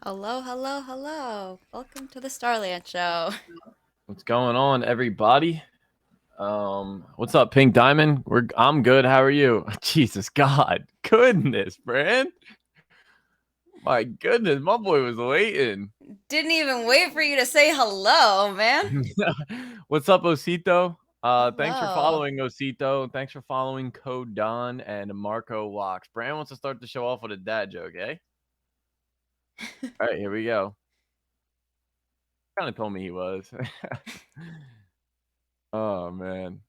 Hello, hello, hello. Welcome to the Starland Show. What's going on, everybody? What's up, Pink Diamond? I'm good. How are you? Jesus God, goodness, Brand. My goodness, my boy was waiting. Didn't even wait for you to say hello, man. What's up, Osito? Thanks for Hello. following Osito. Thanks for following Code Don and Marco Locks. Brand wants to start the show off with a dad joke, eh? All right, here we go. Kind of told me he was. Oh man,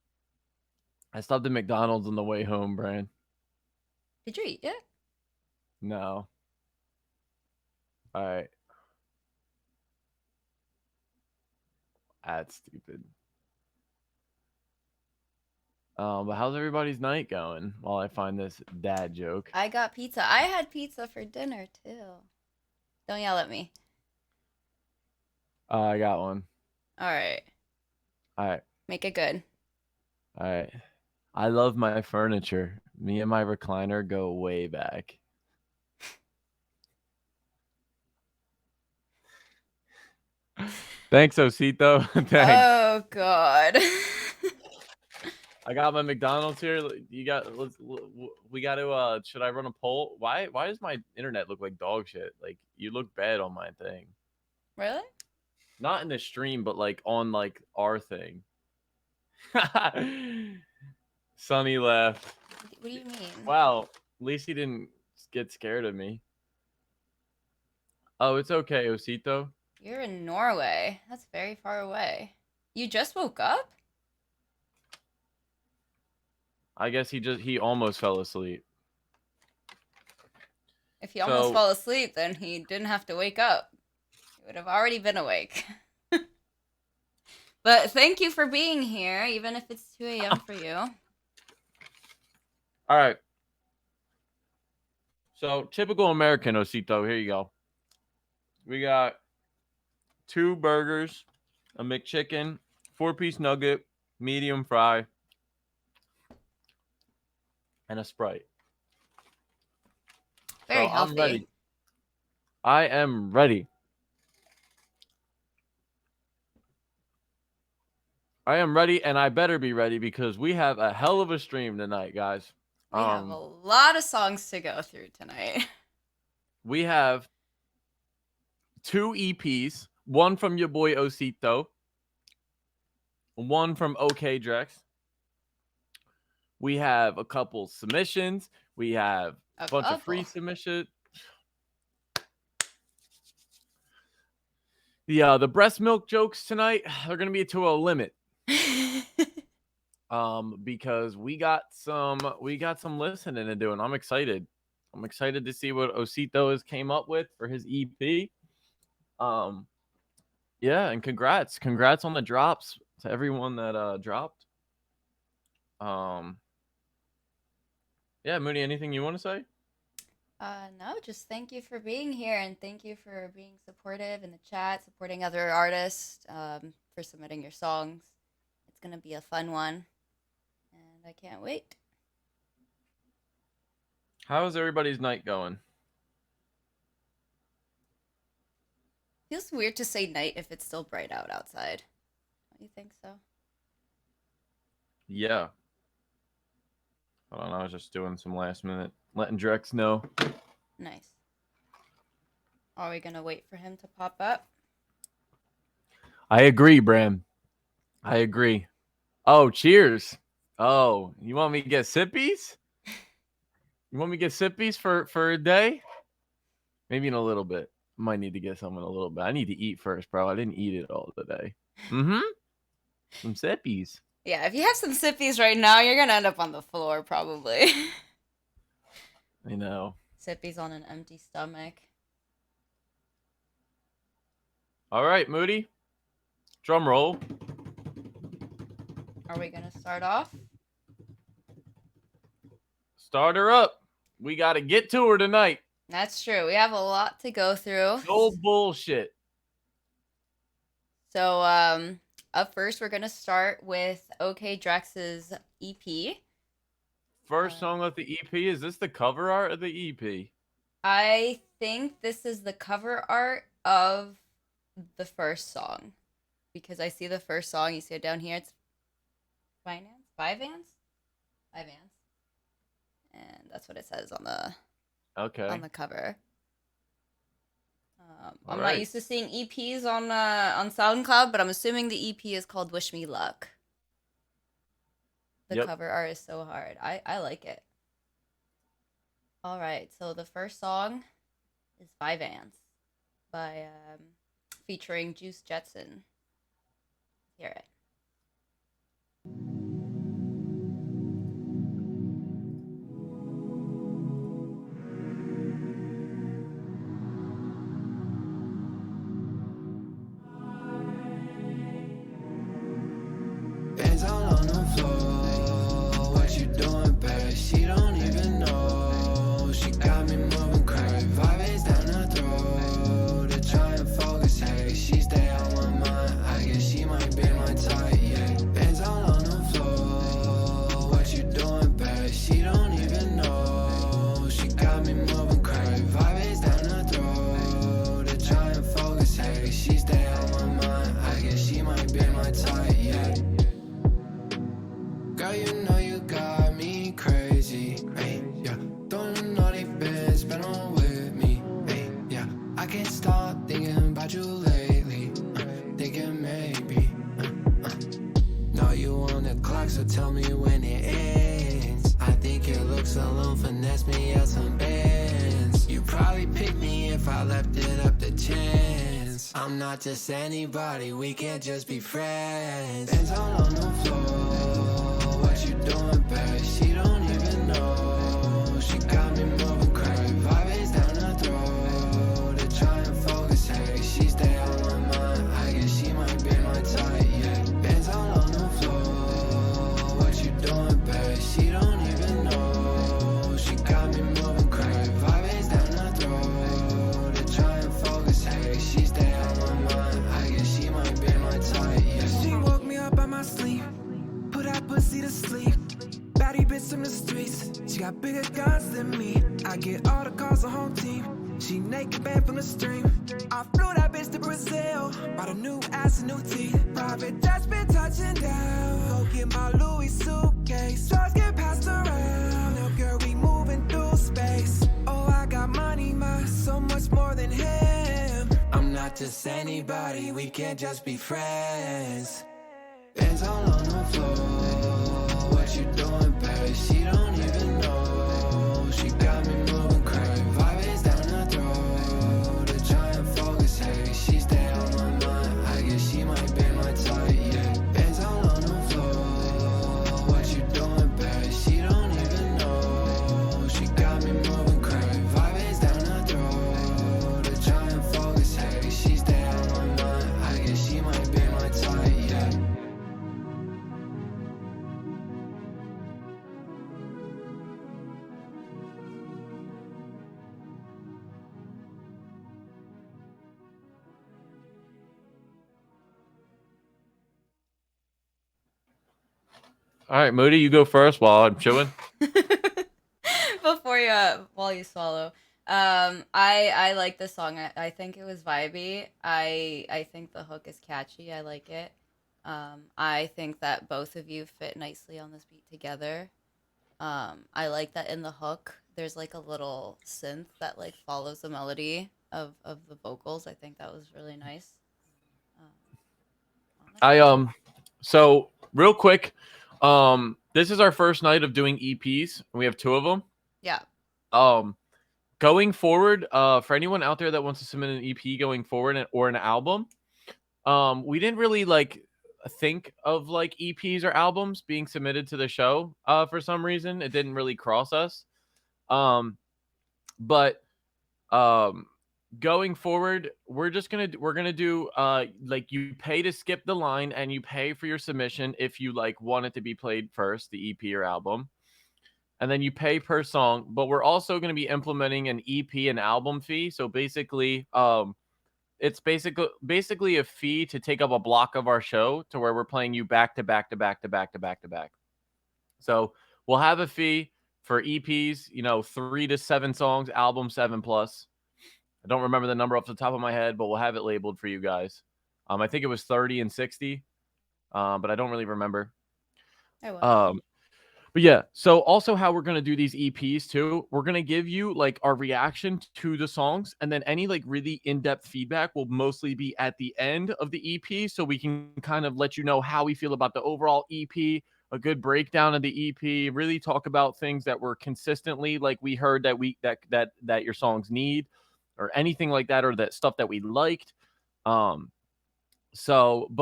I stopped at McDonald's on the way home, Brand. Did you eat yet? No. All right. That's stupid. But how's everybody's night going while I find this dad joke? I got pizza. I had pizza for dinner too. Don't yell at me. I got one. All right. All right. Make it good. All right. I love my furniture. Me and my recliner go way back. Thanks, Osito. Thanks. Oh God. I got my McDonald's here. You got we got to should I run a poll? Why does my internet look like dog shit? Like you look bad on my thing. Really? Not in the stream, but like on like our thing. Sonny left. What do you mean? Wow. At least he didn't get scared of me. Oh, it's okay, Osito. You're in Norway. That's very far away. You just woke up? I guess he almost fell asleep. If he almost fell asleep, then he didn't have to wake up. He would have already been awake. But thank you for being here, even if it's 2 a.m. for you. All right. So, typical American, Osito. Here you go. We got 2 burgers, a McChicken, 4-piece nugget, medium fry, and a Sprite. Very healthy. I'm ready. I am ready. I am ready, and I better be ready because we have a hell of a stream tonight, guys. We have a lot of songs to go through tonight. We have 2 EPs, one from your boy Osito, one from OK Drex. We have a couple submissions. We have a bunch of free submissions. The breast milk jokes tonight are going to be to a limit. Because we got some listening to do, and I'm excited. I'm excited to see what Osito has came up with for his EP. Yeah, and congrats on the drops to everyone that dropped. Yeah, Moody, anything you want to say? No, just thank you for being here, and thank you for being supportive in the chat, supporting other artists, for submitting your songs. It's gonna be a fun one, and I can't wait. How's everybody's night going? Feels weird to say night if it's still bright out outside. Don't you think so? Yeah. Hold on, I was just doing some last minute, letting Drex know. Nice. Are we gonna wait for him to pop up? I agree, Bram. I agree. Oh, cheers. Oh, you want me to get sippies? You want me to get sippies for a day? Maybe in a little bit. Might need to get some in a little bit. I need to eat first, bro. I didn't eat it all today. Mm-hmm. Some sippies. Yeah, if you have some sippies right now, you're gonna end up on the floor probably. I know. Sippies on an empty stomach. All right, Moody. Drum roll. Are we gonna start off? Start her up. We got to get to her tonight. That's true. We have a lot to go through. No bullshit. So, up first, we're gonna start with OK Drex's EP. First song of the EP. Is this the cover art of the EP? I think this is the cover art of the first song, because I see the first song. You see it down here. It's finance, five ants, and that's what it says on the cover. I'm not used to seeing EPs on SoundCloud, but I'm assuming the EP is called "Wish Me Luck." The cover art is so hard. I like it. All right, so the first song is Five Ants by featuring Juice Jetson. Let's hear it. Bands all on the floor. What you doing, babe? She don't even know. She got me moving crazy. Vibes down her throat. To try and focus, hey. She stay on my mind. I guess she might be my type, yeah. Bands all on the floor. What you doing, babe? She don't even know. She got me moving crazy. Vibes down her throat. To try and focus, hey. She stay on my mind. I guess she might be my type, yeah. Girl, you know you got me crazy, hey, yeah. Don't know they been spending with me, hey, yeah. I can't stop thinking about you lately, thinking maybe, Know you on the clock, so tell me when it ends. I think your looks alone finesse me out some bands. You probably pick me if I left it up to chance. I'm not just anybody, we can't just be friends. Bands all on the floor. What you doing, babe? She don't even know. She got me moving crazy. Vibes down her throat. To try and focus, hey. She stay on my mind. I guess she might be my type, yeah. Bands all on the floor. What you doing, babe? She don't even know. She got me moving crazy. Vibes down her throat. To try and focus, hey. She stay on my mind. I guess she might be my type, yeah. She woke me up out my sleep. Put that pussy to sleep. Baddie bitch from the streets. She got bigger guns than me. I get all the calls on home team. She naked back from the stream. I flew that bitch to Brazil. Bought a new ass and new teeth. Private jet's been touching down. Go get my Louis suitcase. Drugs get passed around. Now girl, we moving through space. Oh, I got money, ma. So much more than him. I'm not just anybody. We can't just be friends. Bands all on the floor. What you doing, babe? She don't even know. She got me moving crazy. Vibes down her throat. To try and focus, hey. She stay on my mind. I guess she might be my type, yeah. Bands all on the floor. What you doing, babe? She don't even know. She got me moving crazy. Vibes down her throat. To try and focus, hey. She stay on my mind. I guess she might be my type, yeah. All right, Moody, you go first while I'm chewing. Before you, while you swallow, I like this song. I think it was vibey. I think the hook is catchy. I like it. I think that both of you fit nicely on this beat together. I like that in the hook there's like a little synth that like follows the melody of the vocals. I think that was really nice. I So real quick, this is our first night of doing EPs. We have 2 of them. Yeah. Um, going forward, for anyone out there that wants to submit an EP going forward or an album, we didn't really like think of like EPs or albums being submitted to the show. For some reason, it didn't really cross us. But going forward, we're gonna do like you pay to skip the line and you pay for your submission if you like want it to be played first, the EP or album, and then you pay per song. But we're also going to be implementing an EP and album fee. So basically, it's basically a fee to take up a block of our show to where we're playing you back to back to back to back to back to back. So we'll have a fee for EPs, 3 to 7 songs, album 7 plus. I don't remember the number off the top of my head, but we'll have it labeled for you guys. I think it was 30 and 60, but I don't really remember. I will. But yeah, so also how we're gonna do these EPs too, we're gonna give you like our reaction to the songs, and then any like really in-depth feedback will mostly be at the end of the EP, so we can kind of let you know how we feel about the overall EP, a good breakdown of the EP, really talk about things that were consistently like we heard that your songs need, or anything like that, or that stuff that we liked. But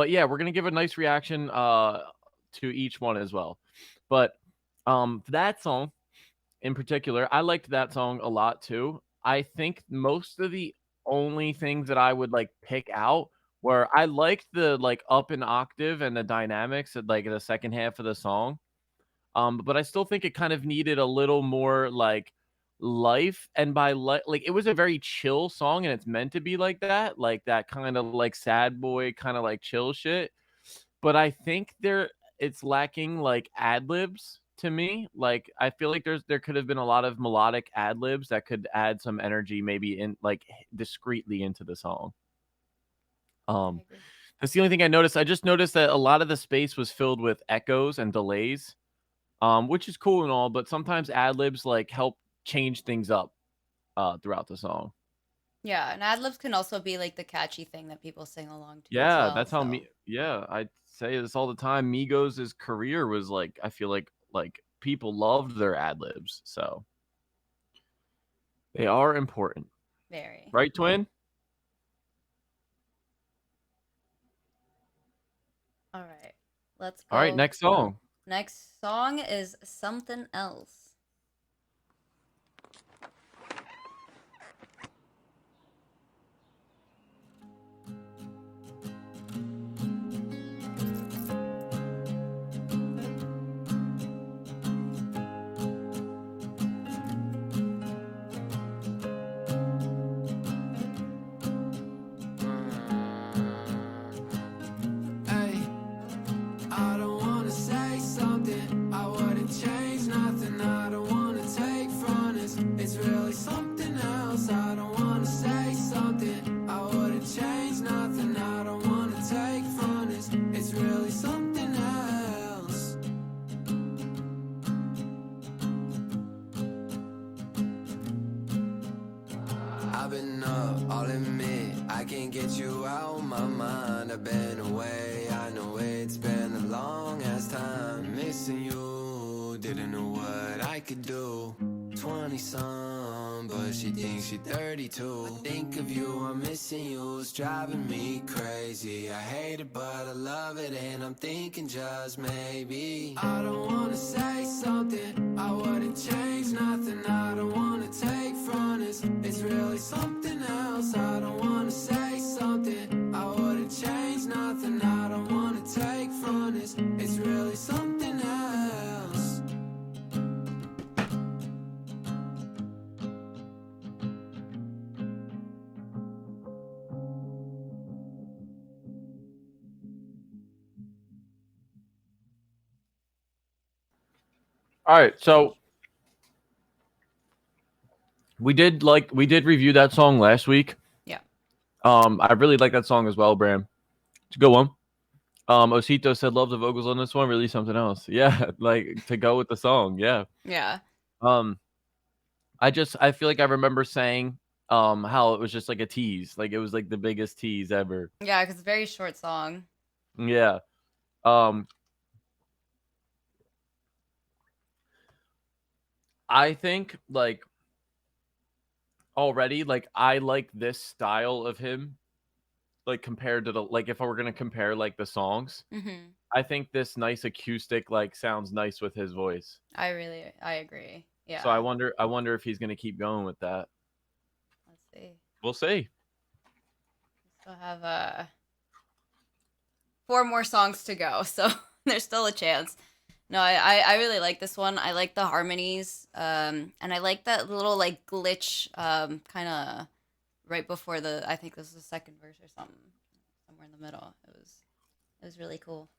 yeah, we're gonna give a nice reaction to each one as well. But that song in particular, I liked that song a lot too. I think most of the only things that I would like pick out where I liked the like up an octave and the dynamics at like the second half of the song. But I still think it kind of needed a little more like life, and like it was a very chill song and it's meant to be like that kind of like sad boy kind of like chill shit. But I think it's lacking like ad libs to me. Like I feel like there could have been a lot of melodic ad libs that could add some energy, maybe in like discreetly into the song. I Um, agree. that's the only thing I noticed. I just noticed that a lot of the space was filled with echoes and delays, which is cool and all, but sometimes ad libs like help change things up throughout the song. Yeah, and ad libs can also be like the catchy thing that people sing along to as Yeah, well. that's how So me. Yeah, I say this all the time. Migos' career was like, I feel like people loved their ad libs, so they are important, very. right, Twin? All right. Let's All right, go. next song. Next song is Something Else. Hey, I don't wanna say something, I wouldn't change nothing. I don't wanna take from this, it's really something else. I don't wanna say something, I wouldn't change nothing. I don't wanna take from this, it's really something else. I've been up, I'll admit, I can't get you out my mind. I've been away, I know it's been a long ass time. Missing you, didn't know what I could do. 20 some, but she thinks she 32. I think of you, I'm missing you, it's driving me crazy. I hate it, but I love it, and I'm thinking just maybe. I don't wanna say something, I wouldn't change nothing. I don't wanna take from this, it's really something else. I don't wanna say something, I wouldn't change nothing. I don't wanna take from this, it's really something else. All right, so we did review that song last week. Yeah. I really like that song as well, Bram. It's a good one. Osito said love the vocals on this one, really something else. Yeah, like to go with the song. Yeah. Yeah. Um, I feel like I remember saying how it was just like a tease, like it was like the biggest tease ever. Yeah, because it's a very short song. Yeah. I think like already like I like this style of him like compared to the like if I were gonna compare like the songs, Mm-hmm. I think this nice acoustic like sounds nice with his voice. I agree. So Yeah. I wonder if he's gonna keep going with that. Let's see. We'll see. We still have 4 more songs to go, so there's still a chance. No, I really like this one. I like the harmonies, and I like that little like glitch, kind of right before the. I think this was the second verse or something, somewhere in the middle. It was really cool.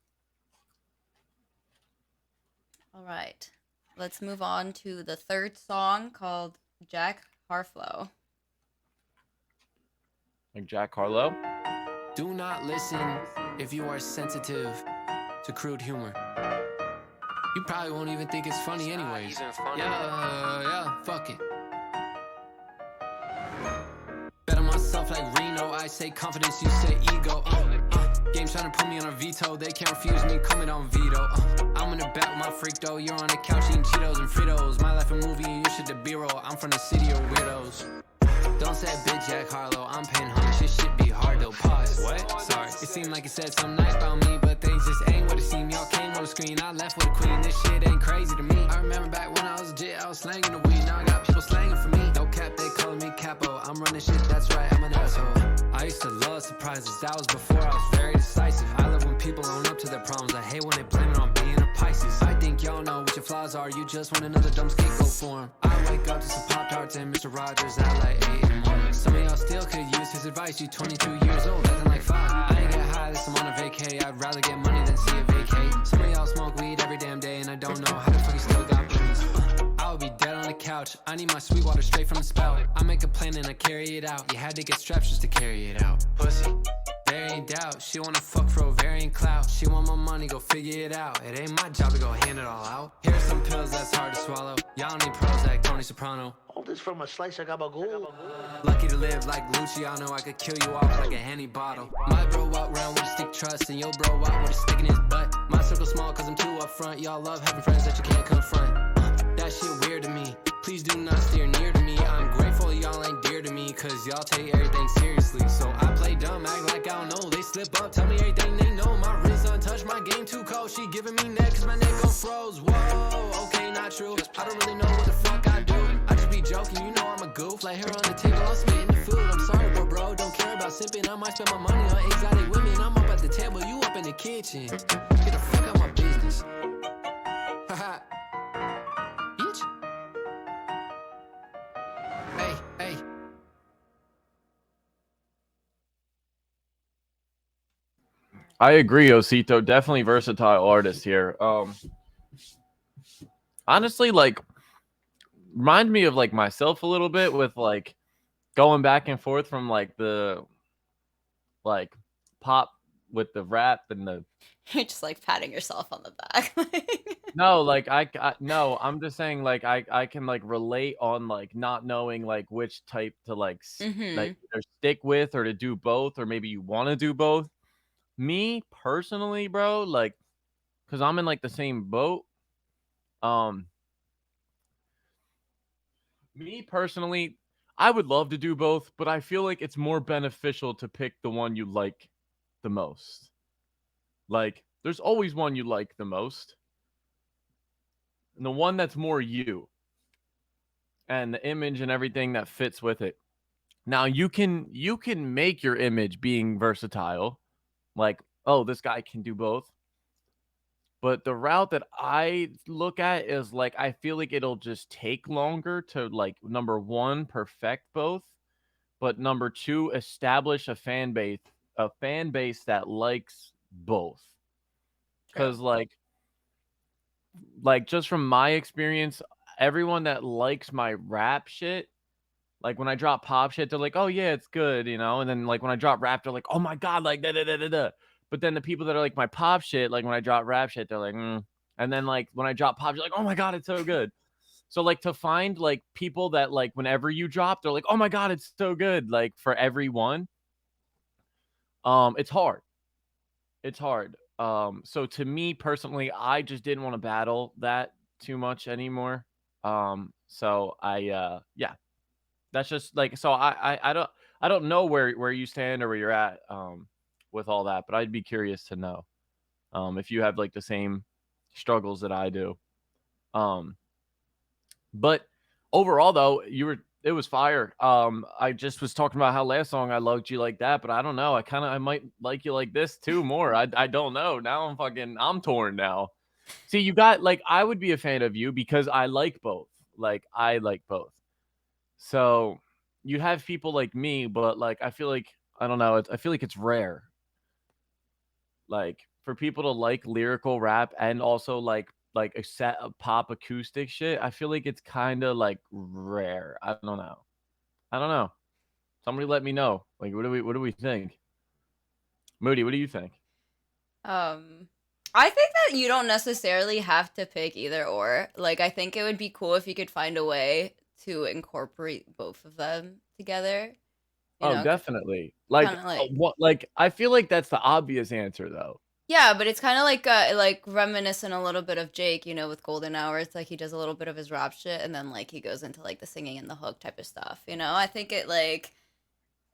All right, let's move on to the third song called Jack Harflow. Like Jack Harlow. Do not listen if you are sensitive to crude humor. You probably won't even think it's funny anyways. Yeah, fuck it. Bet on myself like Reno, I say confidence, you say ego. Game's trying to put me on a veto, they can't refuse me, coming on veto. I'm in the back with my freak though, you're on the couch eating Cheetos and Fritos. My life a movie and you should the B-roll, I'm from the city of weirdos. Don't say bitch Jack Harlow, I'm paying homage, this shit be hard though, pause. What? Sorry, it seemed like it said something nice about me, but things just ain't what it seemed. Y'all came on the screen, I left with a queen, this shit ain't crazy to me. I remember back when I was legit, I was slanging the weed, now I got people slanging for me. No cap, they calling me capo, I'm running shit, that's right, I'm an asshole. I used to love surprises, that was before I was very decisive. I love when people own up to their problems, I hate when they blame it on being a Pisces. I think y'all know what your flaws are, you just want another dumb scapegoat for him. I wake up to some Pop-Tarts and Mr. Rogers at like 8 in the morning. Some of y'all still could use his advice, you 22 years old, acting like 5. I ain't get high, this I'm on a vacay, I'd rather get money than see a vacate. Some of y'all smoke weed every damn day and I don't know how the fuck you still got brains. I would be dead on the couch, I need my sweet water straight from the spout. I make a plan and I carry it out, you had to get straps just to carry it out. Pussy, there ain't doubt, she wanna fuck for ovarian clout. She want my money, go figure it out, it ain't my job to go hand it all out. Here's some pills that's hard to swallow, y'all need Prozac, Tony Soprano. All this from a slice of gabagool. Lucky to live like Luciano, I could kill you off like a Henny bottle. My bro walk around with a stick trust, and your bro walk with a stick in his butt. My circle small cause I'm too upfront, y'all love having friends that you can't confront. That shit weird to me, please do not steer near to me. I'm grateful y'all ain't dear to me, cause y'all take everything seriously. So I play dumb, act like I don't know, they slip up, tell me everything they know. My wrist untouched, my game too cold, she giving me neck cause my neck gon' froze. Whoa, okay, not true, I don't really know what the fuck I do. I just be joking, you know I'm a goof. Like here on the table, I'm spitting the food. I'm sorry, bro, don't care about simping. I might spend my money on exotic women. I'm up at the table, you up in the kitchen. Get the fuck out my business. Haha. Bitch. Hey. I agree, Osito. Definitely versatile artist here. Honestly, like remind me of like myself a little bit with like going back and forth from like the like pop with the rap and the You're just like patting yourself on the back. no, like no, I'm just saying like I can like relate on like not knowing like which type to like Mm-hmm. like either stick with or to do both or maybe you want to do both. Me personally, bro, like cuz I'm in like the same boat. Um Me personally, I would love to do both, but I feel like it's more beneficial to pick the one you like the most. Like, there's always one you like the most, and the one that's more you, and the image and everything that fits with it. Now, you can make your image being versatile, like, oh, this guy can do both. But the route that I look at is like I feel like it'll just take longer to like number one, perfect both, but number two, establish a fan base that likes both. True. Because like just from my experience, everyone that likes my rap shit, like when I drop pop shit, they're like, oh yeah, it's good, you know. And then like when I drop rap, they're like, oh my god, like da da da da da. But then the people that are like my pop shit, like when I drop rap shit, they're like, and then like when I drop pop, you're like, oh my god, it's so good. So like to find like people that like whenever you drop, they're like, oh my god, it's so good. Like for everyone, it's hard. It's hard. So to me personally, I just didn't want to battle that too much anymore. So yeah, that's just like, so I don't know where you stand or where you're at with all that, but I'd be curious to know if you have like the same struggles that I do. Um, but overall though, it was fire. I just was talking about how last song I loved you like that, but I don't know. I might like you like this too more. I don't know. Now I'm torn now. See, you got like, I would be a fan of you because I like both. Like I like both. So you have people like me, but like I feel like, I don't know. I feel like it's rare. Like for people to like lyrical rap and also like a set of pop acoustic shit, I feel like it's kind of like rare. I don't know. I don't know. Somebody let me know. Like, what do we think? Moody, what do you think? I think that you don't necessarily have to pick either or. Like, I think it would be cool if you could find a way to incorporate both of them together. You Oh, know, definitely. Like, kind of like, what? Like, I feel like that's the obvious answer, though. yeah, but it's kind of like reminiscent a little bit of Jake, you know, with Golden Hour. It's like he does a little bit of his rap shit, and then like he goes into like the singing and the hook type of stuff. You know, I think it like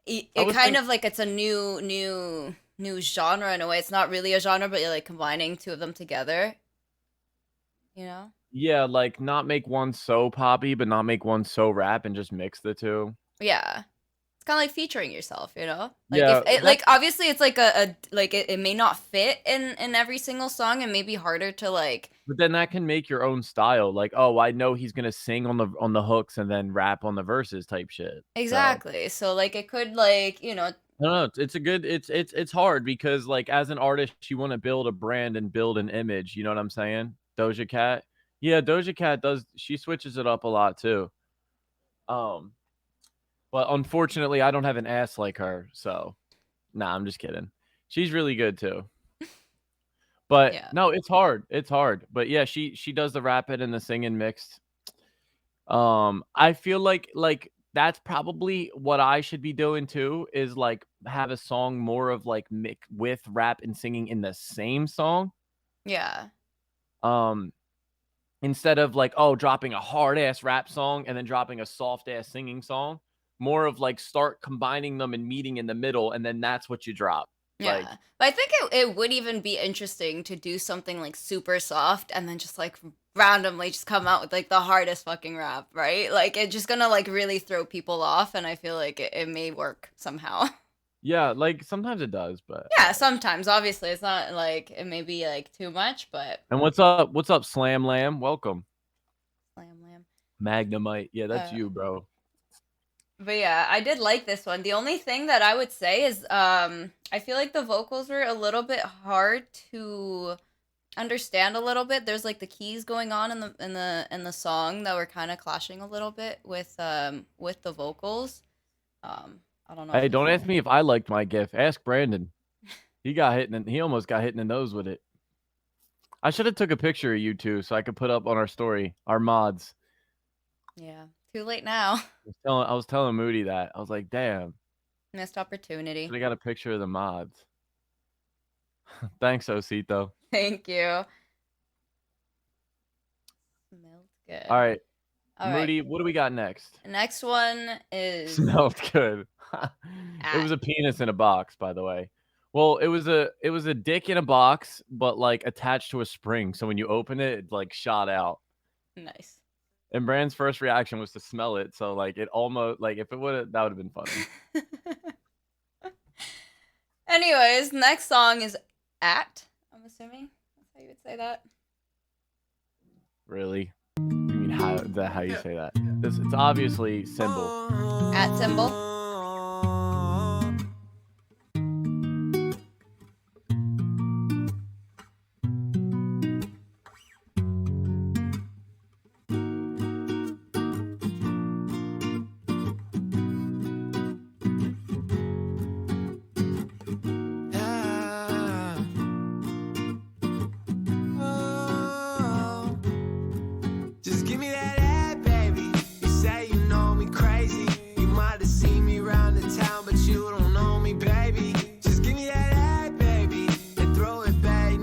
I it was kind think, of like it's a new genre in a way. It's not really a genre, but you're like combining two of them together. You know? yeah, like not make one so poppy, but not make one so rap, and just mix the two. Yeah. It's kind of like featuring yourself, you know? Like if Yeah, it that. like obviously it's like a like it may not fit in every single song and may be harder to like But then that can make your own style. Like, oh, I know he's gonna sing on the hooks and then rap on the verses type shit. So exactly. So like it could like, you know, I don't know. It's a good. It's hard because like as an artist, you want to build a brand and build an image. You know what I'm saying? Doja Cat. Yeah, Doja Cat does. She switches it up a lot too. Um, but unfortunately, I don't have an ass like her. So, nah, I'm just kidding. She's really good too. But yeah. no, it's hard. It's hard. But yeah, she does the rapid and the singing mixed. I feel like that's probably what I should be doing too, is like have a song more of like with rap and singing in the same song. Yeah. Um, Instead of like, oh, dropping a hard ass rap song and then dropping a soft ass singing song. More of like start combining them and meeting in the middle, and then that's what you drop. Like, Yeah. But I think it would even be interesting to do something like super soft and then just like randomly just come out with like the hardest fucking rap, right? Like it's just gonna like really throw people off and I feel like it may work somehow. yeah, like sometimes it does, but Yeah, sometimes. Obviously, it's not like it may be like too much, but and what's up? What's up, Slam Lamb? Welcome. slam lamb. Magnemite. Yeah, that's Uh, you, bro. but yeah, I did like this one. The only thing that I would say is I feel like the vocals were a little bit hard to understand a little bit. There's like the keys going on in the song that were kind of clashing a little bit with the vocals. I don't know if Hey, you don't feel ask me if I liked my GIF. Ask Brandon. He almost got hit in the nose with it. I should have took a picture of you two so I could put up on our story, our mods. yeah, too late now. I was telling Moody that. I was like, damn, Missed opportunity. should have got a picture of the mods. Thanks, Osito. Thank you. Smelled good. All right, All right. Moody, what do we got next? The next one is Smelled good. It was a penis in a box, by the way. Well, it was a dick in a box, but like attached to a spring. So when you open it, it like shot out. nice. And Brand's first reaction was to smell it. So like it almost like if it would have, that would have been funny. Anyways, next song is At. I'm assuming that's how you would say that. Really? You mean how you say that? It's obviously symbol. At symbol. Yeah. Oh. Just give me that ad, baby. You say you know me crazy. You might have seen me round the town, but you don't know me, baby. Just give me that ad, baby, and throw it back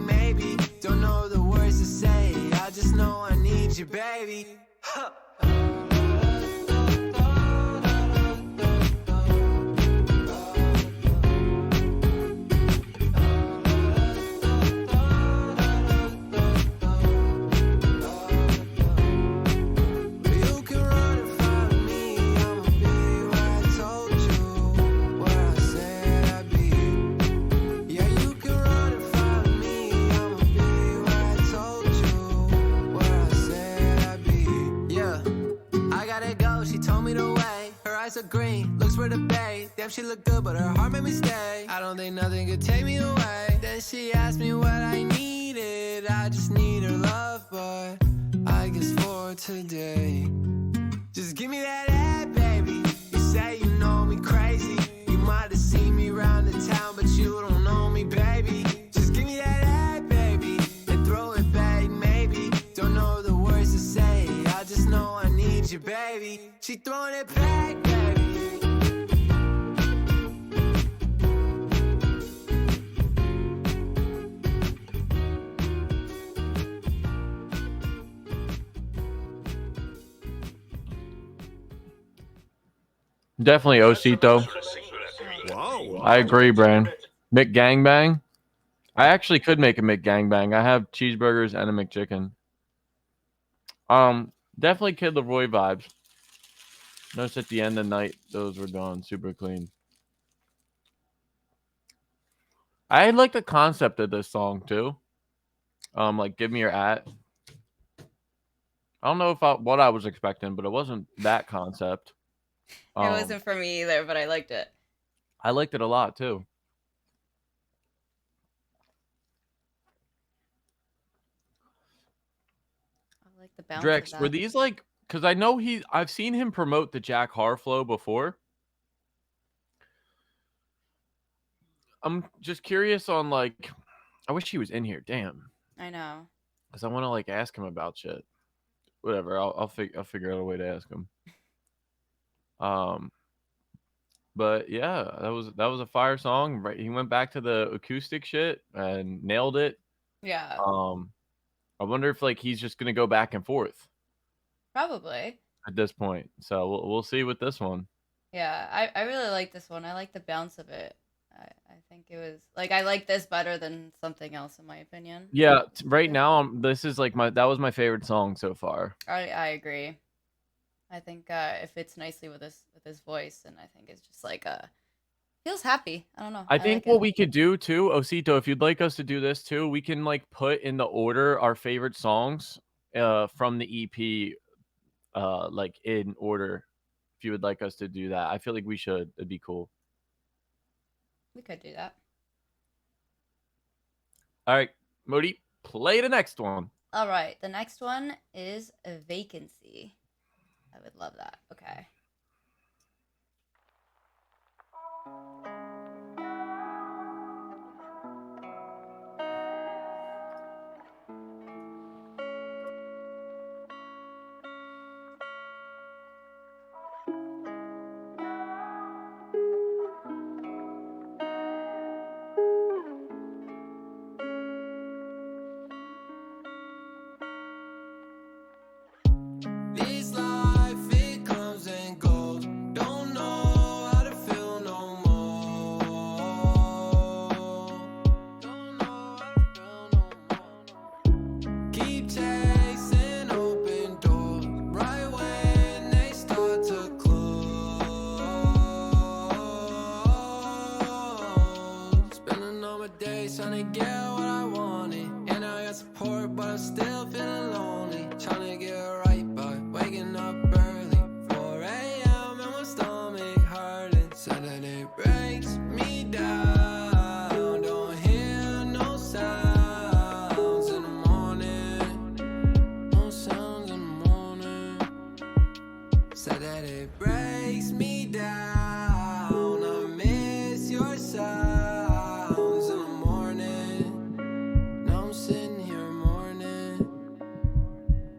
need you, baby. Huh. Are green, looks for the bay. Damn, she look good, but her heart made me stay. I don't think nothing could take me away. Then she asked me what I needed. I just need her love, but I guess for today, just give me that head, baby. You say you know me crazy. You might have seen me round the town, but you don't know me, baby. Just give me that head, baby, and throw it back, maybe. Don't know the words to say. I just know I need you, baby. She throwing it back. Definitely Osito. Wow. I agree, Brian. McGangbang. I actually could make a McGangbang. I have cheeseburgers and a McChicken. Definitely Kid Leroy vibes. Notice at the end of the night, those were gone super clean. I like the concept of this song too. Like give me your at. I don't know what I was expecting, but it wasn't that concept. It wasn't for me either, but I liked it. I liked it a lot too. I like the bounce. Drex, were these like? Because I know I've seen him promote the Jack Har flow before. I'm just curious on like, I wish he was in here. Damn. I know. Because I want to like ask him about shit. Whatever. I'll figure out a way to ask him. But yeah, that was a fire song. Right, he went back to the acoustic shit and nailed it. Yeah. I wonder if like he's just gonna go back and forth. Probably. At this point, so we'll see with this one. Yeah, I really like this one. I like the bounce of it. I think it was like I like this better than something else in my opinion. Yeah, right now this is like that was my favorite song so far. I agree. I think it fits nicely with his voice, and I think it's just like feels happy. I don't know. I think like what we could do too, Osito, if you'd like us to do this too, we can like put in the order our favorite songs from the EP like in order. If you would like us to do that, I feel like we should. It'd be cool. We could do that. All right, Modi, play the next one. All right, the next one is a vacancy. I would love that. Okay. This life, it comes and goes. Don't know how to feel no more. Don't know how to feel no more. Keep chasing open doors right when they start to close. Spending all my days trying to get what I wanted, and I got support, but I'm still feeling lonely. Trying to get right by waking up early, 4 a.m. and my stomach hurting. Said that it breaks me down. Don't hear no sounds in the morning. No sounds in the morning. Said that it breaks me down. I miss your sounds in the morning. Now I'm sitting here mourning.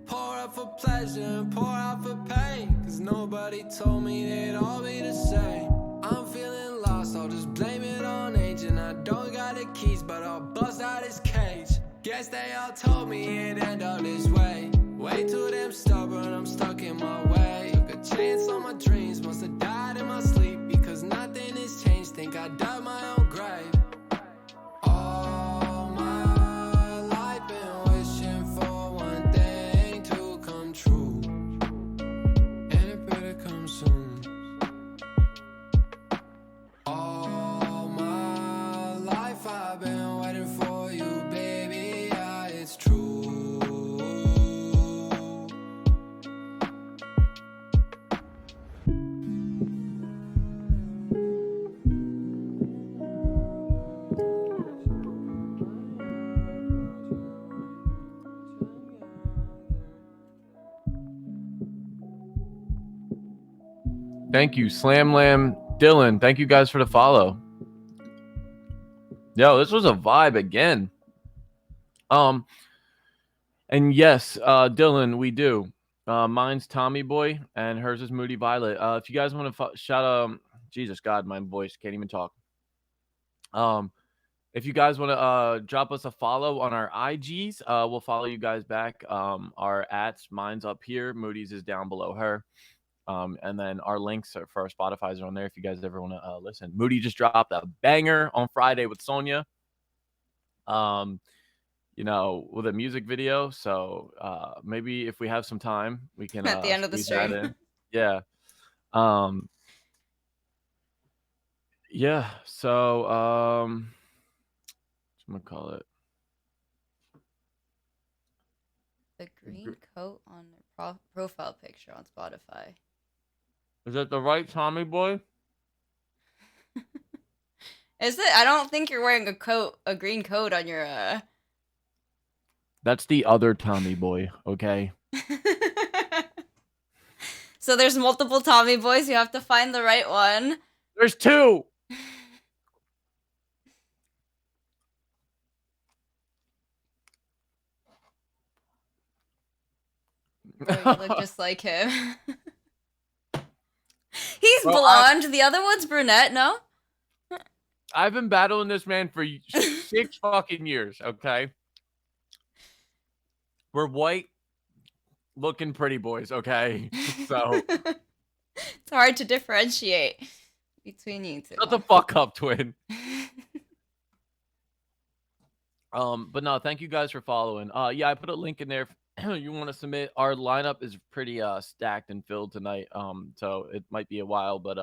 Pour out for pleasure and pour out for pain, 'cause nobody told me they'd all be the same. I'm feeling lost, I'll just blame it on age. And I don't got the keys, but I'll bust out his cage. Guess they all told me it'd end up this way. Way way too damn stubborn, I'm stuck in my way. Took a chance on my dreams, must have died in my sleep. Because nothing has changed, think I dug my own grave. All my life been wishing for one thing to come true, and it better come soon. All my life I've been waiting for you, baby, yeah, it's true. Thank you, Slam Lamb, Dylan. Thank you guys for the follow. Yo, this was a vibe again. And yes, Dylan, we do. Mine's Tommy Boy, and hers is Moody Violet. If you guys want to shout Jesus God, my voice can't even talk. If you guys want to drop us a follow on our IGs, we'll follow you guys back. Our ats, mine's up here, Moody's is down below her. And then our links for our Spotify's are on there if you guys ever want to listen. Moody just dropped a banger on Friday with Sonia. You know, with a music video. So maybe if we have some time, we can At the end of the squeeze that stream. in. Yeah. Yeah. So I'm gonna call it The green coat on their profile picture on Spotify. Is that the right Tommy Boy? Is it? I don't think you're wearing a green coat on your That's the other Tommy Boy, okay? So there's multiple Tommy Boys, you have to find the right one. There's two. Bro, you look just like him. He's Well, blonde. The other one's brunette, no? I've been battling this man for 6 fucking years, okay? We're white looking pretty boys, okay? So It's hard to differentiate between you two. shut the fuck up, twin. But no, thank you guys for following. Yeah, I put a link in there. You want to submit. Our lineup is pretty stacked and filled tonight. So it might be a while, but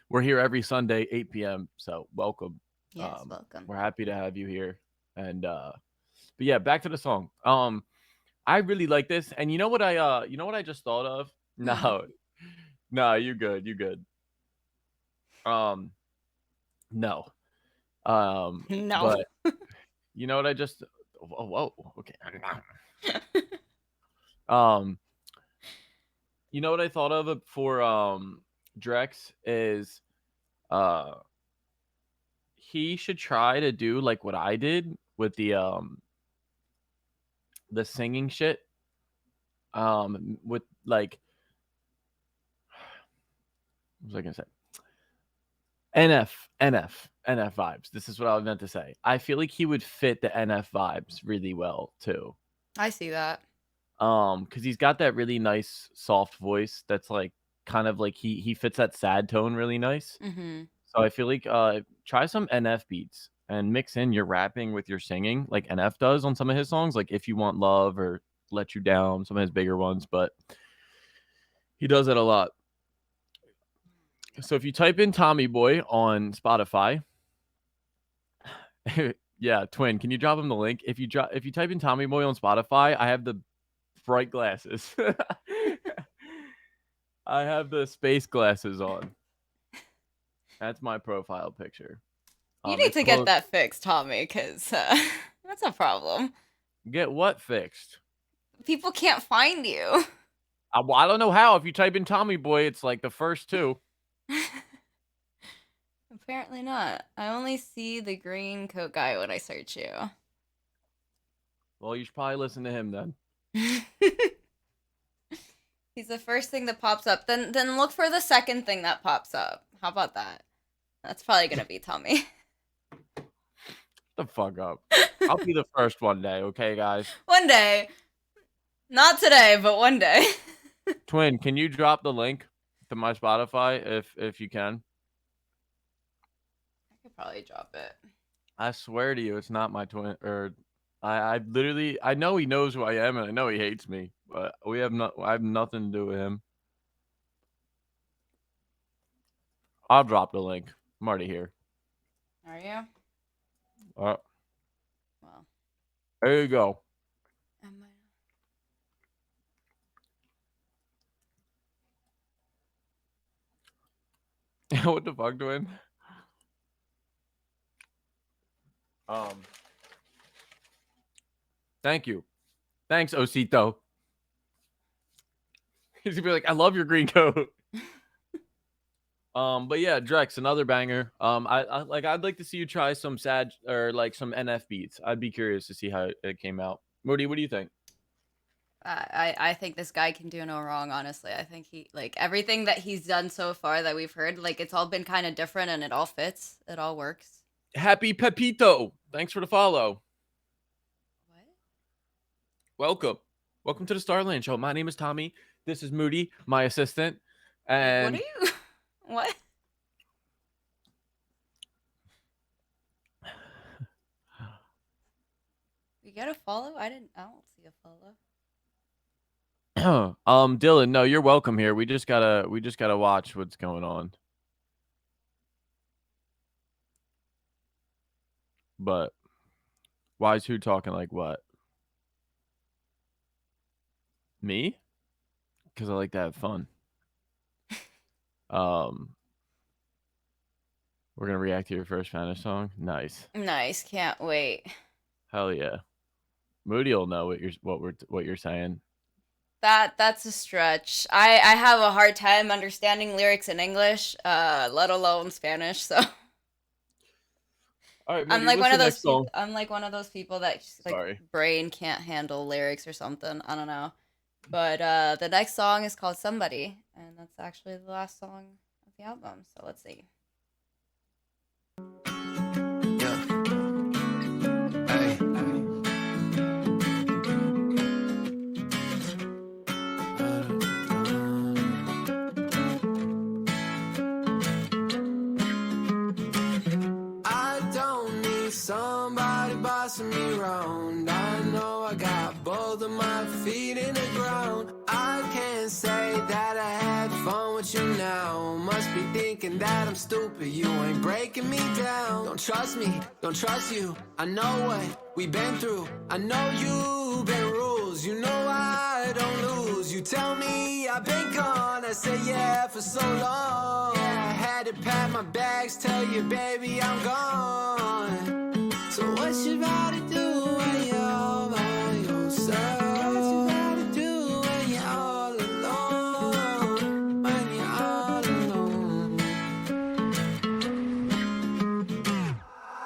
we're here every Sunday, 8 p.m. So welcome. Yes, welcome. We're happy to have you here. And but yeah, back to the song. I really like this. And you know what I just thought of? No. No, you good. You good. No. No. But you know what I just whoa, okay. You know what I thought of for Drex is he should try to do like what I did with the singing shit. With like what was I gonna say? NF vibes. This is what I was meant to say. I feel like he would fit the NF vibes really well too. I see that. Because he's got that really nice soft voice that's like kind of like he fits that sad tone really nice. Mm-hmm. So I feel like try some NF beats and mix in your rapping with your singing like NF does on some of his songs, like If You Want Love or Let You Down, some of his bigger ones, but he does it a lot. So if you type in Tommy Boy on Spotify, yeah, twin, can you drop him the link? If you type in Tommy Boy on Spotify, I have the bright glasses. I have the space glasses on. That's my profile picture. You need to get that fixed, Tommy, because that's a problem. Get what fixed? People can't find you. Well, I don't know how. If you type in Tommy Boy, it's like the first two. Apparently not. I only see the green coat guy when I search you. Well, you should probably listen to him then. He's the first thing that pops up. Then look for the second thing that pops up. How about that? That's probably gonna be Tommy. The fuck up. I'll be the first one day, okay, guys? One day. Not today, but one day. Twin, can you drop the link to my Spotify if you can? I could probably drop it. I swear to you, it's not my twin. Or I literally, I know he knows who I am, and I know he hates me, but I have nothing to do with him. I'll drop the link. I'm already here. Are you? Well, Well, there you go. am I? What the fuck, twin? Thank you. Thanks, Osito. He's gonna be like, I love your green coat. But yeah, Drex, another banger. I'd like to see you try some sad or like some NF beats. I'd be curious to see how it came out. Moody, what do you think? I think this guy can do no wrong, honestly. I think he, like, everything that he's done so far that we've heard, like, it's all been kind of different and it all fits. It all works. Happy Pepito. Thanks for the follow. What? Welcome to the Starland Show. My name is Tommy. This is Moody, my assistant. And What are you? What? You get a follow? I don't see a follow. Dylan, no, you're welcome here. We just gotta watch what's going on. But why is who talking like what? Me? Because I like to have fun. We're gonna react to your first Spanish song. Nice. Nice. Can't wait. Hell yeah. Moody will know what you're saying. That's a stretch. I have a hard time understanding lyrics in English, let alone Spanish. So All right, Moody, I'm like what's one of the those next song? people. I'm like one of those people that just, like, Sorry. brain can't handle lyrics or something. I don't know. But the next song is called Somebody, and that's actually the last song of the album. So let's see. Yeah. Hey. I don't need somebody bossing me around. I know I got both of my feet in the ground. I can't say that I had fun with you now. Must be thinking that I'm stupid. You ain't breaking me down. Don't trust me, don't trust you. I know what we've been through. I know you've been rules. You know I don't lose. You tell me I've been gone. I say yeah for so long. Yeah, I had to pack my bags, tell you baby I'm gone. So what you gotta do when you're all by yourself? What you gotta do when you're all alone? When you're all alone.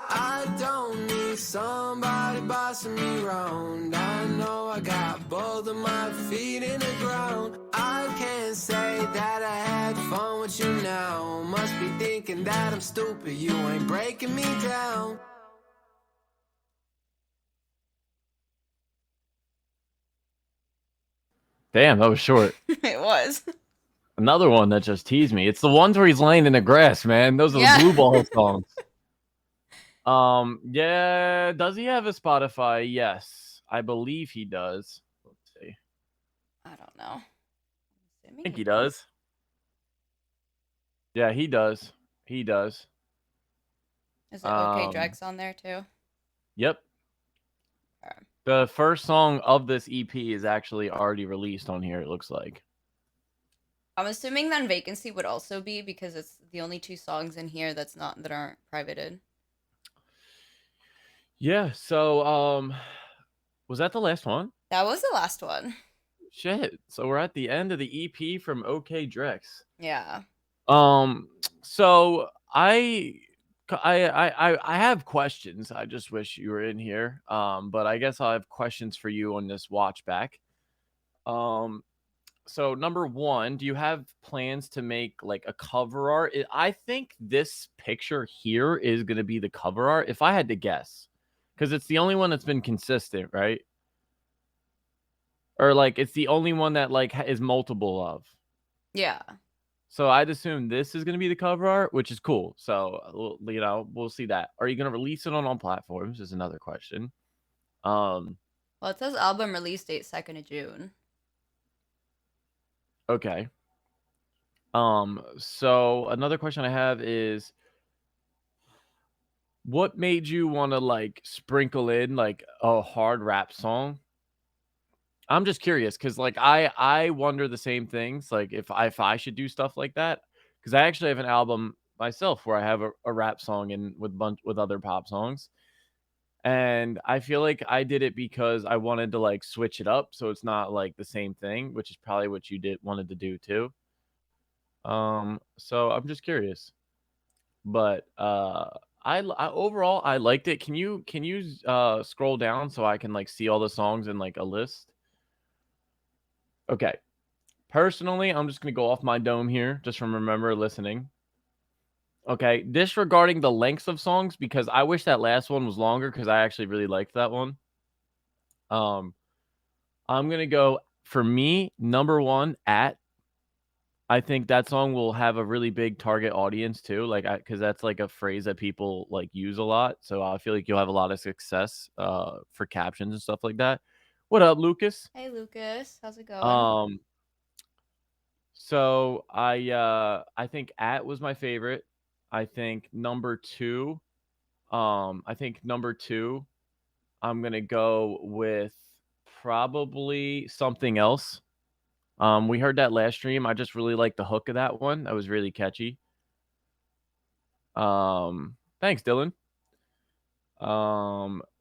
I don't need somebody bossing me around. I know I got both of my feet in the ground. I can't say that I had fun with you now. Must be thinking that I'm stupid. You ain't breaking me down. Damn, that was short. It was. Another one that just teased me. It's the ones where he's laying in the grass, man. Those are Yeah. the blue ball songs. Yeah. Does he have a Spotify? Yes, I believe he does. Let's see. I don't know. I think he does. Yeah, he does. He does. Is it OK Drex on there too? Yep. Okay. The first song of this EP is actually already released on here, it looks like. I'm assuming then Vacancy would also be, because it's the only two songs in here that aren't privated. Yeah, so was that the last one? That was the last one. Shit. So we're at the end of the EP from OK Drex. Yeah. So I have questions. I just wish you were in here. But I guess I'll have questions for you on this watch back. So number one, do you have plans to make like a cover art? I think this picture here is gonna be the cover art, if I had to guess, because it's the only one that's been consistent, right? or like it's the only one that like is multiple of. Yeah. So I'd assume this is going to be the cover art, which is cool. So you know, we'll see that. Are you going to release it on all platforms? Is another question. Well, it says album release date 2nd of June. Okay. So another question I have is, what made you want to like sprinkle in like a hard rap song? I'm just curious because like I wonder the same things, like if I should do stuff like that, because I actually have an album myself where I have a rap song and with other pop songs, and I feel like I did it because I wanted to like switch it up so it's not like the same thing, which is probably what you did wanted to do too. So I'm just curious, but I overall I liked it. Can you scroll down so I can like see all the songs in like a list? Okay. Personally, I'm just going to go off my dome here just from remember listening. Okay, disregarding the lengths of songs because I wish that last one was longer because I actually really liked that one. Um, I'm going to go for me number 1 at. I think that song will have a really big target audience too, like because that's like a phrase that people like use a lot. So I feel like you'll have a lot of success for captions and stuff like that. What up, Lucas? Hey, Lucas. How's it going? Um, So I think at was my favorite. I think number 2, I'm gonna go with probably something else. We heard that last stream. I just really like the hook of that one. That was really catchy. Thanks, Dylan.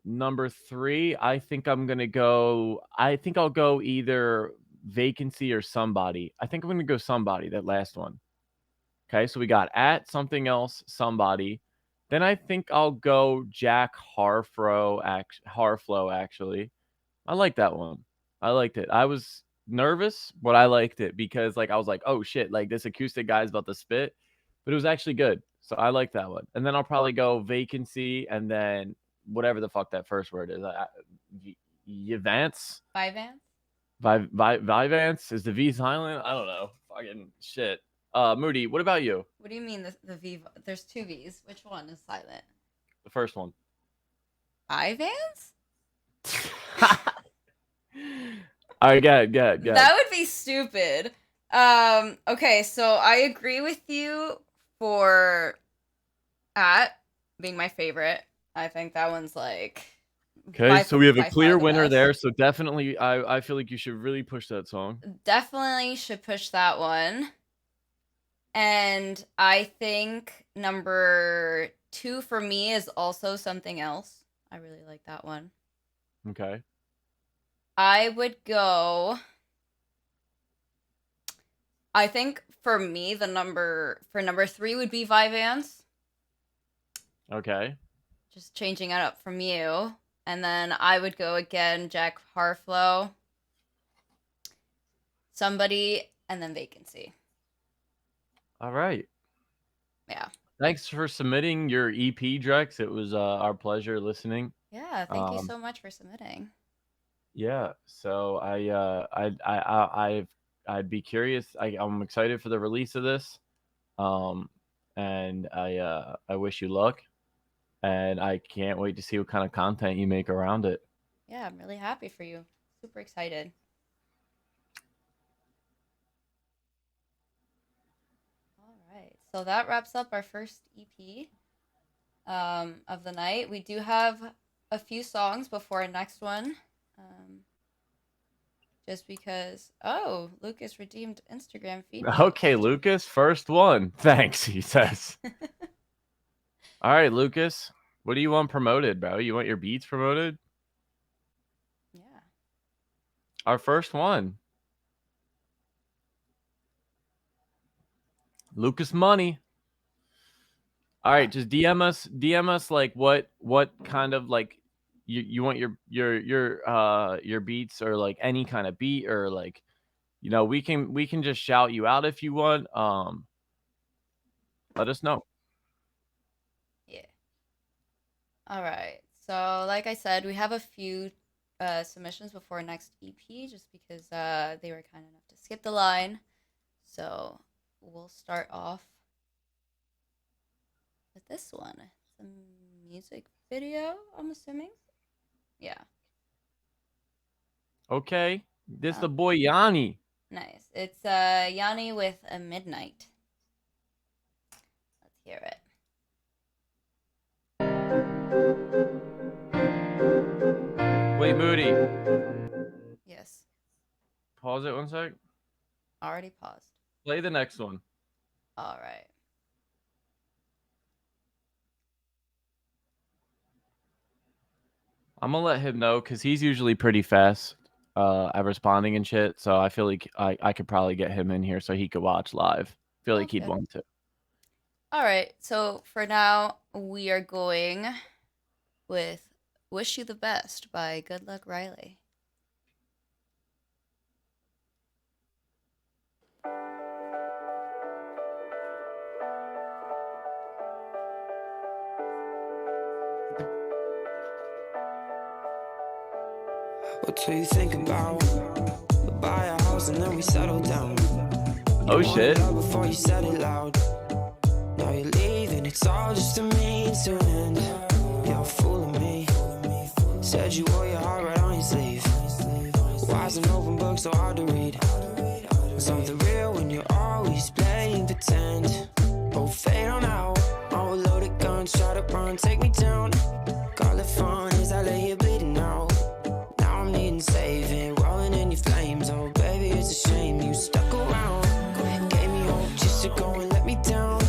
Number 3, I think I'll go either vacancy or somebody. I think I'm gonna go somebody, that last one. Okay, so we got at something else, somebody. Then I think I'll go Jack Harflow. Actually, I like that one. I liked it. I was nervous, but I liked it because like I was like, oh shit, like this acoustic guy's about to spit, but it was actually good. So I like that one. And then I'll probably go vacancy, and then whatever the fuck that first word is. Vivance? Vivance? Vivance? Is the V silent? I don't know. Fucking shit. Moody, what about you? What do you mean the V? There's 2 V's. Which one is silent? The first one. Ivans? All right, good. That would be stupid. Okay, so I agree with you for at being my favorite. I think that one's like Okay, so we have a by far clear the winner best. there. So definitely, I feel like you should really push that song. Definitely should push that one. And I think number 2 for me is also something else. I really like that one. Okay. I would go. I think for me, the number 3 would be Vivance. Okay. Just changing it up from you. And then I would go again, Jack Harflow, somebody, and then vacancy. All right. Yeah. Thanks for submitting your EP, Drex. It was our pleasure listening. Yeah. Thank you so much for submitting. Yeah. So I'd be curious. I'm excited for the release of this. And I wish you luck. And I can't wait to see what kind of content you make around it. Yeah, I'm really happy for you. Super excited. All right. So that wraps up our first EP of the night. We do have a few songs before our next one. Just because, oh, Lucas redeemed Instagram feed. Okay, Lucas, first one. Thanks, he says. All right, Lucas, what do you want promoted, bro? You want your beats promoted? Yeah. Our first one. Lucas Money. All right, just DM us like what kind of like you want your beats, or like any kind of beat, or like, you know, we can just shout you out if you want. Let us know. Yeah. All right. So, like I said, we have a few submissions before next EP, just because they were kind enough to skip the line. So we'll start off with this one. It's a music video, I'm assuming. Yeah. Okay. This the boy Yanni. Nice. It's Yanni with a Midnight. Let's hear it. Wait, Moody. Yes. Pause it 1 sec. Already paused. Play the next one. All right. I'm gonna let him know because he's usually pretty fast at responding and shit. So I feel like I could probably get him in here so he could watch live. I feel like he'd Okay. want to. All right. So for now, we are going with "Wish You the Best" by Good Luck Riley. What do you think about? We buy a house and then we settle down. Oh shit. Before you said it loud. Now you're leaving, it's all just a means to end. You're fooling me. Said you wore your heart right on your sleeve. Why is an open book so hard to read? Something real when you're always playing pretend. Oh, fade on out. Oh, loaded guns, try to run, take me down. Call it fun as I lay here bleeding out. Now I'm needing saving, rolling in your flames. Oh, baby, it's a shame you stuck around. Gave me hope just to go and let me down.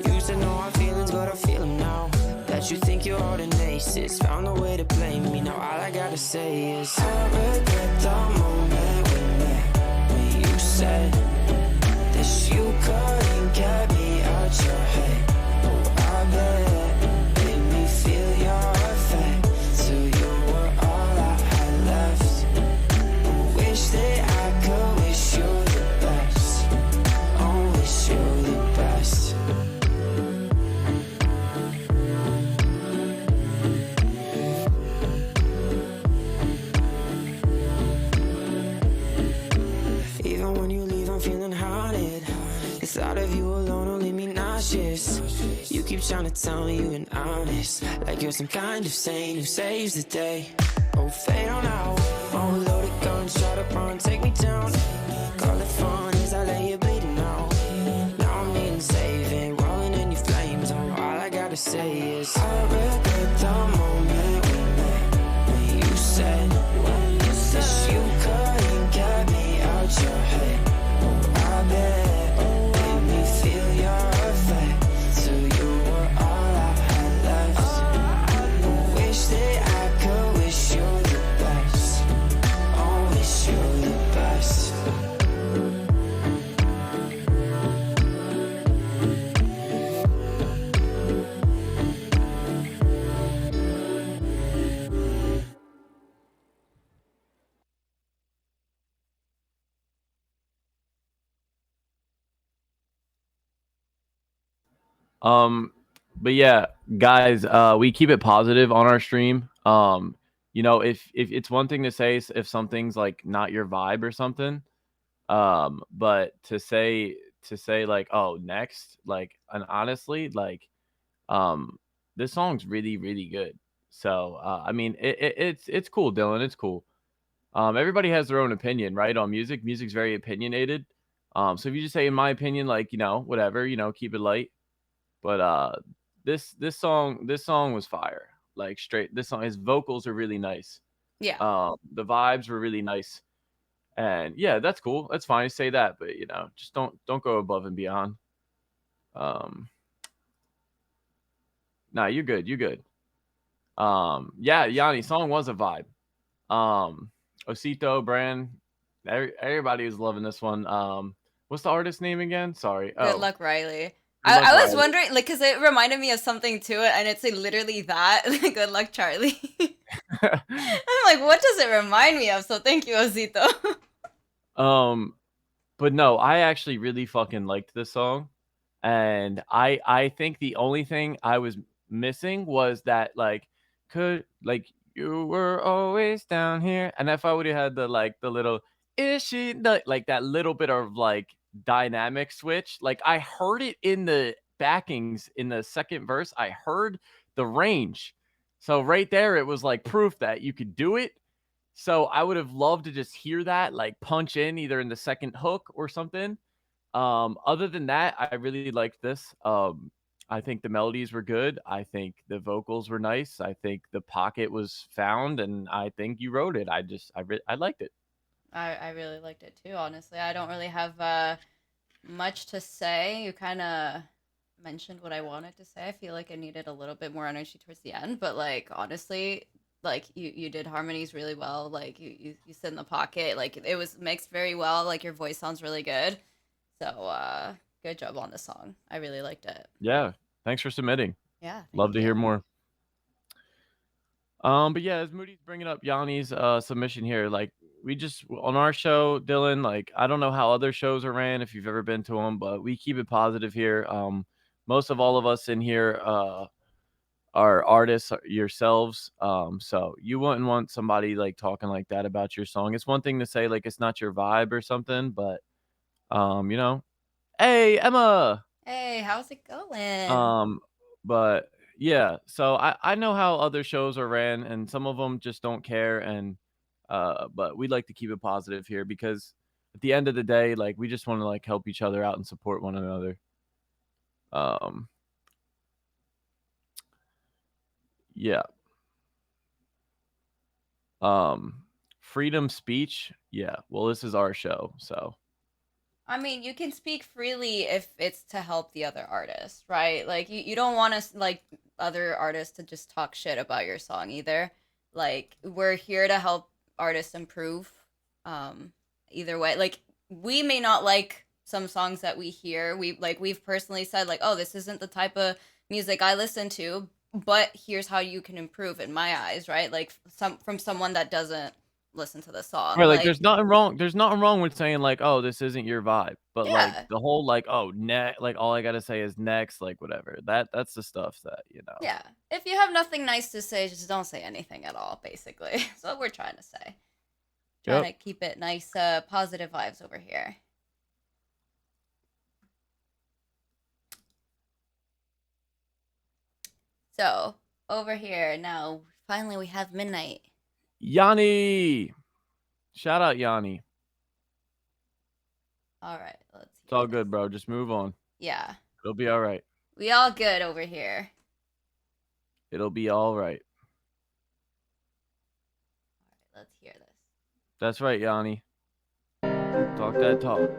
Used to know our feelings, but I feel them now. That you think you're holding aces, found a way to blame me. Now all I gotta say is I regret the moment we met, when you said that you couldn't get me out your head. Oh, I bet made me feel your effect till you were all I had left. I wish that I could wish you the best. Oh, wish you the best. Even when you leave, I'm feeling haunted. The thought of you alone will leave me nauseous. You keep trying to tell me you've been honest, like you're some kind of saint who saves the day. Oh, fade on out. Oh, loaded guns, try to run, take me down. Call it fun as I lay here bleeding out. Now I'm needing saving, rolling in your flames. Oh, all I gotta say is I regret the moment we met, when you said that you couldn't get me out your head. Oh, I bet made me feel your effect till you were all I had left. I wish that I could wish you the best. Oh, wish you the best. But yeah, guys, we keep it positive on our stream. You know, if it's one thing to say if something's like not your vibe or something, but to say like, oh, next, like, and honestly, like, this song's really, really good. So, I mean, it's cool, Dylan. It's cool. Everybody has their own opinion, right? On music. Music's very opinionated. So if you just say, in my opinion, like, you know, whatever, you know, keep it light. But this song was fire. Like, straight. This song, his vocals are really nice. Yeah. The vibes were really nice. And yeah, that's cool. That's fine. Say that, but you know, just don't go above and beyond. Nah, you're good. You're good. Yeah, Yanni, song was a vibe. Osito, Brand, everybody was loving this one. What's the artist name again? Sorry. Good Luck Riley. Good Luck I was Riley. wondering, like, because it reminded me of something to it, and it's like literally that. Good Luck Charlie. I'm like, what does it remind me of? So thank you, Osito. But no, I actually really fucking liked this song. And I think the only thing I was missing was that, like, You were always down here. And if I would have had the little is she like that little bit of like dynamic switch, like I heard it in the backings in the second verse. I heard the range. So right there, it was like proof that you could do it. So I would have loved to just hear that like punch in either in the second hook or something. Other than that, I really liked this. I think the melodies were good. I think the vocals were nice. I think the pocket was found, and I think you wrote it. I liked it. I really liked it too, honestly. I don't really have much to say. You kind of mentioned what I wanted to say. I feel like I needed a little bit more energy towards the end, but like honestly, like you did harmonies really well. Like you sit in the pocket. Like it was mixed very well. Like your voice sounds really good. So good job on the song. I really liked it. Yeah, thanks for submitting. Yeah. Love to thank hear you. more. But yeah, as Moody's bringing up Yanni's submission here, like we just on our show, Dylan, like I don't know how other shows are ran if you've ever been to them, but we keep it positive here. Most of all of us in here are artists yourselves. So you wouldn't want somebody like talking like that about your song. It's one thing to say like it's not your vibe or something, but you know, hey Emma. Hey, how's it going? But yeah, so I know how other shows are ran, and some of them just don't care, and but we like to keep it positive here because at the end of the day, like we just want to like help each other out and support one another. Yeah. Freedom speech. Yeah. Well, this is our show, so. I mean, you can speak freely if it's to help the other artist, right? Like you don't want us like other artists to just talk shit about your song either. Like we're here to help artists improve. Either way, like we may not like some songs that we hear. We've personally said like, "Oh, this isn't the type of music I listen to," but here's how you can improve in my eyes, right? Like from someone that doesn't listen to the song. Right, like there's nothing wrong with saying like, "Oh, this isn't your vibe." But like yeah. the whole like, "Oh, like all I got to say is next," like whatever. That's the stuff that, Yeah. If you have nothing nice to say, just don't say anything at all, basically. That's what we're trying to say. Trying to keep it nice, positive vibes over here. So, over here, now, finally we have Midnight. Yanni. Shout out Yanni. All right, let's hear It's all this. good, bro. Just move on. Yeah. It'll be all right. We all good over here. It'll be all right. All right, let's hear this. That's right, Yanni. Talk that talk.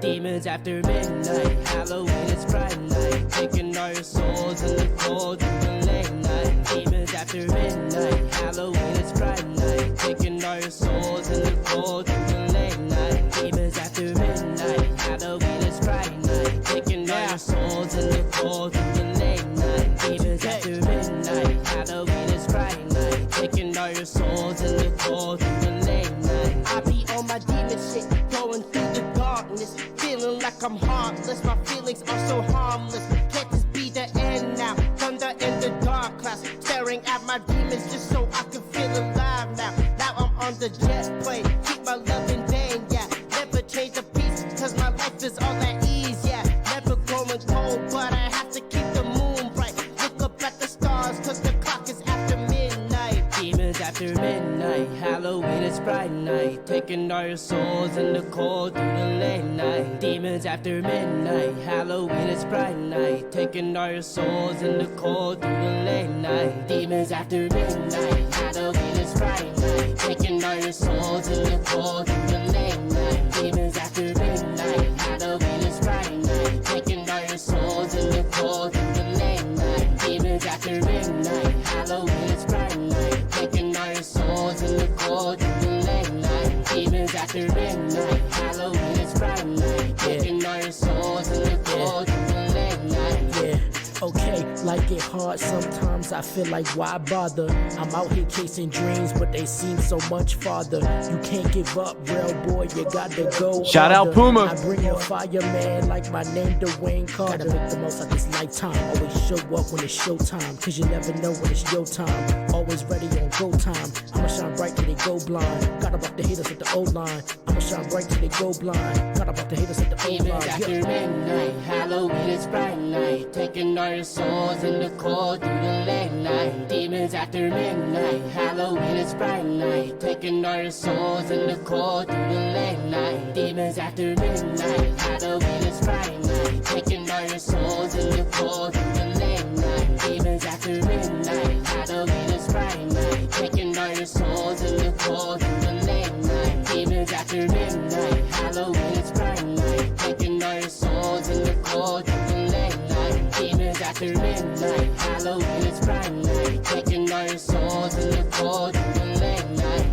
Demons after midnight, Halloween is Friday night, taking all your souls in the cold in the late night. Demons after midnight, Halloween is Friday night, taking all your souls in the cold in the late night. Demons after midnight, Halloween is Friday night, taking all your souls in the cold in the late night. Demons after midnight, Halloween is Friday night, taking all your souls in the cold in the late night. I be on my demon shit, going through the darkness, feeling like I'm heartless. My feelings are so harmless. Let this be the end now. Thunder in the dark clouds, staring at my demons just so I can feel alive now. Now I'm on the jet plane, keep my love in vain, yeah. Never change a piece, cause my life is all at ease, yeah. Never going cold, but I have to keep the moon bright. Look up at the stars, cause the clock is after midnight. Demons after midnight, Halloween is Friday night, taking all your souls in the cold through the late night. Demons after midnight, Halloween is Friday night, taking all your souls in the cold through the late night. Demons after midnight, Halloween is Friday night, taking all your souls in the cold through the late night. Demons after midnight, Halloween is Friday night, taking all your souls in the cold through the late night. Demons after midnight, Halloween is Friday night, taking all your souls in the cold through the late night. Demons after midnight, Halloween is Friday night, taking all your souls in the cold through the late night. Okay, like life get hard, sometimes I feel like why bother? I'm out here chasing dreams, but they seem so much farther. You can't give up, real boy, you got to go Shout out harder. Puma. I bring the fire, man, like my name Dwayne Carter. Gotta make the most of this lifetime. Always show up when it's showtime, cause you never know when it's your time. Always ready on go time. I'ma shine bright till they go blind. Gotta buck the haters at the old line. I'ma shine bright till they go blind. Gotta buck the haters at the old Demons line. after midnight, Halloween is bright night, taking our souls in the cold through the late night. Demons after midnight, Halloween is bright night, taking our souls in the cold through the late night. Demons after midnight, Halloween is bright night, taking our souls in the cold through the late night. Demons after midnight, Halloween is bright night, taking our souls in the cold through the late night. Demons after midnight, Halloween is bright night, taking our souls in the cold through the late night. Demons after midnight, Halloween is bright night, taking our souls in the cold through the late night.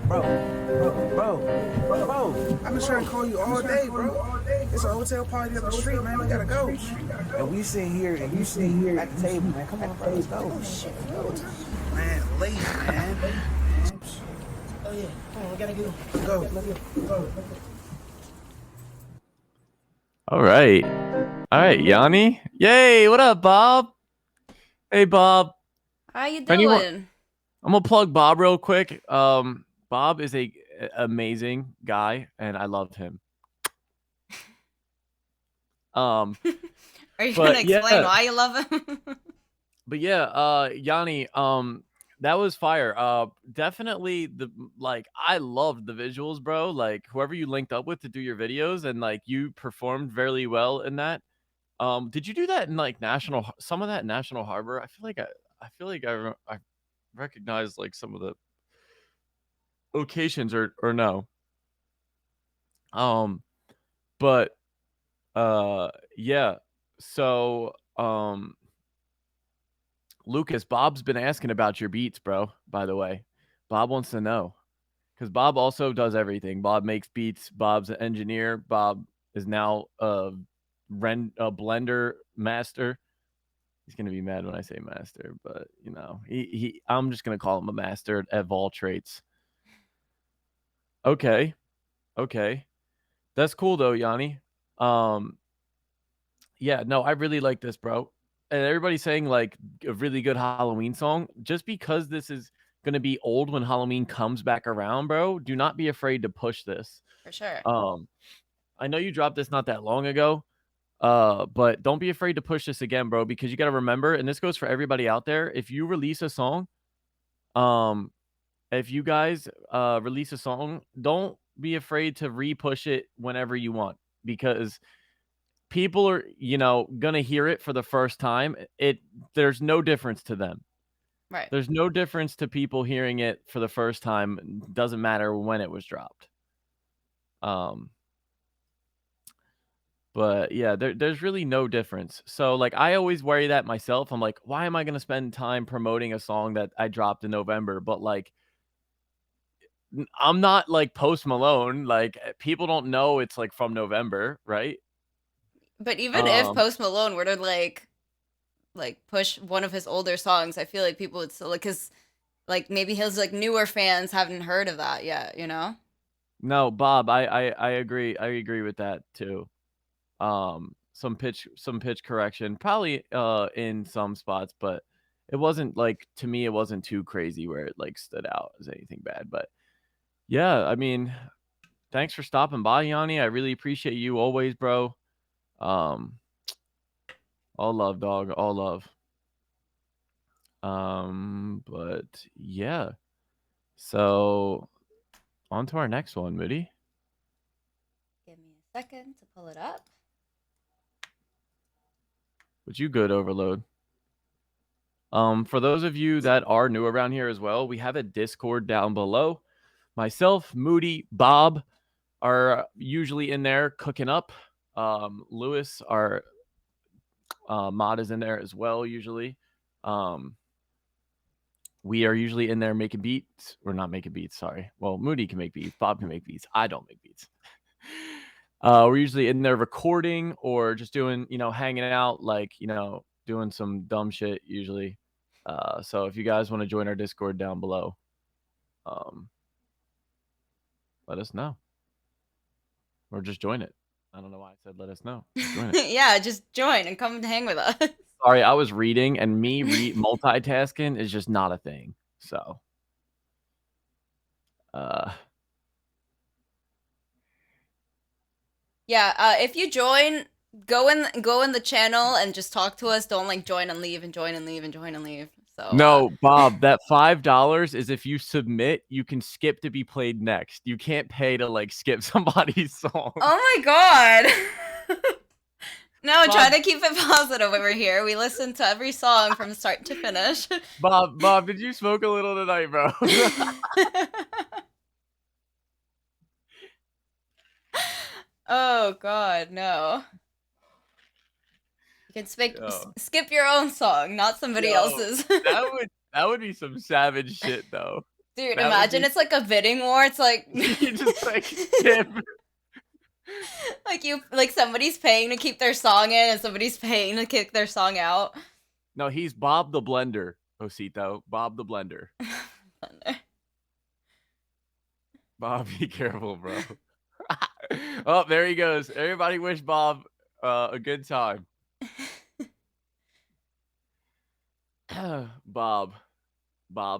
Bro, I've been trying to call you all day, bro. It's a hotel party up the street, man. We gotta go. And we sit here and you sit here at the table, man. Come on, bro. Let's go. Man, late, man. Oh yeah, come on, we gotta go. Go. All right. Yanni. Yay, what up, Bob? Hey, Bob. How you If anyone- doing? I'm gonna plug Bob real quick. Bob is a amazing guy, and I love him. Are you but gonna explain yeah. why you love him? But yeah, Yanni, that was fire. Definitely I loved the visuals, bro. Like whoever you linked up with to do your videos, and like you performed very well in that. Did you do that in like some of that in National Harbor? I feel like I recognize like some of the locations or no. But yeah. So Lucas, Bob's been asking about your beats, bro, by the way. Bob wants to know. Because Bob also does everything. Bob makes beats. Bob's an engineer. Bob is now a blender master. He's gonna be mad when I say master, but you know, I'm just gonna call him a master at all traits. Okay. That's cool though, Yanni. Yeah, no, I really like this, bro. And everybody's saying like a really good Halloween song. Just because this is gonna be old when Halloween comes back around, bro, do not be afraid to push this. For sure. I know you dropped this not that long ago. But don't be afraid to push this again, bro, because you got to remember, and this goes for everybody out there, if you release a song, if you guys release a song, don't be afraid to re-push it whenever you want, because people are, gonna hear it for the first time. There's no difference to them. Right. There's no difference to people hearing it for the first time. Doesn't matter when it was dropped. But yeah, there's really no difference. So like I always worry that myself. I'm like, why am I going to spend time promoting a song that I dropped in November? But like, I'm not like Post Malone. Like people don't know it's like from November, right? But even if Post Malone were to like push one of his older songs, I feel like people would still, like, because like maybe his like newer fans haven't heard of that yet, you know? No, Bob, I agree. I agree with that too. Some pitch correction, probably in some spots, but it wasn't like, to me, it wasn't too crazy where it like stood out as anything bad. But yeah, I mean, thanks for stopping by, Yanni. I really appreciate you always, bro. All love, dog. All love. But yeah. So on to our next one, Moody. Give me a second to pull it up. But you good, Overload. For those of you that are new around here as well, we have a Discord down below. Myself, Moody, Bob are usually in there cooking up. Lewis, our mod, is in there as well usually. We are usually in there making beats. We're not making beats, sorry. Well, Moody can make beats. Bob can make beats. I don't make beats. We're usually in there recording or just doing, hanging out, like, doing some dumb shit usually. So if you guys want to join our Discord down below, let us know. Or just join it. I don't know why I said let us know. Just join it. Yeah, just join and come and hang with us. Sorry, I was reading, and me multitasking is just not a thing. So, yeah, if you join, go in the channel and just talk to us. Don't like join and leave and join and leave and join and leave. So no, Bob, that $5 is if you submit, you can skip to be played next. You can't pay to like skip somebody's song. Oh my god. No, Bob, try to keep it positive over here. We listen to every song from start to finish. Bob, did you smoke a little tonight, bro? Oh god, no. You can skip your own song, not somebody else's. that would be some savage shit, though. Dude, imagine it's like a bidding war. It's like you just like skip. like somebody's paying to keep their song in and somebody's paying to kick their song out. No, he's Bob the Blender, Osito. Bob the Blender. Bob, be careful, bro. Oh, there he goes. Everybody wish Bob a good time. Bob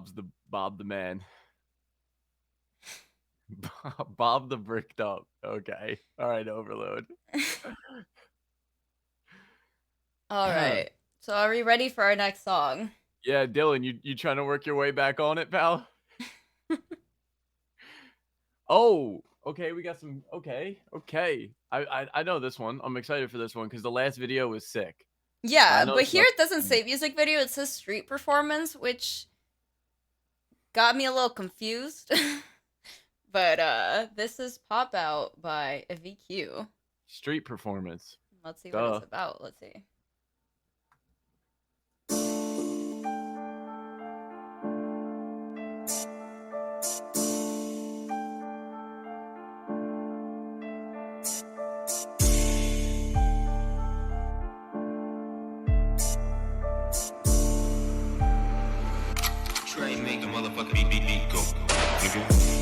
the man. Bob the bricked up. Okay. All right, Overload. All right. So are we ready for our next song? Yeah, Dylan, you trying to work your way back on it, pal? Oh, okay, we got some. Okay. I know this one. I'm excited for this one because the last video was sick. Yeah, but here it doesn't say music video. It says street performance, which got me a little confused. But this is Pop Out by VQ. Street performance. Let's see what it's about. Let's see.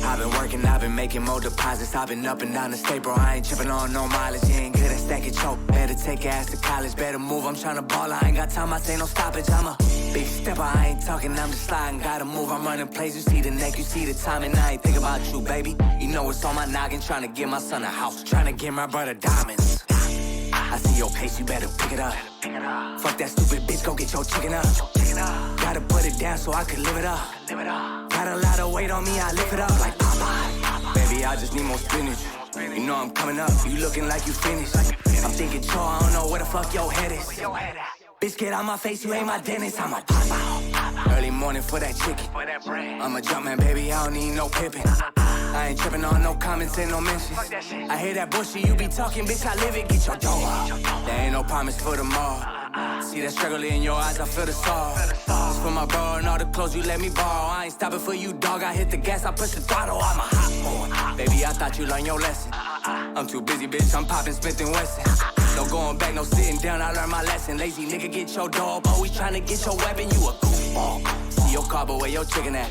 I've been working, I've been making more deposits. I've been up and down the state, bro. I ain't tripping on no mileage. You ain't good at stacking choke. Better take your ass to college. Better move, I'm tryna ball. I ain't got time, I say no stoppage. I'm a big stepper, I ain't talking, I'm just sliding. Gotta move, I'm running plays. You see the neck, you see the timing. I ain't think about you, baby. You know it's on my noggin. Tryna get my son a house. Tryna get my brother diamonds. I see your pace, you better pick it up. Fuck that stupid bitch, go get your chicken up. Gotta put it down so I can live it up. Got a lot of weight on me, I lift it up like Popeye. Baby, I just need more spinach. You know I'm coming up, you looking like you finished. I'm thinking, Joe, I don't know where the fuck your head is. Bitch, get out my face, you ain't my dentist, I'm a pop. Early morning for that chicken. I'm a jump man, baby, I don't need no pippin'. I ain't tripping on no comments and no mentions. I hear that bullshit you be talking, bitch, I live it, get your dough up. There ain't no promise for tomorrow. See that struggle in your eyes, I feel the sorrow. It's for my bro and all the clothes you let me borrow. I ain't stopping for you, dog, I hit the gas, I push the throttle, I'm a hot boy. Baby, I thought you learned your lesson. I'm too busy, bitch, I'm popping Smith and Wesson. No going back, no sitting down, I learned my lesson. Lazy nigga, get your dog, always trying to get your weapon, you a goofball. See your car, but where your chicken at?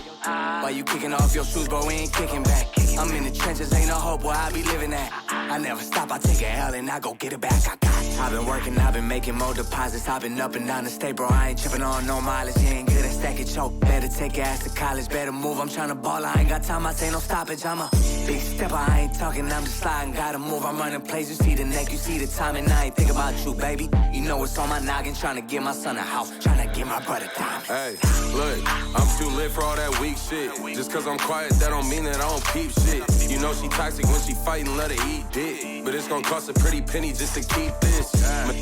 Why you kicking off your shoes, bro, we ain't kicking back. I'm in the trenches, ain't no hope where I be living at. I never stop, I take a L and I go get it back, I got it. I've been working, I've been making more deposits. I've been up and down the state, bro, I ain't tripping on no mileage. You ain't good at stacking choke. Better take your ass to college, better move, I'm tryna ball. I ain't got time, I say no stoppage. I'm a big stepper, I ain't talking, I'm just sliding. Gotta move, I'm running plays. You see the neck, you see the timing. I ain't think about you, baby. You know it's on my noggin. Tryna get my son a house, tryna get my brother diamonds. Hey, look, I'm too lit for all that weak shit. Just cause I'm quiet, that don't mean that I don't peep shit. You know she toxic when she fightin', let her eat dick. But it's gon' cost a pretty penny just to keep this.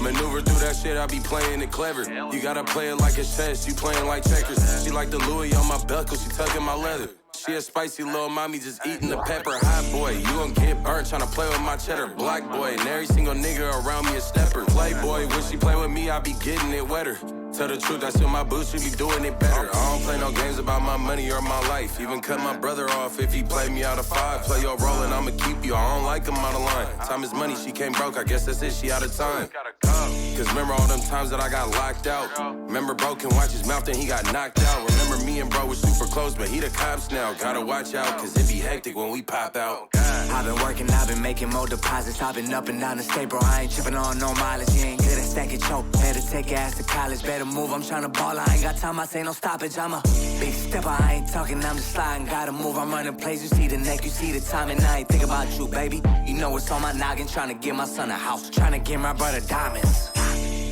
Maneuver through that shit, I be playing it clever. You gotta play it like a chess, you playing like checkers. She like the Louis on my belt cause she tugging my leather. She a spicy little mommy just eating the pepper. Hot boy, you gon' get burnt tryna play with my cheddar. Black boy, and every single nigga around me a stepper. Playboy, when she play with me, I be getting it wetter. Tell the truth, I still my boots should be doing it better. I don't play no games about my money or my life. Even cut my brother off if he played me out of 5. Play your role and I'ma keep you. I don't like him out of line. Time is money, she came broke. I guess that's it, she out of time. Cause remember all them times that I got locked out. Remember bro can watch his mouth and he got knocked out. Remember me and bro was super close, but he the cops now. Gotta watch out, cause it be hectic when we pop out. I've been working, I've been making more deposits. I've been up and down the state, bro. I ain't tripping on no mileage. You ain't good at stacking choke. Better take your ass to college. Better move, I'm tryna ball. I ain't got time, I say no stoppage. I'm a big stepper, I ain't talking, I'm just sliding. Gotta move, I'm running plays. You see the neck, you see the time, and I ain't think about you, baby. You know it's on my noggin, tryna get my son a house. Tryna get my brother diamonds.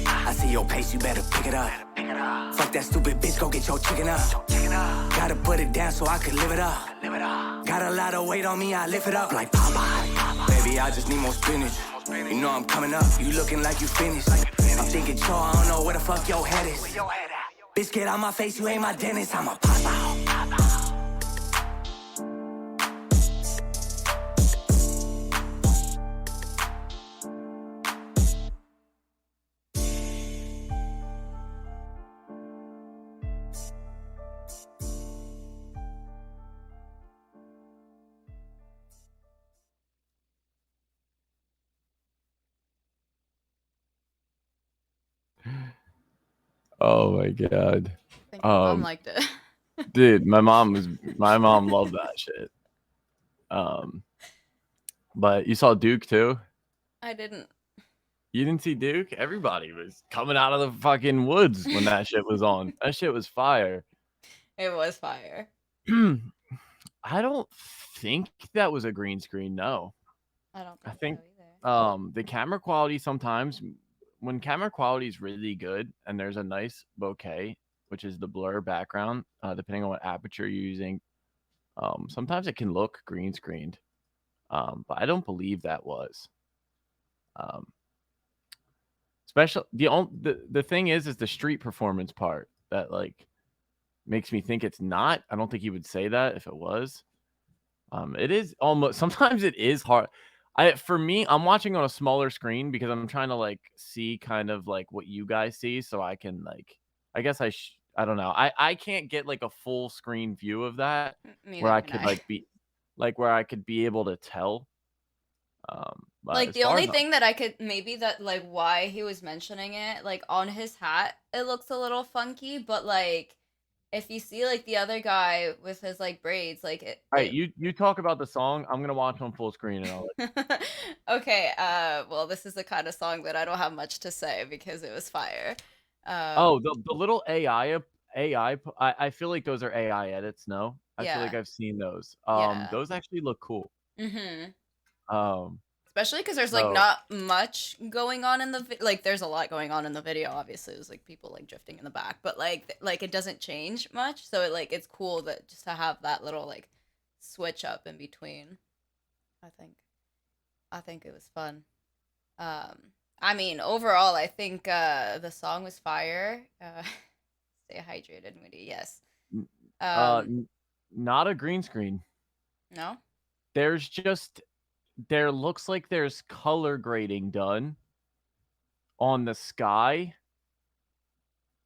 I see your pace, you better pick it up. Fuck that stupid bitch, go get your chicken up. Gotta put it down so I can live it up. Got a lot of weight on me, I lift it up like Popeye. Baby, I just need more spinach. You know I'm coming up, you looking like you finished. I'm thinking, Joe, I don't know where the fuck your head is. Bitch, get out my face, you ain't my dentist, I'm a pop out. Oh my god. I think my mom liked it. Dude, my mom loved that shit. But you saw Duke too? I didn't. You didn't see Duke? Everybody was coming out of the fucking woods when that shit was on. That shit was fire. It was fire. I don't think that was a green screen, no. I don't think, I think so either. the camera quality sometimes, when camera quality is really good and there's a nice bokeh, which is the blur background, depending on what aperture you're using, sometimes it can look green screened. But I don't believe that was. The thing is the street performance part that like makes me think it's not. I don't think he would say that if it was. It is almost sometimes it is hard. For me, I'm watching on a smaller screen because I'm trying to like see kind of like what you guys see, so I can like. I guess I don't know. I can't get like a full screen view of that where I could where I could be able to tell. Like the only thing that I could maybe that like why he was mentioning it, like on his hat, it looks a little funky, but like if you see like the other guy with his like braids, like it. All right, you talk about the song. I'm gonna watch on full screen and I'll. Okay. Well, this is the kind of song that I don't have much to say because it was fire. The little AI. I feel like those are AI edits. No, I feel like Yeah. I've seen those. Yeah. Those actually look cool. Especially because there's like not much going on in the like. There's a lot going on in the video. Obviously, there's like people like drifting in the back, but like it doesn't change much. So it's cool that just to have that little like switch up in between. I think it was fun. I mean, overall, I think the song was fire. Stay hydrated, Moody. Yes. Not a green screen. No. There looks like there's color grading done on the sky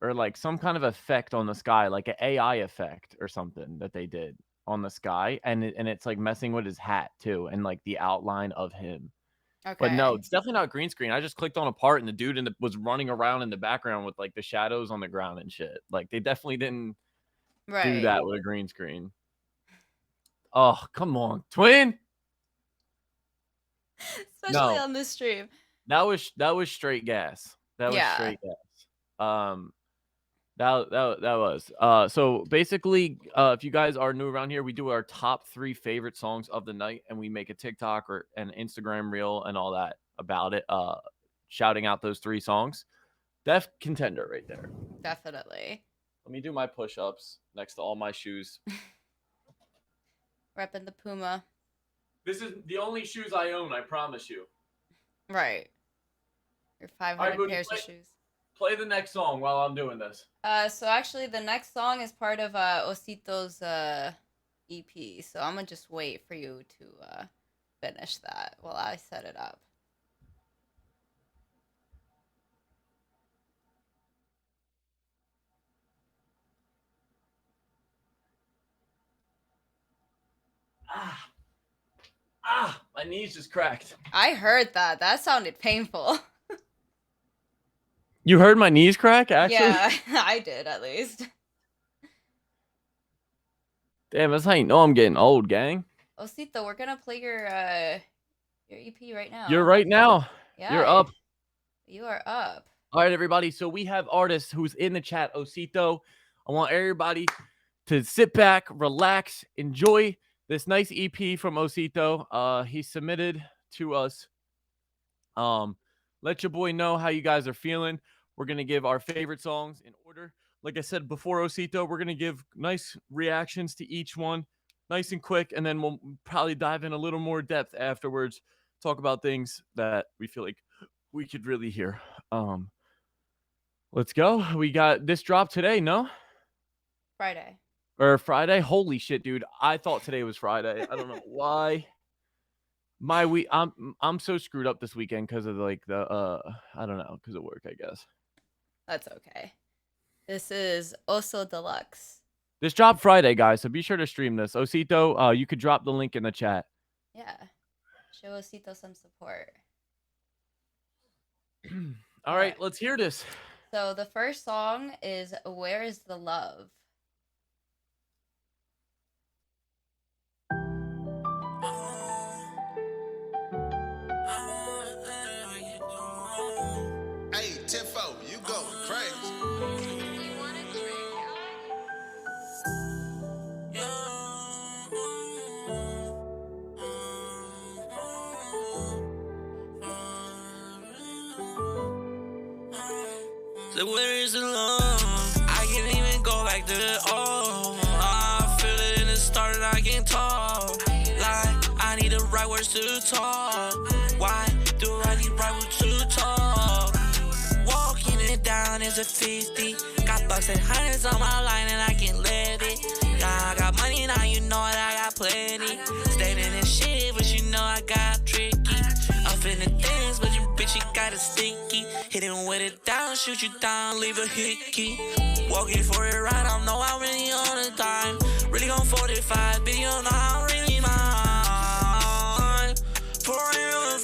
or like some kind of effect on the sky, like an AI effect or something that they did on the sky. And it's like messing with his hat too. And like the outline of him. Okay. But no, it's definitely not green screen. I just clicked on a part and the dude was running around in the background with like the shadows on the ground and shit. Like they definitely didn't do that with a green screen. Oh, come on, twin. Especially on this stream. That was straight gas. That was straight gas. That was. So basically, if you guys are new around here, we do our top 3 favorite songs of the night, and we make a TikTok or an Instagram reel and all that about it. Shouting out those 3 songs. Def contender right there. Definitely. Let me do my push-ups next to all my shoes. Repping the Puma. This is the only shoes I own, I promise you. Right. Your 500 pairs of shoes. Play the next song while I'm doing this. So actually the next song is part of Osito's EP. So I'm gonna just wait for you to finish that while I set it up. My knees just cracked. I heard that. That sounded painful. You heard my knees crack, actually? Yeah, I did at least. Damn, that's how you know I'm getting old, gang. Osito, we're gonna play your EP right now. You're right now. Yeah, You're up. You are up. All right, everybody. So we have artists who's in the chat, Osito. I want everybody to sit back, relax, enjoy this nice EP from Osito. He submitted to us. Let your boy know how you guys are feeling. We're gonna give our favorite songs in order. Like I said before, Osito, we're gonna give nice reactions to each one, nice and quick, and then we'll probably dive in a little more depth afterwards. Talk about things that we feel like we could really hear. Let's go. We got this drop today, no? Friday. Or Friday? Holy shit, dude. I thought today was Friday. I don't know why. My week, I'm so screwed up this weekend because of like the I don't know, because of work, I guess. That's okay. This is Oso Deluxe. This dropped Friday, guys, so be sure to stream this. Osito, you could drop the link in the chat. Yeah. Show Osito some support. All right, let's hear this. So the first song is Where is the Love? Hey, Tiffo, you go crazy. So where is the love? I can't even go back to the old. I feel it in the start and I can't talk. Like, I need the right words to talk. Why do I need right words to talk? Walking it down is a 50. Got bucks and hundreds on my line and I can't live it. Yeah, I got money now, you know that I got plenty. Staying in this shit, but you know I got tricky. Up in the things, but you bitch, you got it sticky. Hit him with it down, shoot you down, leave a hickey. Walking for it right, I know I'm really on the time. Really gon' 45, but you know I'm really mine. For real,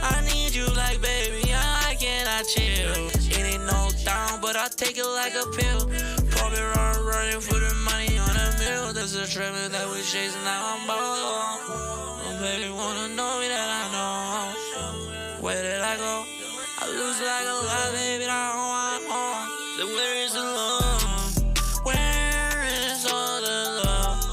I need you like baby, I cannot chill. It ain't no down, but I take it like a pill. Probably running for the money on a mill. That's a treasure that we chasing, now I'm ballin'. Baby wanna know me that I know. Where did I go? I lose like a lot, baby, I don't want home. So where is the love? Where is all the love?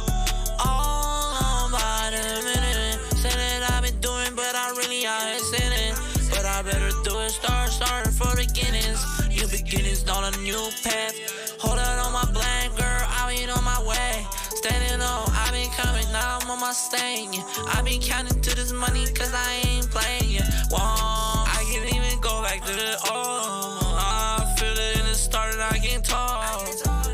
All on by the minute. Said that I've been doing, but I really out here sinning. But I better do it, starting for beginnings. New beginnings on a new path. Hold out on my blank, girl, I'll be on my way. Standing up, I've been coming, now I'm on my stain. I've been counting to this money, cause I ain't playing. Whoa, I can't even go back to the old. I feel it in the start and I can't talk.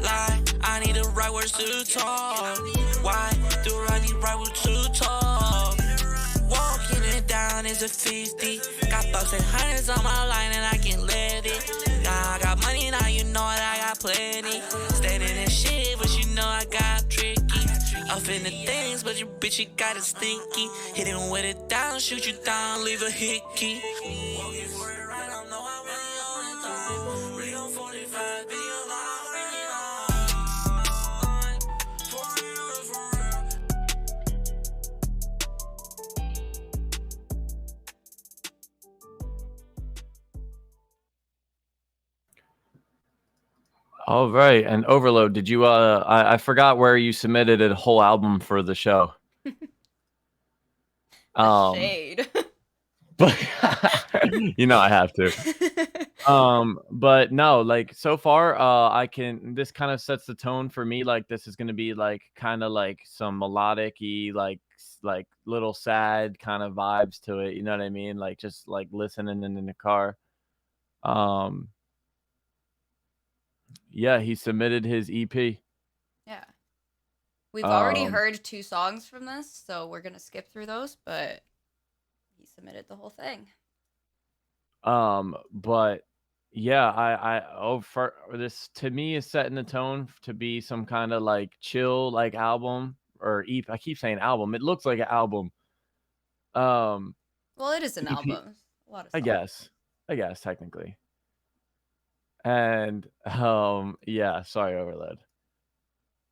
Like, I need the right words to talk. Why do I need right words to talk? Walking it down is a 50. Got bucks and hundreds on my line and I can't let it. Now I got money, now you know that I got plenty. Staying in this shit, but you know I got tricky. Up in the things, but you bitch, you got it stinky. Hit him with it down, shoot you down, leave a hickey. Walking for it right, I know I'm really on the time. Really on 45, but you know I'm really on. For real. All right, and Overload, did you I forgot where you submitted a whole album for the show. Shade. But you know I have to. But no, like so far, this kind of sets the tone for me. Like this is gonna be like kind of like some melodic-y, like little sad kind of vibes to it. You know what I mean? Like just like listening in the car. Yeah, he submitted his EP. Yeah. We've already heard 2 songs from this, so we're gonna skip through those, but he submitted the whole thing. But yeah, for this to me is setting the tone to be some kind of like chill like album, or EP. I keep saying album. It looks like an album. Well, it is an EP, album. A lot of I songs. guess technically. And yeah, sorry, overload.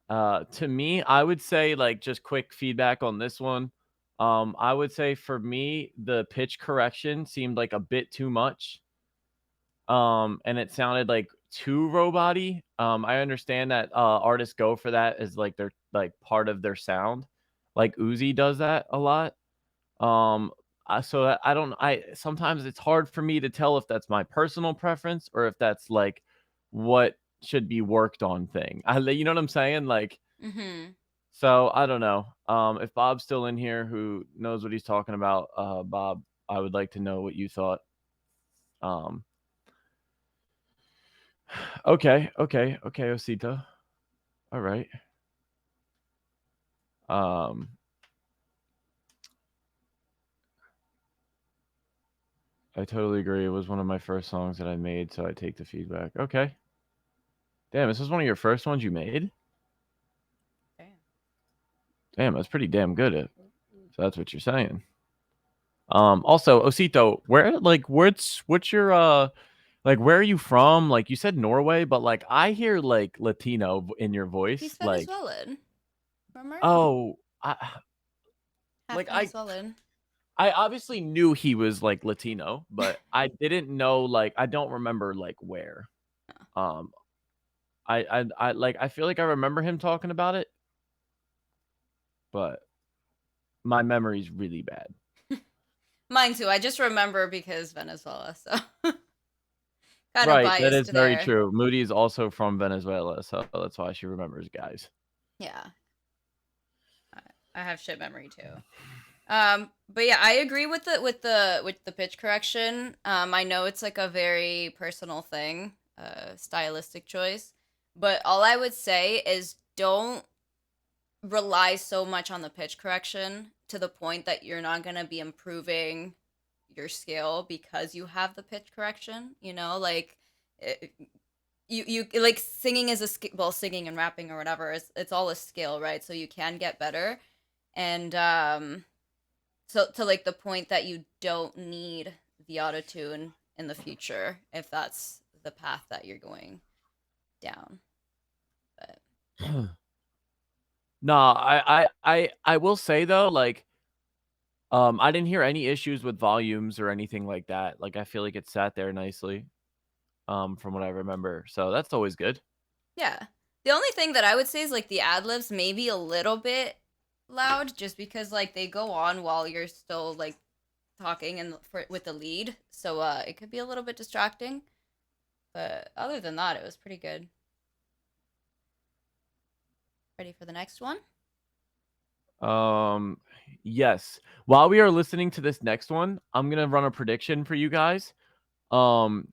To me, I would say, like, just quick feedback on this one. I would say for me, the pitch correction seemed like a bit too much. And it sounded like too robot-y. I understand that artists go for that as like their like part of their sound. Like Uzi does that a lot. So I don't. I sometimes it's hard for me to tell if that's my personal preference or if that's like what should be worked on thing. You know what I'm saying? Like, Mm-hmm. so I don't know. If Bob's still in here, who knows what he's talking about, Bob, I would like to know what you thought. Um, okay, Osita. All right. I totally agree. It was one of my first songs that I made, so I take the feedback. Okay. Damn, this was one of your first ones you made? Damn, that's pretty damn good. So that's what you're saying. Also, Osito, what's your like, where are you from? Like, you said Norway, but like I hear like Latino in your voice. He's Like, Venezuelan. Remember? oh, Half like Venezuelan. I obviously knew he was like Latino, but I didn't know, like, I don't remember like where. I like, I feel like I remember him talking about it, but my memory's really bad. Mine too. I just remember because Venezuela, so kind of Right, that biased is very there. true. Moody is also from Venezuela, so that's why she remembers guys. Yeah. I have shit memory too. But yeah, I agree with the pitch correction. I know it's like a very personal thing, stylistic choice, but all I would say is don't rely so much on the pitch correction to the point that you're not going to be improving your skill because you have the pitch correction, you know, like you like singing is a skill. Well, singing and rapping or whatever, it's all a skill, right? So you can get better. And so to like the point that you don't need the autotune in the future if that's the path that you're going down. But No, I will say though, like, I didn't hear any issues with volumes or anything like that. Like, I feel like it sat there nicely, from what I remember. So that's always good. yeah. The only thing that I would say is like the ad libs maybe a little bit loud just because like they go on while you're still like talking and with the lead. So it could be a little bit distracting. But other than that, it was pretty good. Ready for the next one? Yes. While we are listening to this next one, I'm gonna run a prediction for you guys. The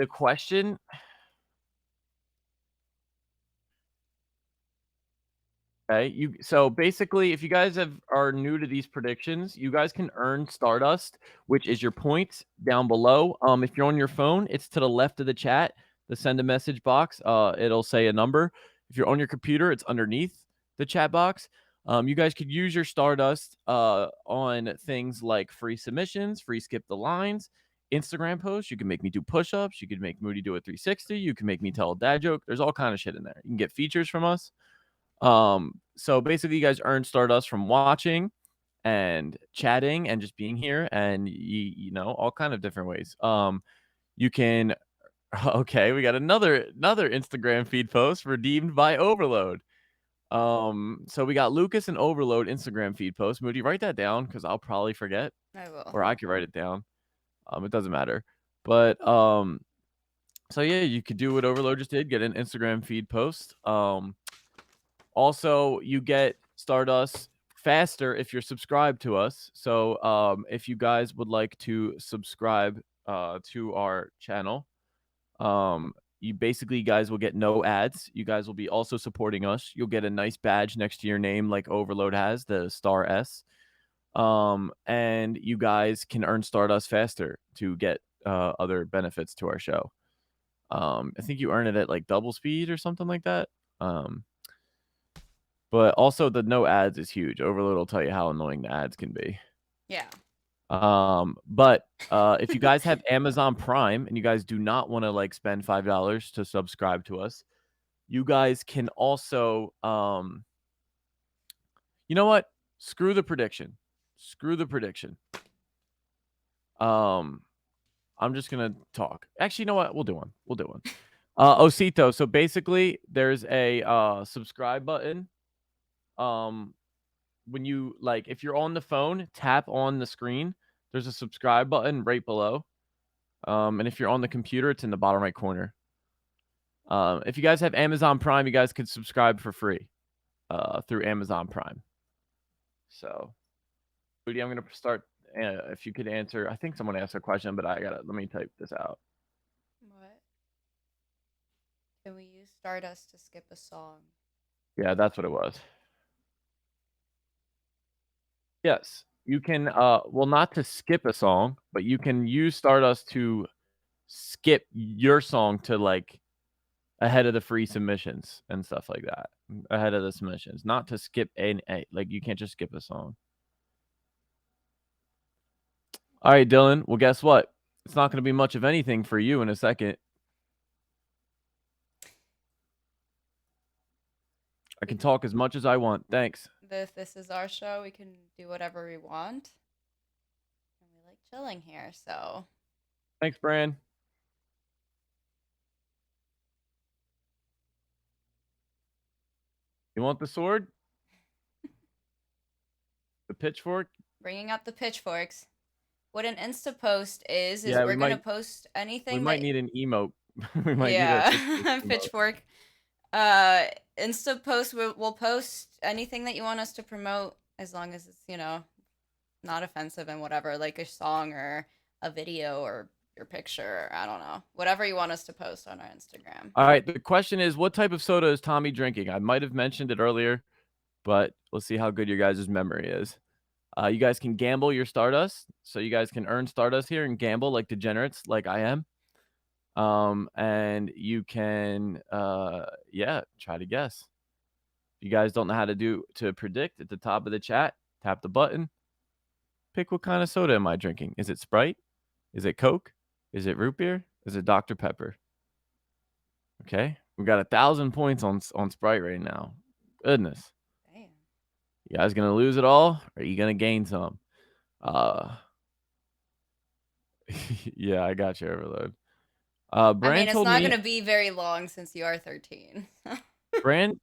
question. Okay, so basically, if you guys are new to these predictions, you guys can earn Stardust, which is your points down below. If you're on your phone, it's to the left of the chat, the send a message box. It'll say a number. If you're on your computer, it's underneath the chat box. You guys could use your Stardust on things like free submissions, free skip the lines, Instagram posts. You can make me do push-ups. You could make Moody do a 360. You can make me tell a dad joke. There's all kind of shit in there. You can get features from us. So basically you guys earn Stardust from watching and chatting and just being here, and you know, all kind of different ways. You can okay, we got another Instagram feed post redeemed by Overload. So we got Lucas and Overload Instagram feed post. Moody, write that down because I'll probably forget. I will. Or I could write it down. It doesn't matter. But so yeah, you could do what Overload just did, get an Instagram feed post. Also, you get Stardust faster if you're subscribed to us. So if you guys would like to subscribe to our channel, you basically guys will get no ads. You guys will be also supporting us. You'll get a nice badge next to your name like Overload has, the star S. And you guys can earn Stardust faster to get other benefits to our show. I think you earn it at like double speed or something like that. But also the no ads is huge. Overload will tell you how annoying the ads can be. Yeah. But if you guys have Amazon Prime and you guys do not want to like spend $5 to subscribe to us, you guys can also you know what? Screw the prediction. Screw the prediction. I'm just gonna talk. Actually, you know what? We'll do one. We'll do one. Osito. So basically, there's a subscribe button. When you like, if you're on the phone, tap on the screen. There's a subscribe button right below. And if you're on the computer, it's in the bottom right corner. If you guys have Amazon Prime, you guys could subscribe for free through Amazon Prime. So, Rudy, I'm gonna start. If you could answer, I think someone asked a question, but let me type this out. What? Can we use Stardust to skip a song? Yeah, that's what it was. Yes, you can. Well, not to skip a song, but you can use Stardust to skip your song to like ahead of the free submissions and stuff like that. Ahead of the submissions, not to skip like you can't just skip a song. All right, Dylan. Well, guess what? It's not going to be much of anything for you in a second. I can talk as much as I want. Thanks. This is our show. We can do whatever we want. And we like chilling here, so. Thanks, Bran. You want the sword? The pitchfork? Bringing out the pitchforks. What an Insta post is Yeah, we're going to post anything. We might need an emote. We might need a pitchfork. Insta post, we'll post anything that you want us to promote as long as it's, not offensive and whatever, like a song or a video or your picture, or I don't know, whatever you want us to post on our Instagram. All right. The question is, what type of soda is Tommy drinking? I might have mentioned it earlier, but we'll see how good your guys' memory is. You guys can gamble your Stardust, so you guys can earn Stardust here and gamble like degenerates, like I am. And you can, try to guess. If you guys don't know how to predict, at the top of the chat, tap the button. Pick what kind of soda am I drinking? Is it Sprite? Is it Coke? Is it root beer? Is it Dr. Pepper? Okay, we got 1,000 points on Sprite right now. Goodness. Damn. You guys gonna lose it all, or are you gonna gain some? Yeah, I got you, Overload. Bran it's not gonna be very long since you are 13. Bran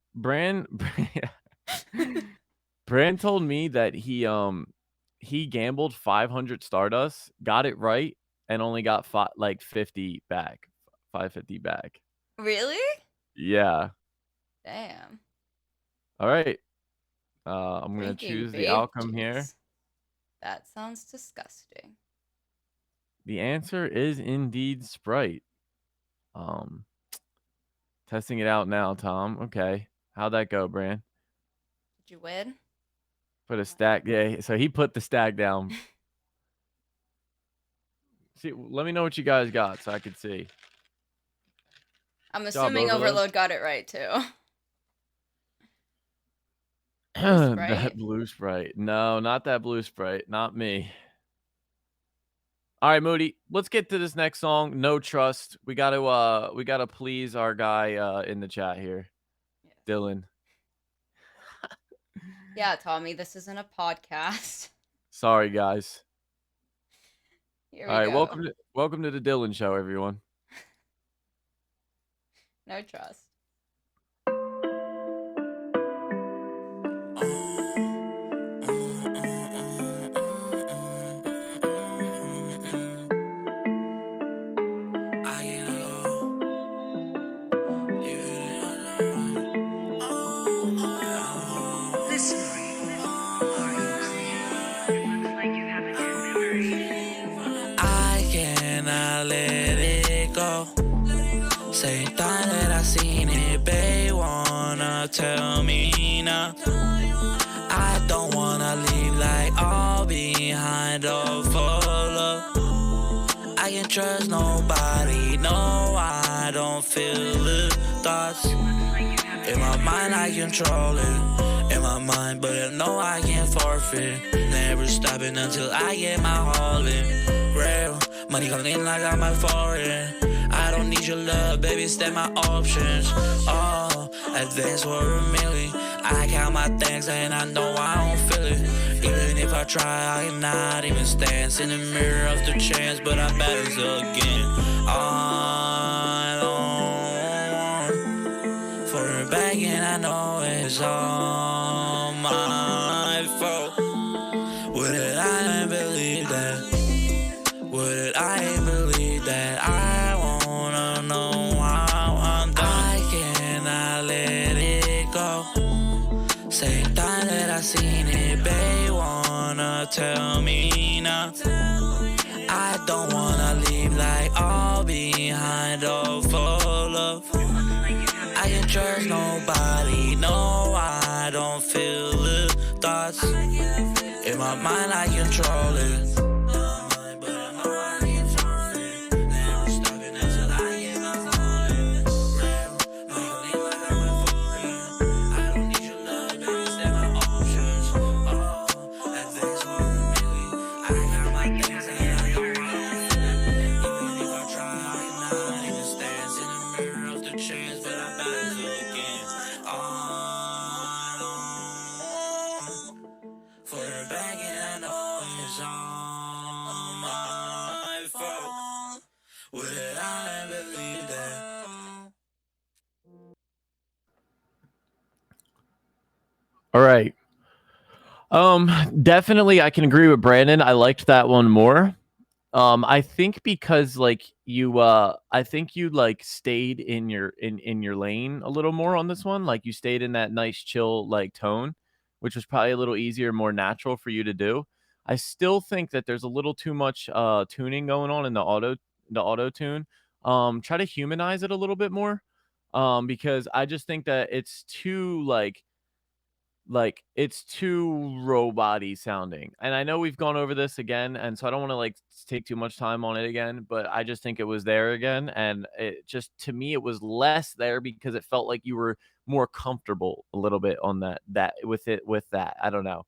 told me that he gambled 500 Stardust, got it right, and only got 50 back. 550 back. Really? Yeah. Damn. All right. I'm gonna choose the outcome here. That sounds disgusting. The answer is indeed Sprite. Testing it out now, Tom. Okay. How'd that go, Bran? Did you win? Put a stack. Yeah, so he put the stack down. See, let me know what you guys got so I could see. I'm assuming Overload got it right too. That blue Sprite. No, not that blue Sprite. Not me. All right, Moody. Let's get to this next song. No Trust. We gotta please our guy in the chat here, yes. Dylan. Yeah, Tommy. This isn't a podcast. Sorry, guys. Here we go. welcome to the Dylan Show, everyone. No Trust. Tell me now. I don't wanna leave like all behind or follow. I can't trust nobody, no, I don't feel the thoughts. In my mind I control it. in my mind, but I know I can't forfeit. Never stopping until I get my haul in. Real money coming in like I'm a foreign. I don't need your love, baby, step my options. Oh, advance for a million. I count my things and I know I don't feel it. Even if I try, I cannot even stand in the mirror of the chance, but I bet it's again. I don't want for her back, and I know it's all my fault. Would it I believe that? Would I believe that? I wanna know how I'm done. I cannot let it go. Same time that I seen it, babe, wanna tell me now. I don't wanna leave like all behind, all for love. I can trust nobody, no, I don't feel the thoughts. In my mind, I control it. All right. Definitely I can agree with Brandon. I liked that one more. I think because like you I think you like stayed in your lane a little more on this one. Like you stayed in that nice chill like tone, which was probably a little easier, more natural for you to do. I still think that there's a little too much tuning going on in the auto tune. Try to humanize it a little bit more. Because I just think that it's too like it's too robot-y sounding. And I know we've gone over this again, and so I don't want to like take too much time on it again, but I just think it was there again, and it just to me it was less there because it felt like you were more comfortable a little bit on that with that. I don't know.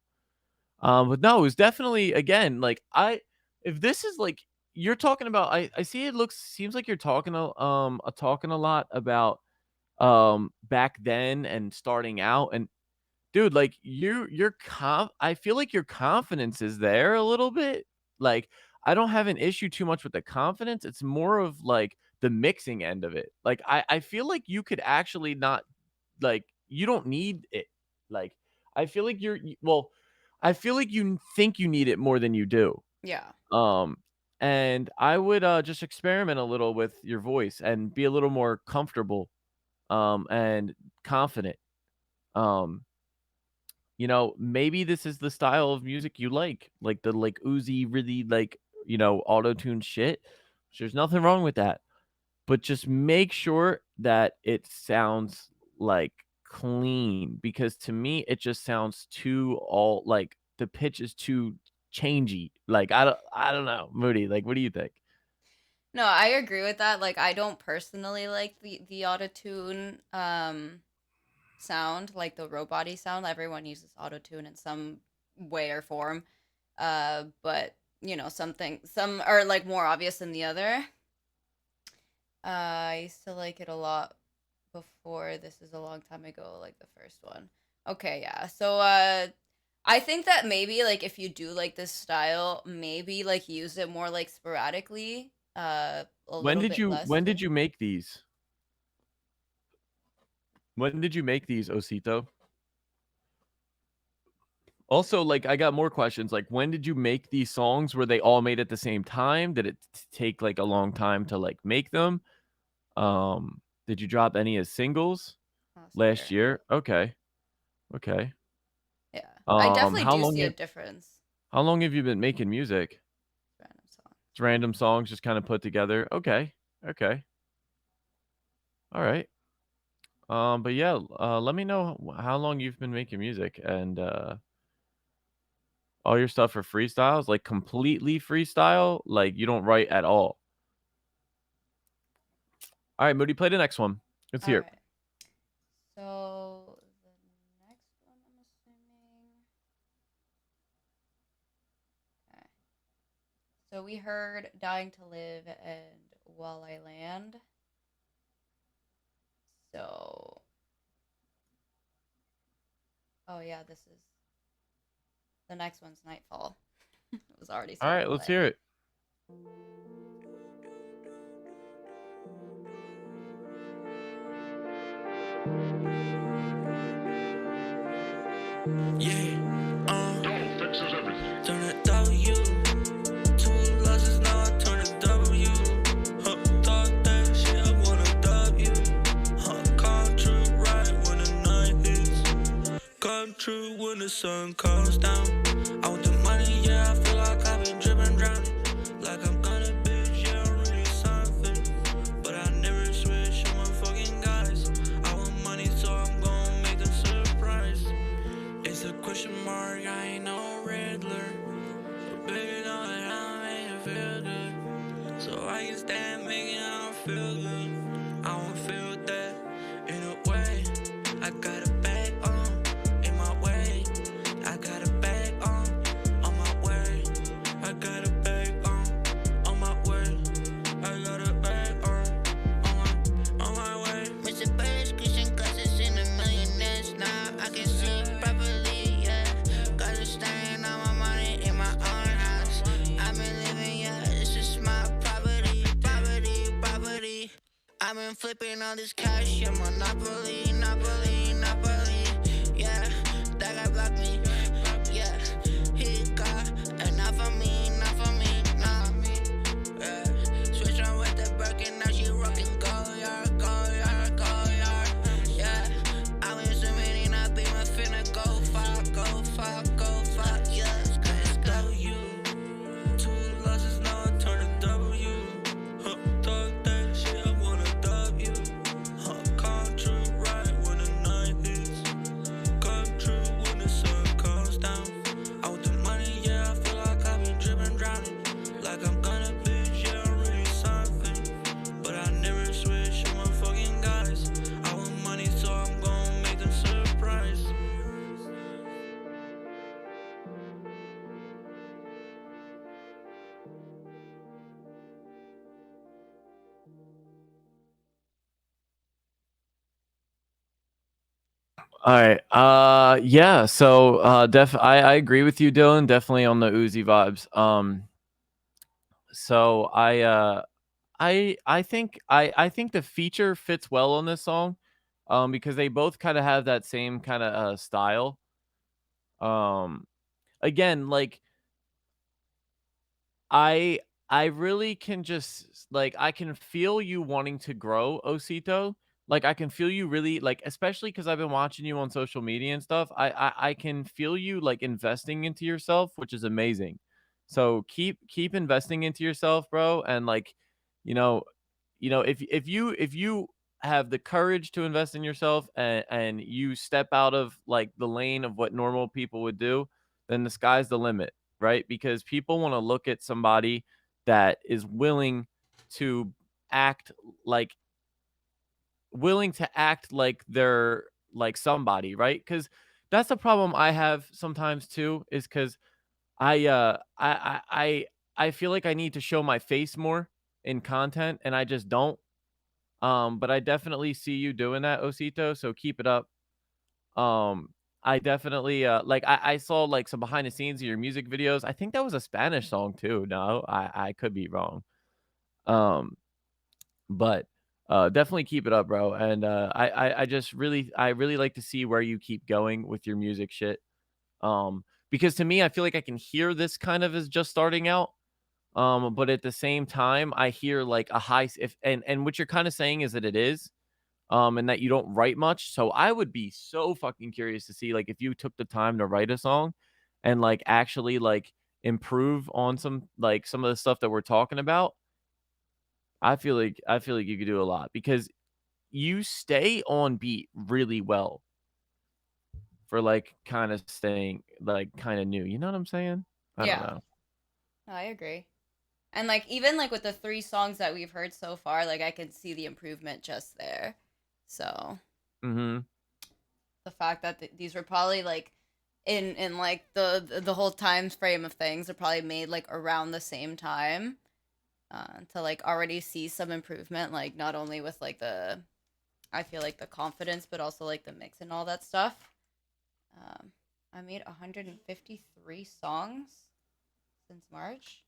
But no, it was definitely again like I if this is like you're talking about I see it looks seems like you're talking a lot about back then and starting out and dude, like I feel like your confidence is there a little bit. Like I don't have an issue too much with the confidence. It's more of like the mixing end of it. Like I feel like you could actually not like you don't need it. Like I feel like well, I feel like you think you need it more than you do. Yeah. Um and I would just experiment a little with your voice and be a little more comfortable and confident. Um maybe this is the style of music you like the like oozy, really like, auto-tune shit. There's nothing wrong with that. But just make sure that it sounds like clean because to me it just sounds too all like the pitch is too changey. Like I don't know, Moody. Like what do you think? No, I agree with that. Like I don't personally like the autotune sound, like the robot-y sound. Everyone uses autotune in some way or form. But some are like more obvious than the other. I used to like it a lot before. This is a long time ago, like the first one. Okay, yeah. So I think that maybe like if you do like this style, maybe like use it more like sporadically, a When little did bit you less when too. did you make these? When did you make these, Osito? Also, like, I got more questions. Like, when did you make these songs? Were they all made at the same time? Did it take like a long time to like make them? Did you drop any as singles last year? Okay. Okay. Yeah. I definitely How do long see a you difference. how long have you been making music? Random song. It's random songs just kind of put together. Okay. Okay. All right. But yeah, let me know how long you've been making music and all your stuff are freestyles, like completely freestyle, like you don't write at all. All right, Moody, play the next one. Let's All hear it. right. So the next one I'm So we heard Dying to Live and While I Land. So. Oh, yeah, this is. The next one's Nightfall. It was already All starting right, to let's play. hear it. Turn it W. Two losses, now I turn it W. Thought that shit, I want a W. Come true right when the night hits. Come true when the sun comes down. I want the money, yeah, I feel like I've been dripping, drowning. Like I'm gonna bitch, yeah, I'm really something. But I never switch on my fucking guys. I want money, so I'm gonna make them surprise. It's a question mark, I ain't no Riddler. But baby, know that I'll make it feel good. So I can stand making it all feel good. I won't feel that in a way. I got a bag on in my way. I got a bag on my way. I got a bag on my way. I got a bag on my way. Mr. Bass, Christian glasses in the millionaires now. I can see properly, yeah. Got a stain on my money in my own house. I've been living, yeah, this is my property. I've been flipping all this cash, yeah, Monopoly. Yeah, that guy blocked me. Yeah, he got enough for me, nah. Yeah, switch on with the Birkin, now she rockin' go yard. Yeah, I went swimming, I be my finna go far, yeah. Let's go, you. Two losses, now I turn to W. Thought that shit, I want a W. Come true right when the night hits. Come true when the sun comes down. I want the money, yeah, I feel like I've been dripping, drowning. Like I'm gonna bitch, yeah, I'm really something. But I never switch on my fucking guys. I want money, so I'm gonna make them surprise. All right. Yeah. So, I agree with you, Dylan. Definitely on the Uzi vibes. So I think the feature fits well on this song, because they both kind of have that same kind of style. Um, again, like I I really can just like I can feel you wanting to grow, Osito. Like I can feel you really like, especially because I've been watching you on social media and stuff. I can feel you like investing into yourself, which is amazing. So keep investing into yourself, bro. And like, you know, if you have the courage to invest in yourself, and you step out of like the lane of what normal people would do, then the sky's the limit, right? Because people want to look at somebody that is to act like willing to act like they're like somebody, right? Because that's the problem I have sometimes too, is because I feel like I need to show my face more in content, and I just don't. But I definitely see you doing that, Osito. So keep it up. I definitely like I saw like some behind the scenes of your music videos. I think that was a Spanish song too. No, I could be wrong. Um, but definitely keep it up, bro. And I just really like to see where you keep going with your music shit. Because to me, I feel like I can hear this kind of as just starting out. But at the same time, I hear like a high if and what you're kind of saying is that it is, and that you don't write much. So I would be so fucking curious to see like if you took the time to write a song and like actually like improve on some of the stuff that we're talking about. I feel like you could do a lot because you stay on beat really well for like kind of staying like kind of new. You know what I'm saying? I don't Yeah, know. no, I agree. And like even like with the 3 songs that we've heard so far, like I can see the improvement just there. So Mhm. the fact that these were probably like in like the whole time frame of things are probably made like around the same time, to like already see some improvement, like not only with like the, I feel like the confidence, but also like the mix and all that stuff. I made 153 songs since March.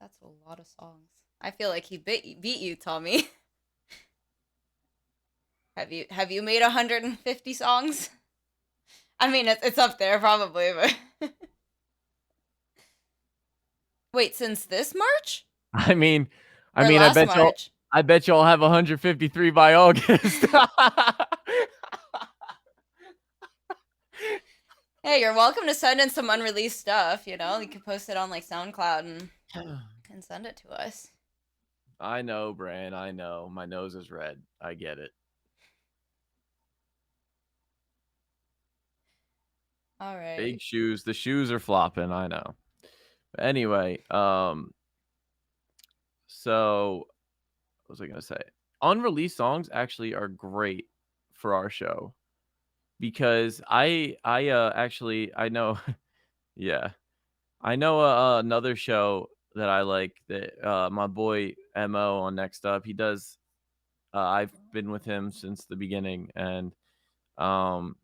That's a lot of songs. I feel like he beat you, Tommy. Have you made 150 songs? I mean, it's up there probably, but wait, since this March? I mean, Or I last bet y'all, March? I bet y'all have 153 by August. Hey, you're welcome to send in some unreleased stuff, you know? You can post it on like SoundCloud and send it to us. I know, Bran. I know. My nose is red. I get it. All right. Big shoes. The shoes are flopping. I know. But anyway, so what was I gonna say? Unreleased songs actually are great for our show because I actually I know, yeah, I know another show that I like that my boy Mo on Next Up, he does. I've been with him since the beginning, and um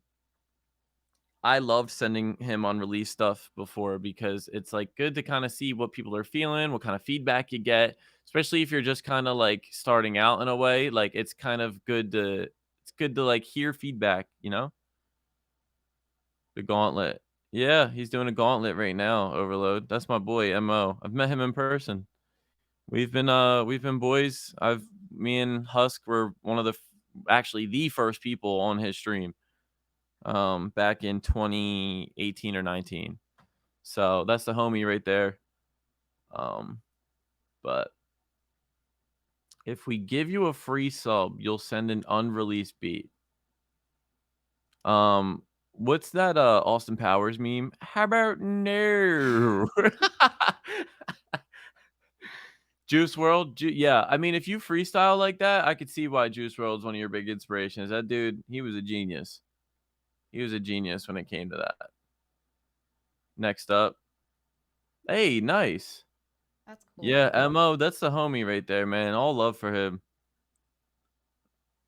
I loved sending him unreleased stuff before because it's like good to kind of see what people are feeling, what kind of feedback you get, especially if you're just kind of like starting out in a way. Like it's kind of good to like hear feedback, you know? The gauntlet. Yeah, he's doing a gauntlet right now, Overload. That's my boy, Mo. I've met him in person. We've been boys. Me and Husk were one of the actually the first people on his stream back in 2018 or 19. So that's the homie right there. But if we give you a free sub, you'll send an unreleased beat. What's that Austin Powers meme? How about no? Juice World, yeah. I mean, if you freestyle like that, I could see why Juice World's one of your big inspirations. That dude, he was a genius. He was a genius when it came to that. Next up. Hey, nice. That's cool. Yeah, Mo, that's the homie right there, man. All love for him.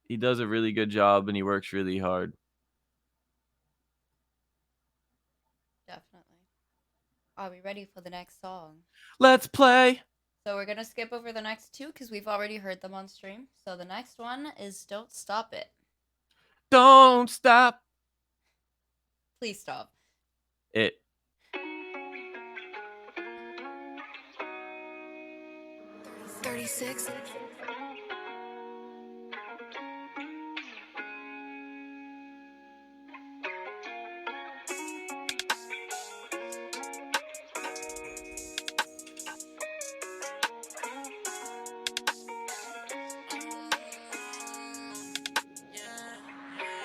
He does a really good job and he works really hard. Definitely. Are we ready for the next song? Let's play. So we're going to skip over the next two because we've already heard them on stream. So the next one is Don't Stop It. Don't stop. Please stop. It. 36.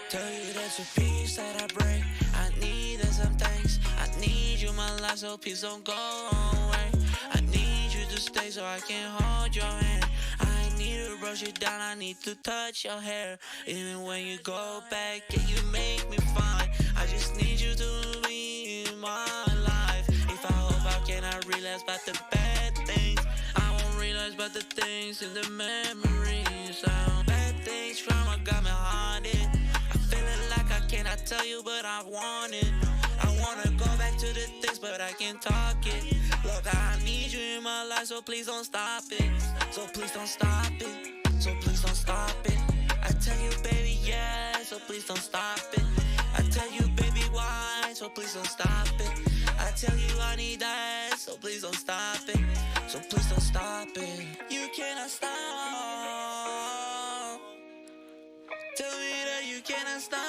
Tell you that's a piece that I bring. I need some things. I need you, my life, so please don't go away. I need you to stay so I can hold your hand. I need to brush it down, I need to touch your hair. Even when you go back, yeah, you make me fine. I just need you to be in my life. If I hope I cannot realize about the bad things, I won't realize about the things in the memories. Bad things, trauma got me haunted. I tell you, but I want it. I wanna go back to the things, but I can't talk it. Look, I need you in my life, so please don't stop it. So please don't stop it. So please don't stop it. I tell you, baby, yeah, so please don't stop it. I tell you, baby, why, so please don't stop it. I tell you, I need that, so please don't stop it. So please don't stop it. You cannot stop. Tell me that you cannot stop.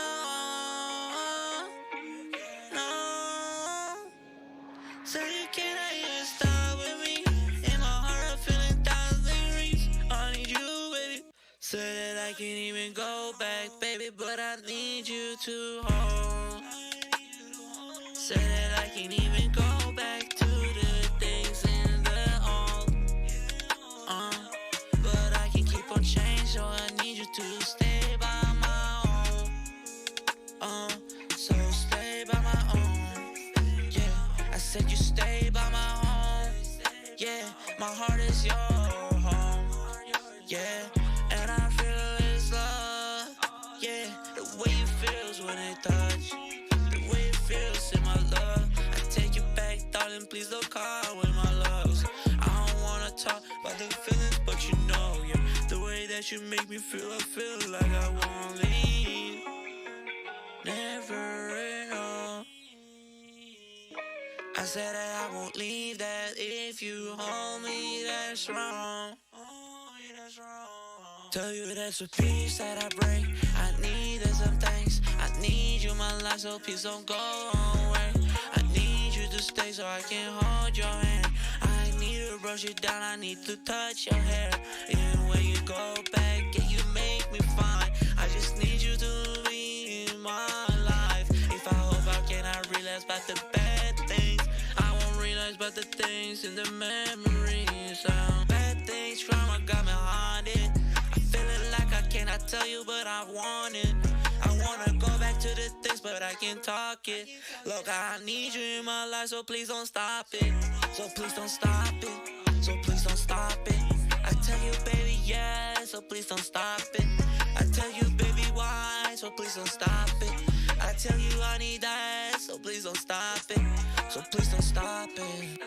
So you cannot even stop with me. In my heart I'm feeling 1,000 reasons. I need you, baby. So that I can't even go back, baby. But I need you to hold. So that I can't even go back to the things in the old. But I can keep on changing, so I need you to stay by my own. So Yeah, my heart is your home. Yeah, and I feel it's love. Yeah, the way it feels when it touch. The way it feels in my love. I take you back, darling, please don't call with my loves. I don't wanna talk about the feelings, but you know, yeah. The way that you make me feel, I feel like I won't leave. Never enough. I said that I won't leave, that if you hold me, that's wrong. Tell you that's a piece that I break. I need some things. I need you in my life, so please don't go away. I need you to stay so I can hold your hand. I need to brush it down, I need to touch your hair. Even when you go back, yeah, you make me fine. I just need you to be in my life. If I hope I cannot realize about the bad things, I won't realize about the things in the memories. Bad things, trauma got me haunted. I feel it like I cannot tell you, but I want it. I wanna go back to the things, but I can't talk it. Look, I need you in my life, so please don't stop it. So please don't stop it. So please don't stop it. I tell you, baby, yeah, so please don't stop it. I tell you, baby, why, so please don't stop it. I tell you I need that, so please don't stop it. So please don't stop it.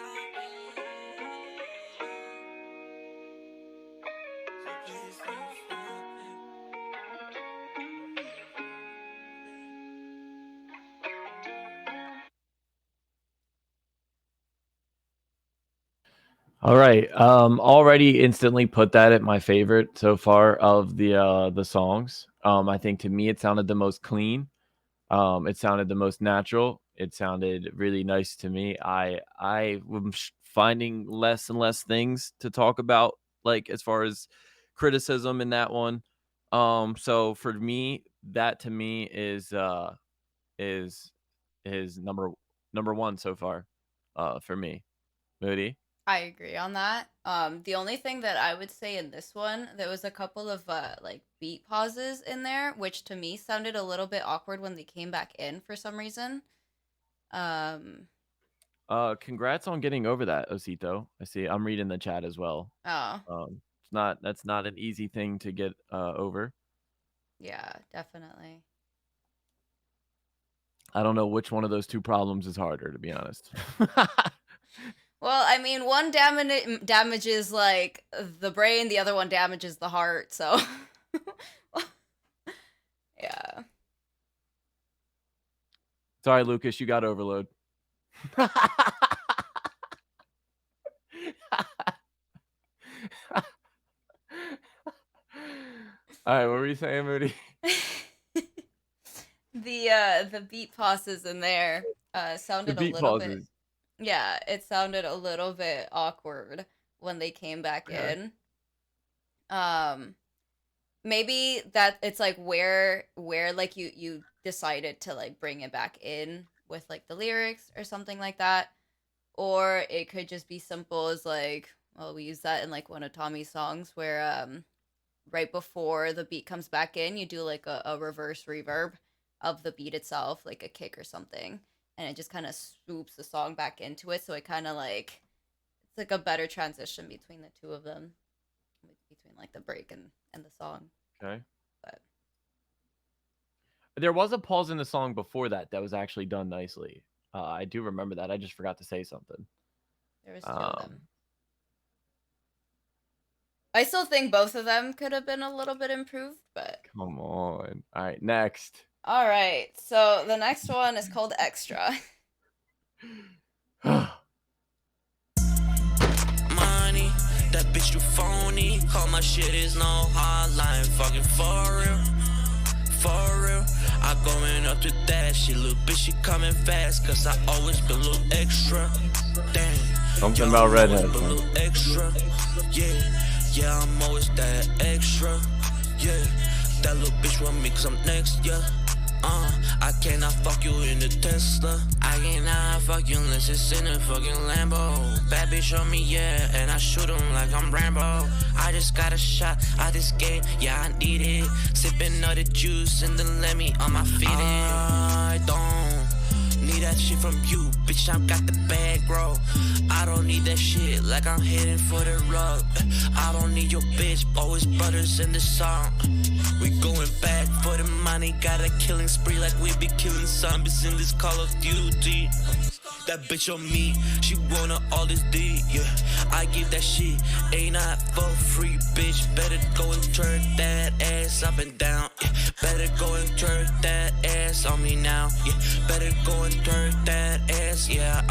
All right. Already instantly put that at my favorite so far of the songs. I think to me it sounded the most clean. It sounded the most natural. It sounded really nice to me. I am finding less and less things to talk about, like as far as criticism in that one. So for me, that to me is number one so far. For me, Moody. I agree on that. The only thing that I would say in this one, there was a couple of like beat pauses in there, which to me sounded a little bit awkward when they came back in for some reason. Congrats on getting over that, Osito. I see. I'm reading the chat as well. Oh, That's not an easy thing to get over. yeah, definitely. I don't know which one of those two problems is harder, to be honest. Well, I mean, one damages like the brain, the other one damages the heart. So, yeah. Sorry, Lucas, you got overload. All right, what were you saying, Moody? The beat pauses in there sounded The beat a little pauses. bit. Yeah, it sounded a little bit awkward when they came back in. Maybe that it's like where like you decided to like bring it back in with like the lyrics or something like that, or it could just be simple as like, well, we use that in like one of Tommy's songs where right before the beat comes back in, you do like a reverse reverb of the beat itself, like a kick or something, and it just kind of swoops the song back into it, so it kind of like, it's like a better transition between the two of them, between like the break and the song. Okay. But there was a pause in the song before that was actually done nicely. I do remember that. I just forgot to say something. There was two of them. I still think both of them could have been a little bit improved, but come on. All right, next. All right, so the next one is called Extra. Money, that bitch you phony. Call my shit is no hotline. Fucking for real, for real. I going up to that shit, little bitch, she coming fast. Cause I always been a little extra. Damn. Something about redhead. A little extra. Yeah, I'm always that extra. Yeah, that little bitch want me cause I'm next, yeah. I cannot fuck you in the Tesla. I cannot fuck you unless it's in a fucking Lambo. Bad bitch on me, yeah, and I shoot him like I'm Rambo. I just got a shot out this game, yeah, I need it. Sipping all the juice and then let me on my feet. I don't need need that shit from you, bitch. I got the bag, bro. I don't need that shit like I'm heading for the rug. I don't need your bitch, always brothers in the song. We going back for the money, got a killing spree like we be killing zombies in this Call of Duty. That bitch on me, she wanna all this D, yeah. I give that shit, ain't not for free, bitch. Better go and turn that ass up and down, yeah. Better go and turn that ass on me now, yeah. Better go and turn that ass, yeah,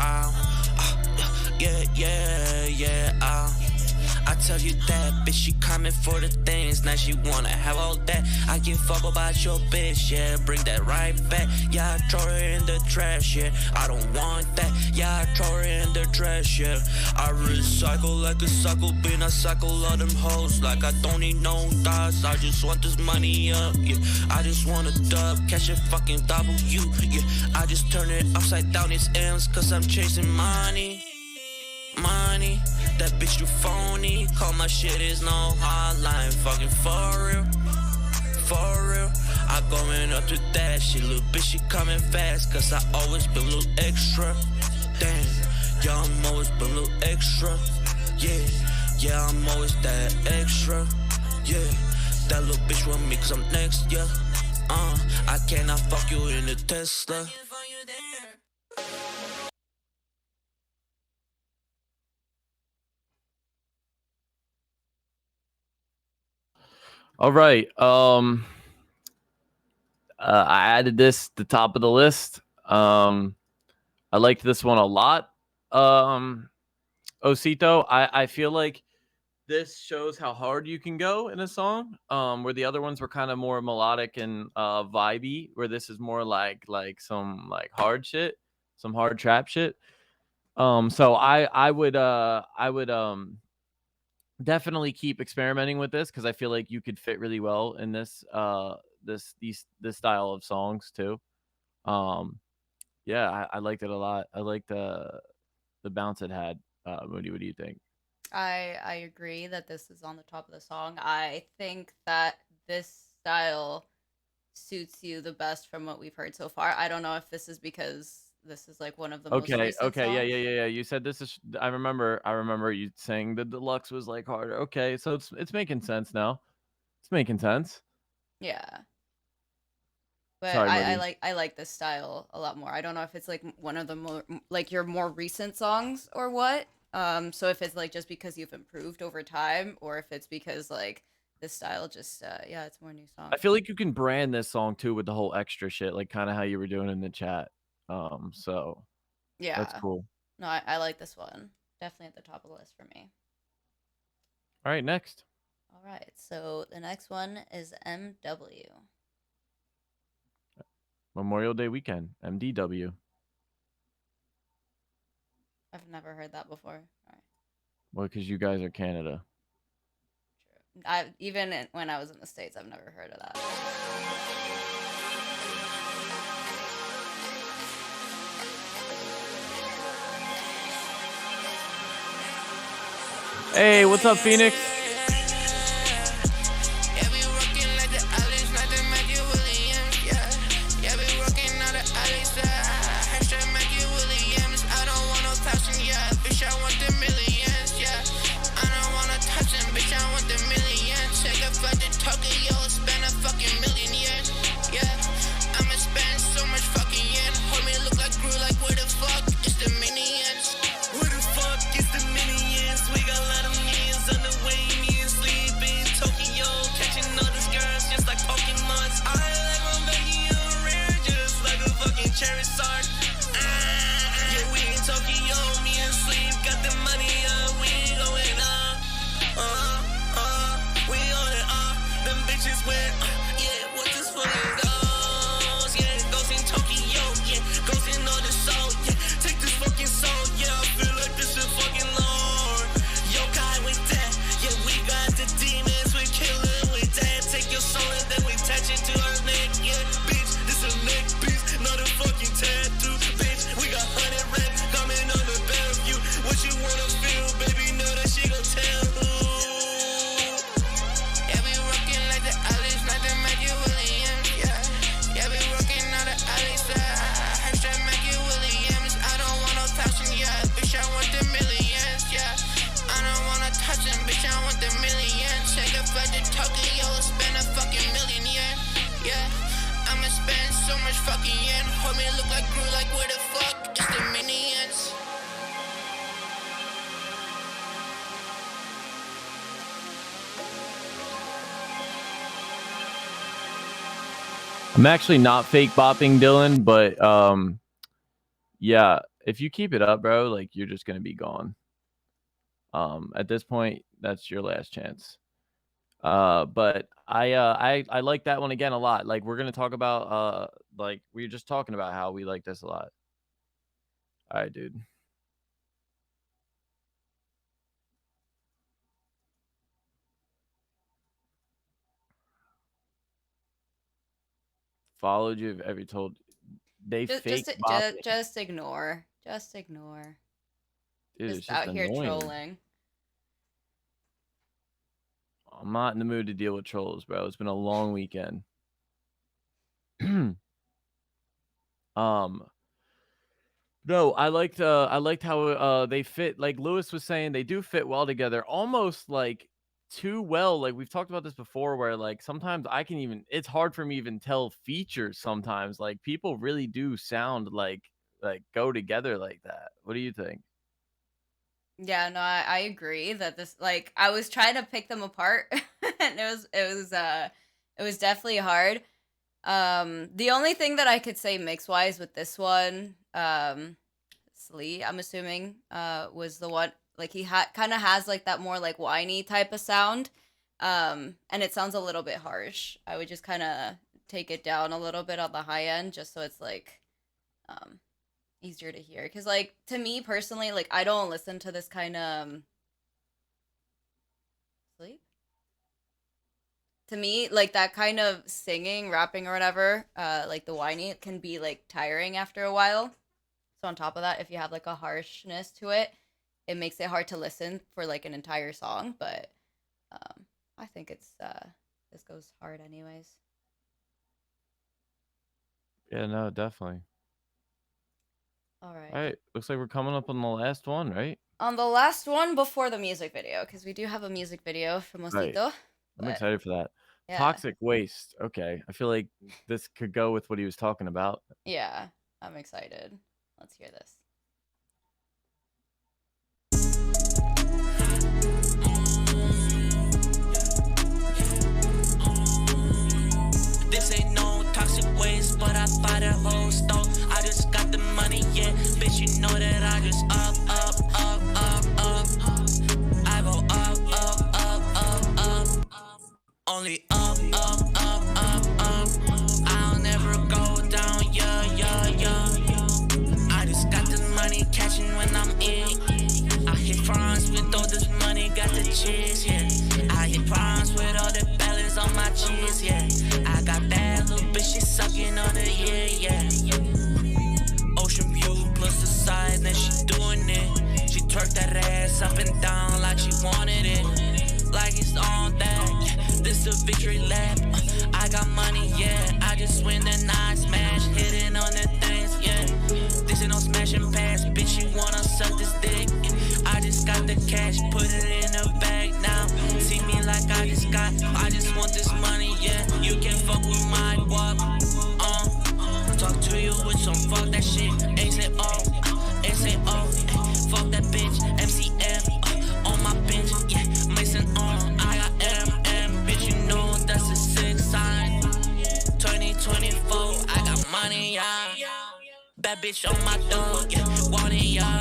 I tell you that, bitch, she coming for the things. Now she wanna have all that. I give fuck about your bitch, yeah. Bring that right back. Yeah, I throw her in the trash, yeah. I don't want that. Yeah, I throw her in the trash, yeah. I recycle like a cycle bin. I cycle all them hoes like I don't need no dots. I just want this money up, yeah. I just want a dub, catch a fucking W, yeah. I just turn it upside down, it's M's, cause I'm chasing money. Money, that bitch you phony. Call my shit is no hotline. Fucking for real, for real. I going up to that shit, little bitch, she coming fast. Cause I always been a little extra. Damn, yeah, I'm always been a little extra. Yeah, I'm always that extra. Yeah, that little bitch want me cause I'm next, yeah. I cannot fuck you in the Tesla. All right. I added this to the top of the list. I liked this one a lot. Osito, I feel like this shows how hard you can go in a song. Where the other ones were kind of more melodic and vibey, where this is more like some like hard shit, some hard trap shit. So I would definitely keep experimenting with this because I feel like you could fit really well in this this style of songs too. Yeah, I liked it a lot. I liked the bounce it had. Moody, what do you think? I agree that this is on the top of the song. I think that this style suits you the best from what we've heard so far. I don't know if this is because this is like one of the most recent songs. Yeah. You said this is. I remember you saying the deluxe was like harder. Okay, so it's making sense now. It's making sense. Yeah. But Sorry, I like this style a lot more. I don't know if it's like one of the more like your more recent songs or what. So if it's like just because you've improved over time, or if it's because like this style just yeah, it's more new song. I feel like you can brand this song too with the whole extra shit, like kind of how you were doing in the chat. So yeah, that's cool. No, I like this one. Definitely at the top of the list for me. All right, next. All right, so the next one is MW. Memorial Day weekend, MDW. I've never heard that before. All right. Well, because you guys are Canada. True. Even when I was in the States, I've never heard of that. Hey, what's up, Phoenix? Where the fuck is the minions? We got a lot of millions on the way. Homie look like Groot, like where the fuck is the minions? I'm actually not fake bopping Dylan, but yeah, if you keep it up, bro, like you're just gonna be gone. At this point, that's your last chance. But I like that one again a lot. Like we're gonna talk about like we were just talking about how we like this a lot. All right, dude. Followed you every told they fake bopping. Just ignore. Just ignore. Dude, Just it's just out here annoying. trolling. I'm not in the mood to deal with trolls, bro. It's been a long weekend. No, I liked how they fit. Like Lewis was saying, they do fit well together, almost like too well. Like we've talked about this before, where like sometimes it's hard for me to even tell features. Sometimes like people really do sound like go together like that. What do you think? Yeah, no, I agree that this, like, I was trying to pick them apart and it was definitely hard. The only thing that I could say mix wise with this one, Slee, I'm assuming, was the one, like he kind of has like that more like whiny type of sound. And it sounds a little bit harsh. I would just kind of take it down a little bit on the high end just so it's like easier to hear, because like to me personally, like I don't listen to this kind of sleep. To me, like that kind of singing, rapping or whatever, like the whiny, it can be like tiring after a while. So on top of that, if you have like a harshness to it, it makes it hard to listen for like an entire song. But I think it's this goes hard anyways. Yeah, no, definitely. All right. All right, looks like we're coming up on the last one, right? On the last one before the music video, because we do have a music video for Mosito. Right. I'm excited for that. Yeah. Toxic waste. Okay, I feel like this could go with what he was talking about. Yeah, I'm excited. Let's hear this. This ain't no toxic waste, but I buy the whole store. I just got the money, yeah. Bitch, you know that I just up. I go up. Only up. I'll never go down, yeah. I just got the money catching when I'm in. I hit France with all this money, got the cheese, yeah. I hit France with all the balance on my cheese, yeah. I got bad little bitch, she sucking on it, yeah. Ocean view plus the side, then she doing it. She twerk that ass up and down like she wanted it. Like it's on that, yeah. This a victory lap. I got money, yeah. I just win and I smash, hitting on the things, yeah. This ain't no smashing pass, bitch. You wanna suck this dick? I just got the cash, put it in a bag now. See me like I just want this money, yeah. You can fuck with my walk, talk to you with some fuck that shit. ASAO, fuck that bitch. MCM, on my bench, yeah. Mason on, I got MM, bitch. You know that's a 6 sign. 2024, I got money, yeah. Bad bitch on my door, yeah. Want it, yeah.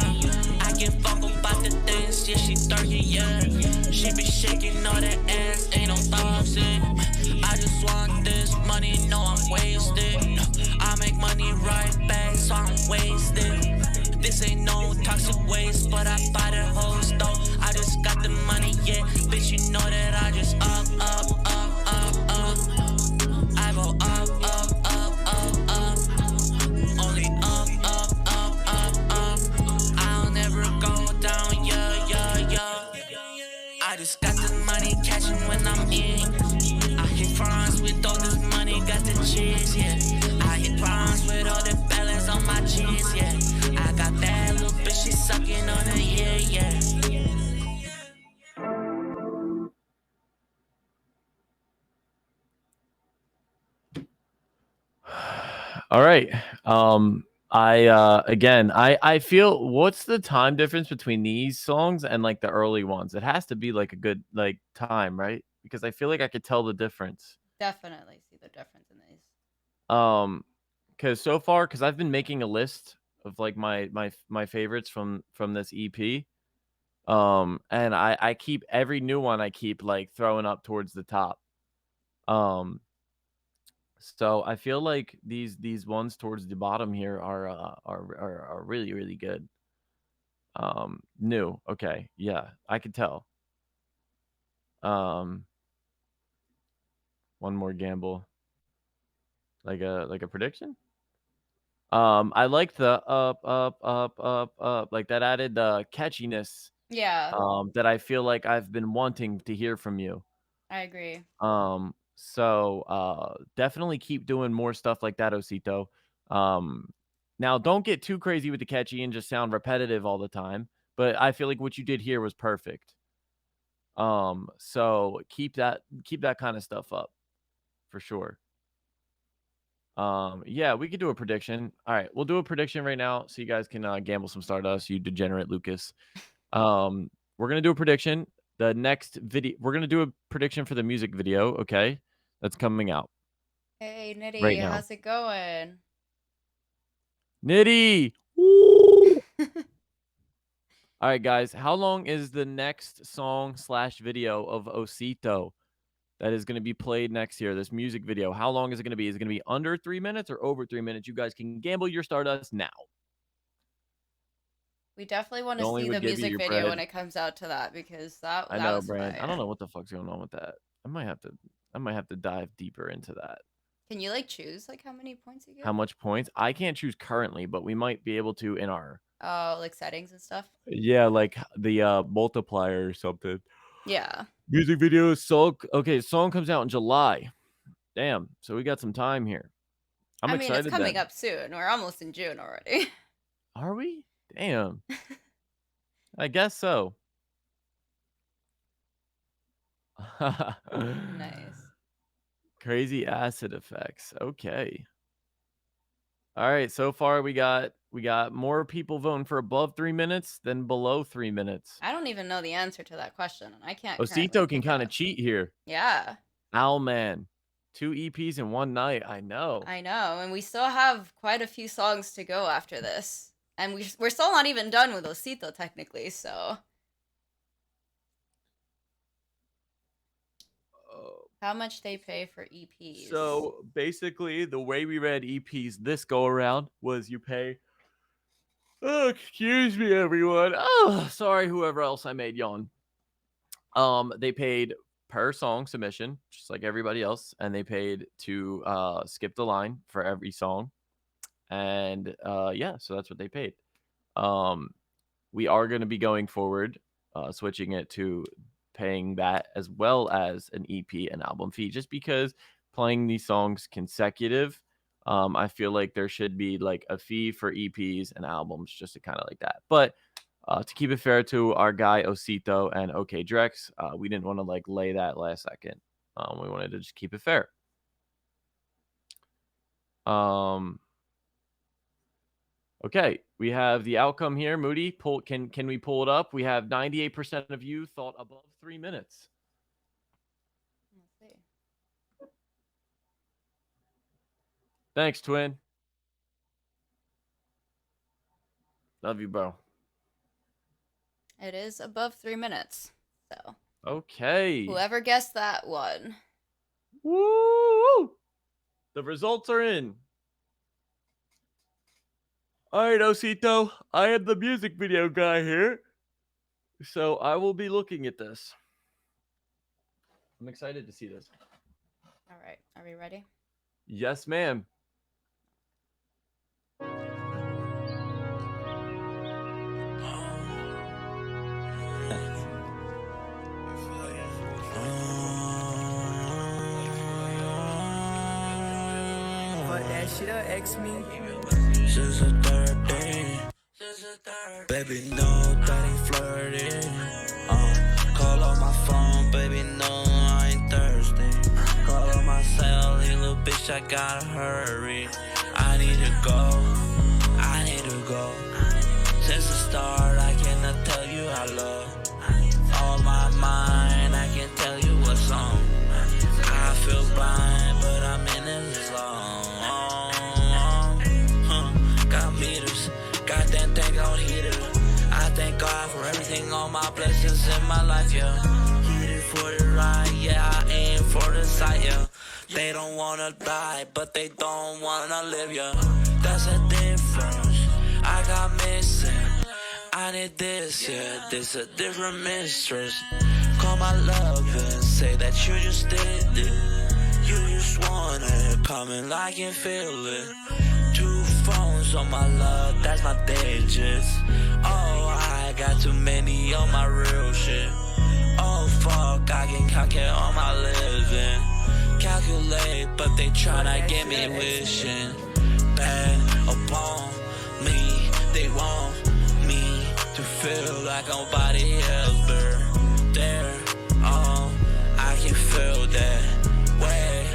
I can fuck about the things, yeah. She 30, yeah. She be shaking all that ass, ain't no toxic. I just want this money, no, I'm wasted. I make money right back, so I'm wasted. This ain't no toxic waste, but I buy the whole store. I just got the money, yeah. Bitch, you know that I just up. I go up. Only up. I'll never go down, yeah. I just got the money catching when I'm in. I hit France with all this money, got the cheese, yeah. I hit France with all the balance on my cheese, yeah. I got that little bitch, she sucking on it, yeah. All right. I feel, what's the time difference between these songs and like the early ones? It has to be like a good like time, right? Because I feel like I could tell the difference. Definitely see the difference in these. Because so far, because I've been making a list of like my favorites from this EP. And I keep every new one I keep like throwing up towards the top. So I feel like these ones towards the bottom here are really really good. New. Okay. Yeah, I could tell. One more gamble. Like a prediction? I like the up, like that added catchiness. Yeah, That I feel like I've been wanting to hear from you. I agree. So definitely keep doing more stuff like that, Osito. Now don't get too crazy with the catchy and just sound repetitive all the time. But I feel like what you did here was perfect. So keep that kind of stuff up for sure. Yeah, we could do a prediction. All right, we'll do a prediction right now so you guys can gamble some Stardust, you degenerate Lucas. We're gonna do a prediction. The next video, we're gonna do a prediction for the music video. Okay, that's coming out Hey, Nitty, right now. how's it going? Nitty. Woo! All right, guys. How long is the next song / video of Osito that is going to be played next year? This music video. How long is it going to be? Is it going to be under 3 minutes or over 3 minutes? You guys can gamble your Stardust now. We definitely want to Only see would the give you music your video bread. when it comes out to that, because that I know, was Brand. I fire. don't know what the fuck's going on with that. I might have to dive deeper into that. Can you like choose like how many points you get? How much points? I can't choose currently, but we might be able to in our like settings and stuff. Yeah, like the multiplier or something. Yeah. Music video song. Okay, song comes out in July. Damn. So we got some time here. I'm excited. It's coming up soon. We're almost in June already. Are we? Damn. I guess so. Nice. Crazy acid effects. Okay. All right. So far we got more people voting for above 3 minutes than below 3 minutes. I don't even know the answer to that question, and I can't. Osito can kind of cheat here. Yeah. Owlman. 2 EPs in one night. I know. And we still have quite a few songs to go after this. And we're still not even done with Osito, technically, so. How much they pay for EPs? So, basically, the way we read EPs this go-around was you pay... Oh, excuse me, everyone. Oh, sorry, whoever else I made yawn. They paid per song submission, just like everybody else, and they paid to skip the line for every song. And yeah, so that's what they paid. We are going to be going forward, switching it to paying that as well as an EP and album fee, just because playing these songs consecutive, I feel like there should be like a fee for EPs and albums, just to kind of like that. But to keep it fair to our guy Osito and OK Drex, we didn't want to like lay that last second. We wanted to just keep it fair. Okay, we have the outcome here. Moody, can we pull it up? We have 98% of you thought above 3 minutes. Let's see. Thanks, twin. Love you, bro. It is above 3 minutes. So. Okay. Whoever guessed that won. Woo! The results are in. All right, Osito, I am the music video guy here, so I will be looking at this. I'm excited to see this. All right, are we ready? Yes, ma'am. Fuck that shit up, X me. Since the 13, baby, no, that ain't flirting. Call on my phone, baby, no, I ain't thirsty. Call on my cell, little bitch, I gotta hurry. I I need to go. I need to go. Since the start, I cannot tell you I love. On my mind, I can tell you what's on. I feel blind, but I'm in this zone. Got meters, goddamn thing on heater. I thank God for everything, all my blessings in my life, yeah. Heated for the ride, yeah, I aim for the sight, yeah. They don't wanna die, but they don't wanna live, yeah. That's a difference, I got missing. I need this, yeah, this a different mistress. Call my love and say that you just did it. You just want it, coming like I can feel it. 2 phones on my love, that's my digits. Oh, I got too many on my real shit. Oh fuck, I can calculate on my living. Calculate, but they tryna get me wishing. Bad upon me, they want me to feel like nobody else but there. Oh, I can feel that way.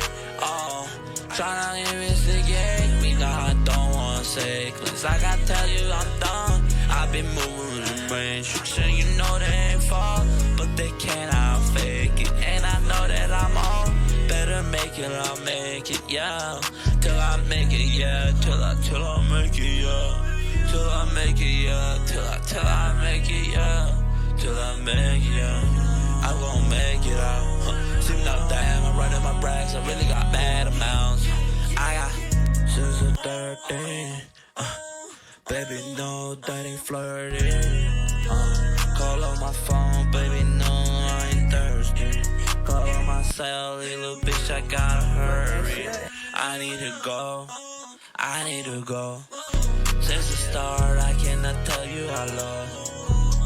Oh, tryna investigate me, now I don't wanna say. Cause like I tell you, I'm done. I've been moving the matrix, and you know they ain't fall, but they cannot fake it. And I know that I'm on. Better make it, I'll make it, yeah. Till I make it, yeah. Till I make it, yeah. Till I make it, yeah. Till I make it, yeah. Till I make it, yeah. I'm gon' make it out. Sitting up damn, I'm running my brags. I really got mad amounts. I got since the 13. Baby, no, that ain't flirting. Call on my phone, baby, no, I ain't thirsty. Call on my cell, little bitch, I gotta hurry. I need to go, I need to go. Since the start, I cannot tell you I love.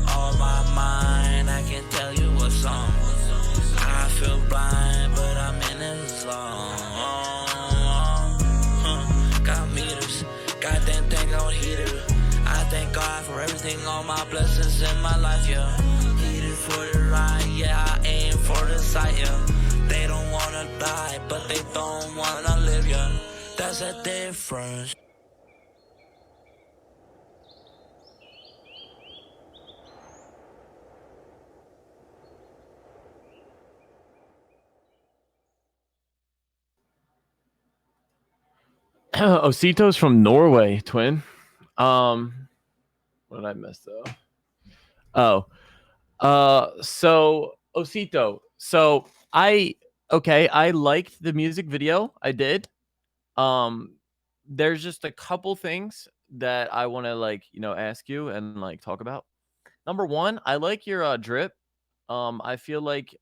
On my mind, I can tell you what's on. I feel blind, but I'm in this zone. Got meters, goddamn thing on heater. I thank God for everything, all my blessings in my life, yeah. Heated for the ride, yeah, I aim for the sight, yeah. They don't wanna die, but they don't wanna live, yeah. That's a difference. Osito's from Norway, twin. What did I miss though? So Osito. So I liked the music video. I did. There's just a couple things that I want to ask you and talk about. Number one, I like your drip. I feel like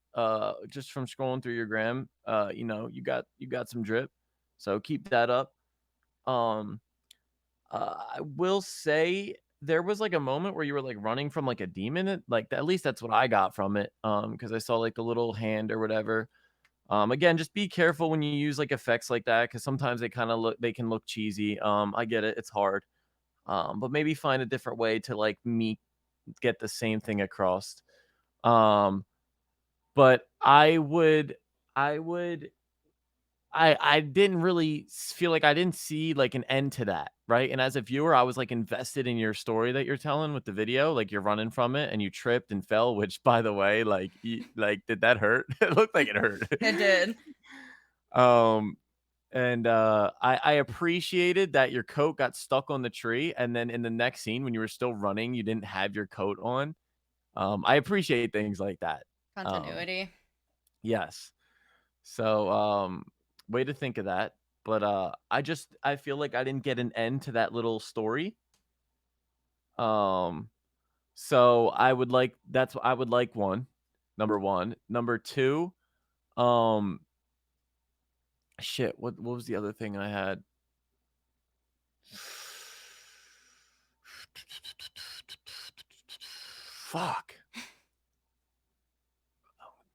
just from scrolling through your gram, you got some drip. So keep that up. Um I will say there was a moment where you were running from a demon. At least that's what I got from it. Because I saw the little hand or whatever. Again, just be careful when you use effects like that because sometimes they can look cheesy. I get it, it's hard. But maybe find a different way to me get the same thing across. But I didn't really feel like I didn't see an end to that, right? And as a viewer, I was invested in your story that you're telling with the video. You're running from it and you tripped and fell, which by the way, did that hurt? It looked like it hurt. It did. And I appreciated that your coat got stuck on the tree, and then in the next scene when you were still running, you didn't have your coat on. I appreciate things like that. Continuity. Yes. So way to think of that. But I feel like I didn't get an end to that little story. So I would like one. Number one. Number two, shit, what was the other thing I had? Fuck.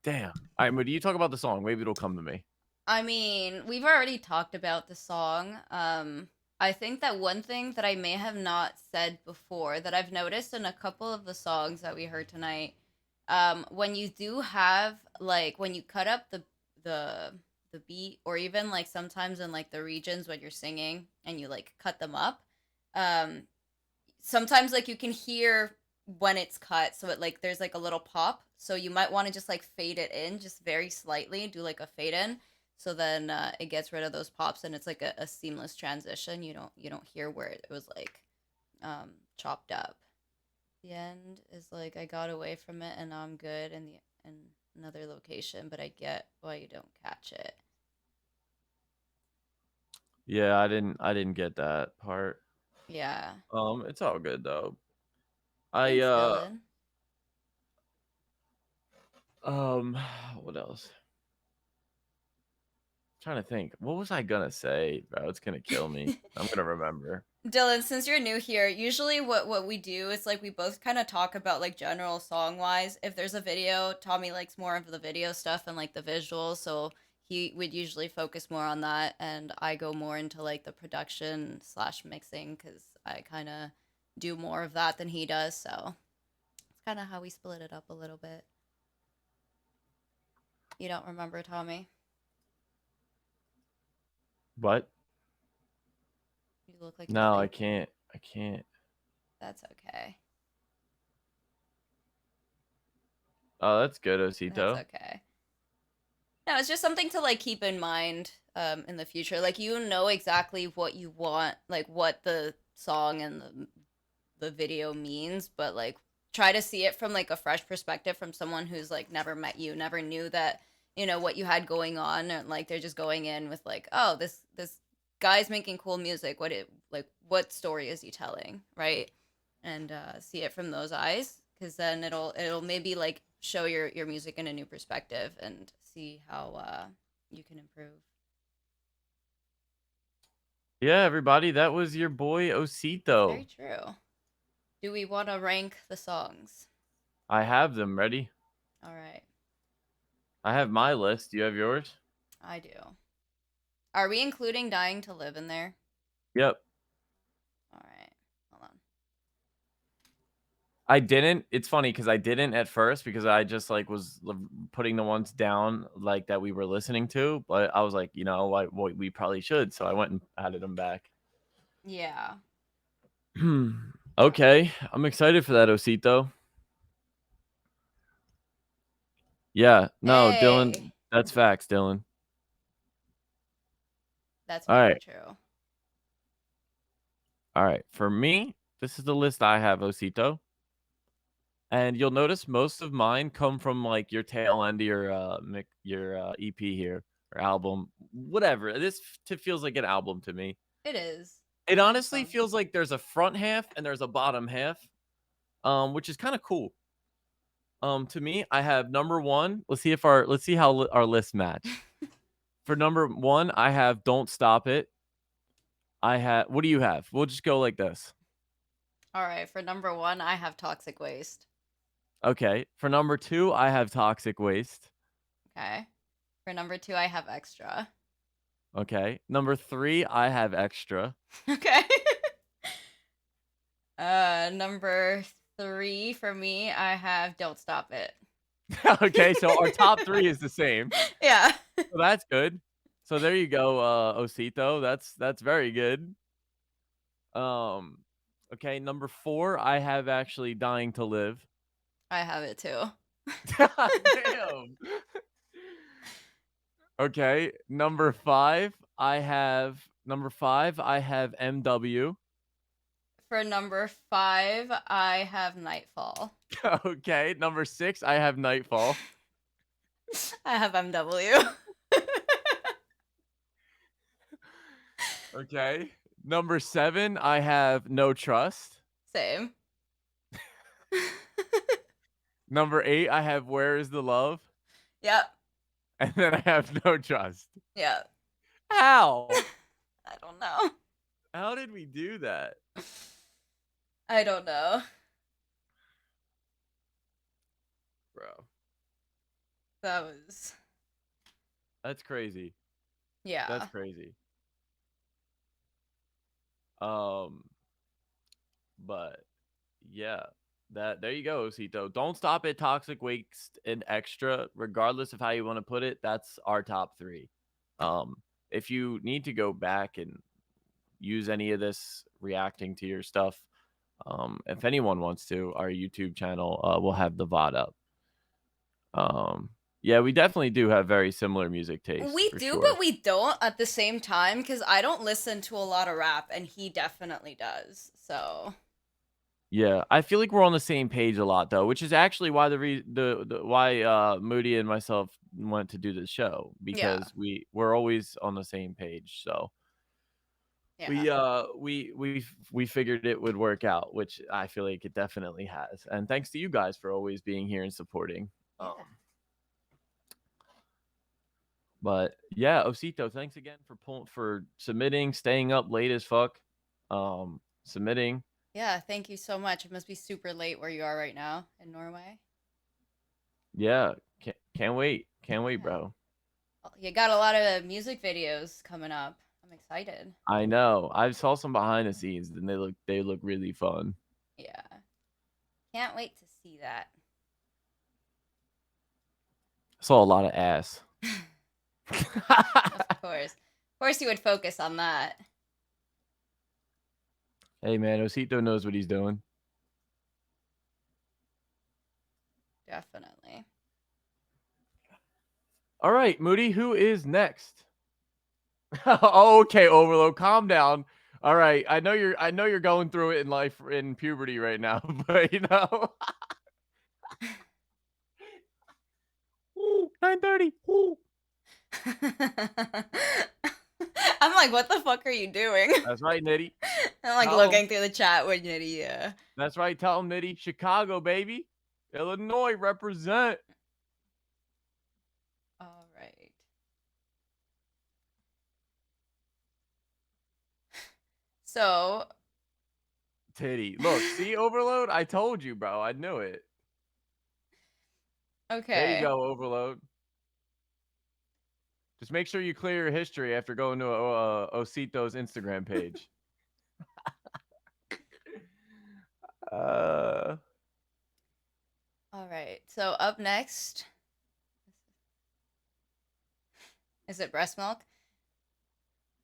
Damn. All right, Moody, you talk about the song. Maybe it'll come to me. I mean, we've already talked about the song. I think that one thing that I may have not said before that I've noticed in a couple of the songs that we heard tonight, when you do have when you cut up the the beat, or even like sometimes in like the regions when you're singing and you like cut them up, um sometimes like you can hear when it's cut, so it like there's like a little pop, so you might want to just like fade it in just very slightly, do like a fade in, so then it gets rid of those pops and it's like a seamless transition. You don't hear where it was like chopped up. The end is like I got away from it and now I'm good in another location, but I get why you don't catch it. Yeah, I didn't get that part. Yeah. It's all good though. Thanks, Dylan. Um what else? Trying to think. What was I gonna say, bro? It's gonna kill me. I'm gonna remember. Dylan, since you're new here, usually what we do is like we both kind of talk about like general song wise. If there's a video, Tommy likes more of the video stuff and like the visuals, so he would usually focus more on that, and I go more into like the production slash mixing because I kind of do more of that than he does. So it's kind of how we split it up a little bit. You don't remember, Tommy? What? You look like No, you're I thinking. can't. That's okay. Oh, that's good, That's Osito. okay. No, it's just something to like keep in mind in the future. Like you know exactly what you want, like what the song and the video means, but like try to see it from like a fresh perspective from someone who's like never met you, never knew that, what you had going on, and like they're just going in with like, oh, this guy's making cool music. What story is he telling, right? And see it from those eyes, because then it'll maybe like show your music in a new perspective and see how you can improve. Yeah, everybody, that was your boy Osito. Very true. Do we want to rank the songs? I have them ready. All right. I have my list. Do you have yours? I do. Are we including Dying to Live in there? Yep. All right. Hold on. I didn't. It's funny because I didn't at first because I just like was putting the ones down like that we were listening to, but I was like, we probably should, so I went and added them back. Yeah. Okay, I'm excited for that, Osito. Yeah, no, Hey. Dylan, that's facts, Dylan. That's All very right. true. All right, for me, this is the list I have, Osito. And you'll notice most of mine come from like your tail end of your EP here or album, whatever. This feels like an album to me. It is. It honestly feels like there's a front half and there's a bottom half, which is kind of cool. To me, I have number one. Let's see how our lists match. For number one, I have "Don't Stop It." What do you have? We'll just go like this. All right. For number one, I have Toxic Waste. Okay. For number two, I have "Toxic Waste." Okay. For number two, I have Extra. Okay. Number three, I have "Extra." Okay. Number three for me, I have Don't Stop It. Okay, so our top three is the same. Yeah. So that's good. So there you go, Osito. That's very good. Okay, number four, I have actually "Dying to Live." I have it too. Damn. Okay, number five, I have MW. For number five, I have Nightfall. Okay, number six, I have Nightfall. I have MW. Okay, number seven, I have No Trust. Same. Number eight, I have Where Is the Love? Yep. And then I have No Trust. Yep. How? I don't know. How did we do that? I don't know. Bro. That's crazy. Yeah. That's crazy. But yeah, there you go, Osito. Don't Stop It, Toxic Waste, and Extra. Regardless of how you want to put it, that's our top three. If you need to go back and use any of this reacting to your stuff, if anyone wants to, our YouTube channel will have the VOD up. Yeah, we definitely do have very similar music tastes. We for do, sure. but we don't at the same time, because I don't listen to a lot of rap, and he definitely does. So Yeah, I feel like we're on the same page a lot though, which is actually why why Moody and myself went to do this show, because we're always on the same page. So we figured it would work out, which I feel like it definitely has. And thanks to you guys for always being here and supporting. But yeah, Osito, thanks again for submitting, staying up late as fuck, submitting. yeah, thank you so much. It must be super late where you are right now in Norway. Yeah, can't wait, bro. You got a lot of music videos coming up. I'm excited. I know. I saw some behind the scenes, and they look really fun. Yeah, can't wait to see that. I saw a lot of ass. Of course, you would focus on that. Hey man, Osito knows what he's doing. Definitely. All right, Moody, who is next? Okay, Overload, calm down. All right, I know you're going through it in life, in puberty right now, but you know. 9:30. I'm like, what the fuck are you doing? That's right, Nitty. I'm like looking through the chat with Nitty. Yeah. That's right. Tell him, Nitty. Chicago, baby. Illinois, represent. All right. So. Titty. Look, see, Overload? I told you, bro. I knew it. Okay. There you go, Overload. Just make sure you clear your history after going to Osito's Instagram page. All right. So up next, is it breast milk?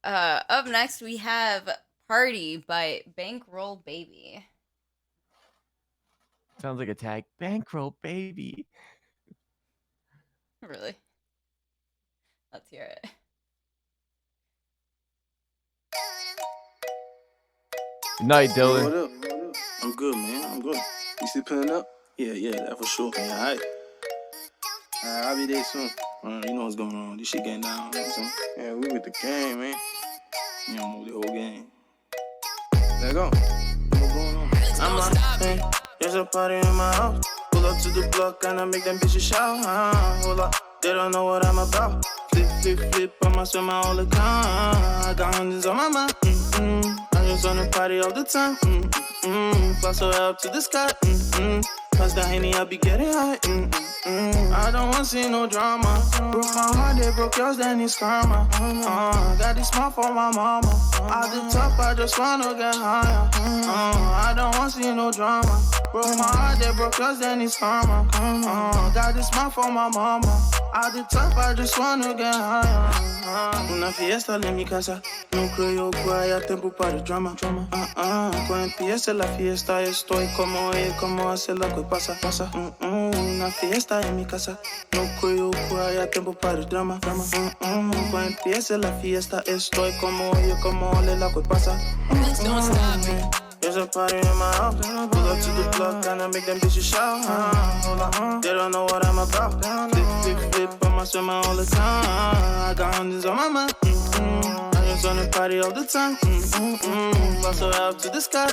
Up next we have "Party" by Bankroll Baby. Sounds like a tag. Bankroll Baby. Really? Let's hear it. Good night, Dylan. What up? I'm good, man. I'm good. You still pulling up? Yeah, that for sure. Yeah, all right. I'll be there soon. You know what's going on. This shit getting down. You know what I'm saying? Yeah, we with the game, man. You know, move the whole game. Let go. What's going on? I'm like, hey, there's a party in my house. Pull up to the block and I make them bitches shout. Hold up, they don't know what I'm about. Flip, I'ma spend my whole account. I got hundreds on my mind. I just wanna party all the time. Fly so up to the sky. Pass the Henny, I be getting high. I don't wanna see no drama. Broke my heart, they broke yours, then it's karma. Got this smile for my mama. At the top, I just wanna get higher. I don't wanna see no drama. Broke my heart, they broke yours, then it's karma. Got this smile for my mama. At the top, I just wanna get higher. Una fiesta en mi casa. No creo que haya tiempo para drama. Cuando empiece la fiesta, estoy como hacer lo que pasa. Una fiesta en mi casa. No creo que haya tiempo para drama. Cuando empiece la fiesta, estoy como lo que pasa. Don't stop me. There's a party in my house. Pull up to the block and I make them bitches shout. Hold on, they don't know what I'm about. Flip, I'ma spend my all the time. I got hundreds on my mind. I just wanna party all the time. Fly so up to the sky.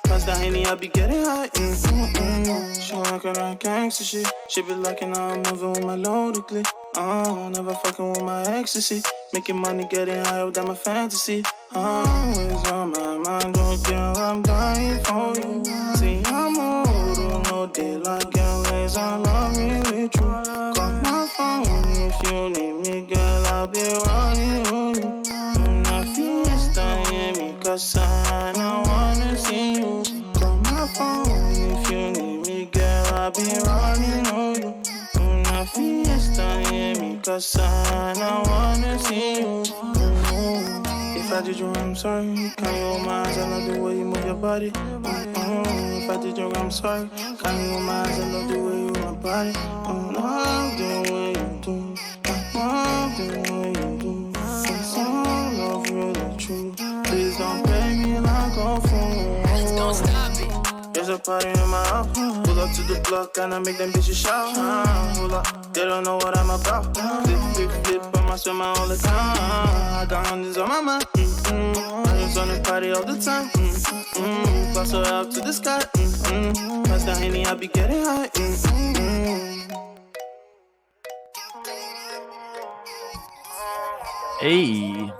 Pass the Henny, I be getting high. She working on gangsta shit. She be liking how I'm moving with my loaded clip. Never fucking with my ecstasy. Making money, getting high, up, that my fantasy. Always on my mind, don't care, I'm dying for you. See, I'm old, no daylight, can't waste, I love me with you. Call my phone if you need me, girl, I'll be running on you. Una fiesta en mi casa, and I wanna see you. Call my phone if you need me, girl, I'll be running on you. Una fiesta en mi casa. a sign. I wanna see you. If I did you, I'm sorry. Can you hold my eyes? I love the way you move your body. If I did you, I'm sorry. Can you hold my eyes? I love the way you move my body. I love the way you do. I love the way you do. It's all love, really true. Please don't play me like a fool. Please don't stop me. There's a party in my house. Pull up to the block and I make them bitches shout. Pull up, they don't know what I'm about. Flip, flip, flip, I'm a swimmer all the time. I got hundreds on my mind. I just wanna party all the time. Pass her out to the sky. Pass the Henny, I be getting high. Hey.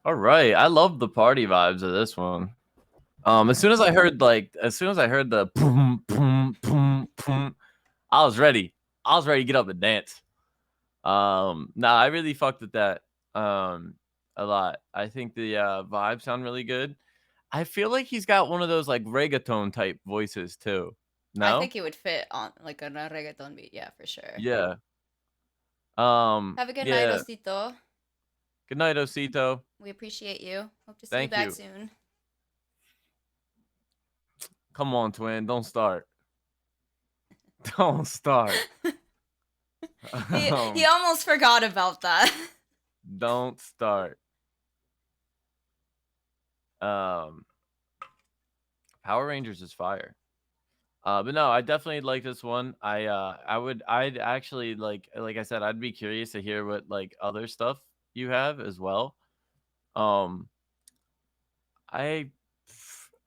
All right, I love the party vibes of this one. As soon as I heard the boom, boom, boom, boom, I was ready. I was ready to get up and dance. I really fucked with that a lot. I think the vibes sound really good. I feel like he's got one of those like reggaeton type voices too. No, I think he would fit on like a reggaeton beat. Yeah, for sure. Yeah. Have a good night, Osito. Good night, Osito. We appreciate you. Hope to see Thank you back you. soon. Come on, twin. Don't start. Don't start. He almost forgot about that. Don't start. Power Rangers is fire. But no, I definitely like this one. I'd actually like I said, I'd be curious to hear what like other stuff you have as well. I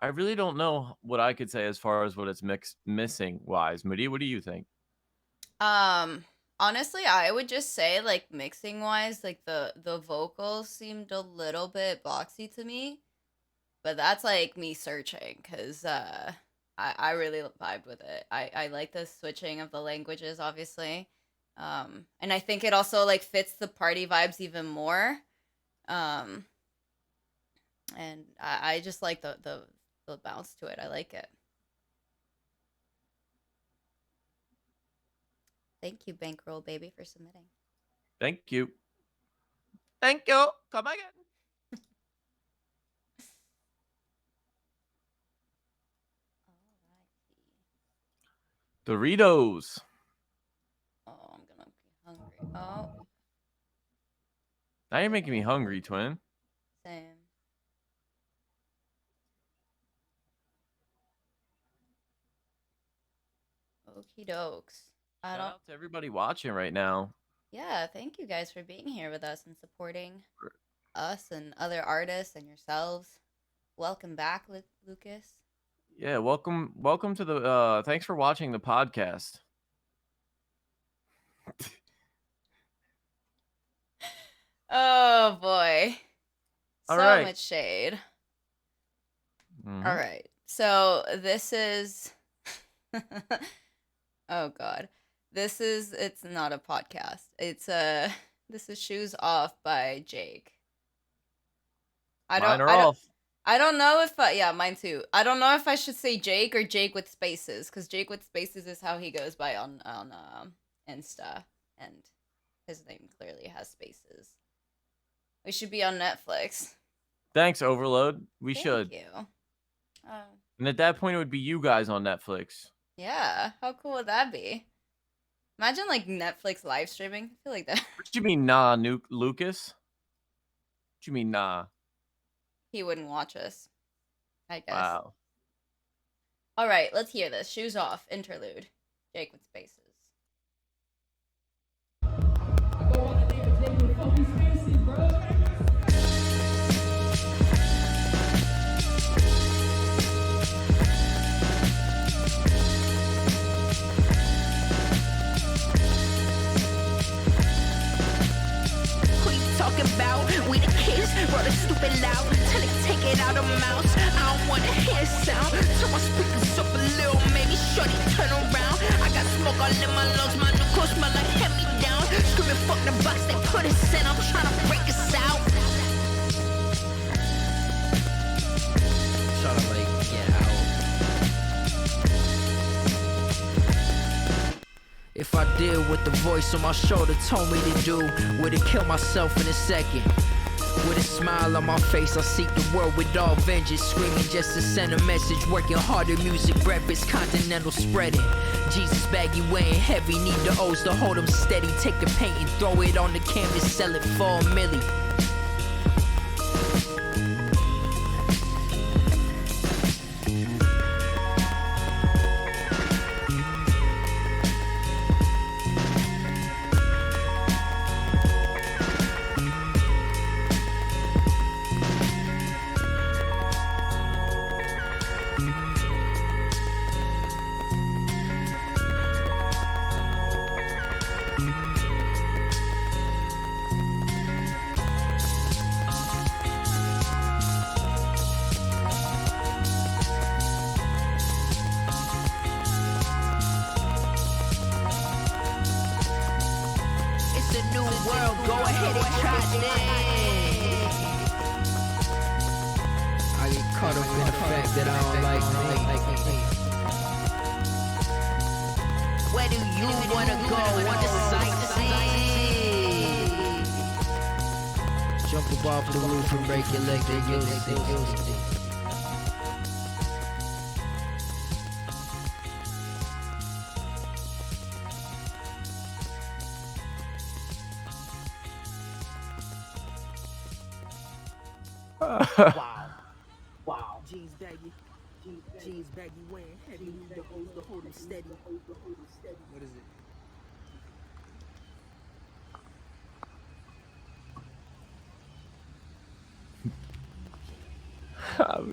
really don't know what I could say as far as what it's missing wise. Moody, what do you think? Honestly, I would just say like mixing wise, like the vocals seemed a little bit boxy to me, but that's like me searching because I really vibed with it. I like the switching of the languages, obviously, and I think it also like fits the party vibes even more. And I just like the bounce to it. I like it. Thank you, Bankroll Baby, for submitting. Thank you. Thank you. Come again. Doritos. Oh, I'm gonna be hungry. Oh. Now you're making me hungry, twin. Same. Okie dokes. Shout out to everybody watching right now. Yeah, thank you guys for being here with us and supporting us and other artists and yourselves. Welcome back, Lucas. Yeah, welcome to the thanks for watching the podcast. Oh boy. All so right. much shade. Mhm. All right. So this is oh god. It's not a podcast. This is Shoes Off by Jake. Mine are off. I don't know if yeah, mine too. I don't know if I should say Jake or Jake with spaces, because Jake with spaces is how he goes by on Insta, and his name clearly has spaces. We should be on Netflix. Thanks, Overload. We should. Thank you. And at that point, it would be you guys on Netflix. Yeah, how cool would that be? Imagine like Netflix live streaming. I feel like that. What you mean, nah, Lucas? What you mean, nah? He wouldn't watch us, I guess. Wow. All right, let's hear this. Shoes Off, interlude. Jake with spaces. Talking about we the kids, roll the stupid loud till they take it out of mouths. I don't wanna hear sound, turn my speakers up a little, maybe shorty turn around. I got smoke all in my lungs, my new clothes smell like hand me down. Screaming fuck the box they put us in, I'm trying to break us out. Trying to like get out. If I did what the voice on my shoulder told me to do, would it kill myself in a second? With a smile on my face, I seek the world with all vengeance, screaming just to send a message, working harder, music breakfast, continental spreading. Jesus baggy weighing heavy, need the O's to hold them steady. Take the paint and throw it on the canvas, sell it for a milli. It's a new world, go ahead and try this. I get caught up in the fact that I don't like me. Where do you wanna go on the sightseeing? Jump above the roof and break your leg, they use it. Wow. Jeans baggy. Jeans baggy wearing heavy. Need the hose to hold them steady. What is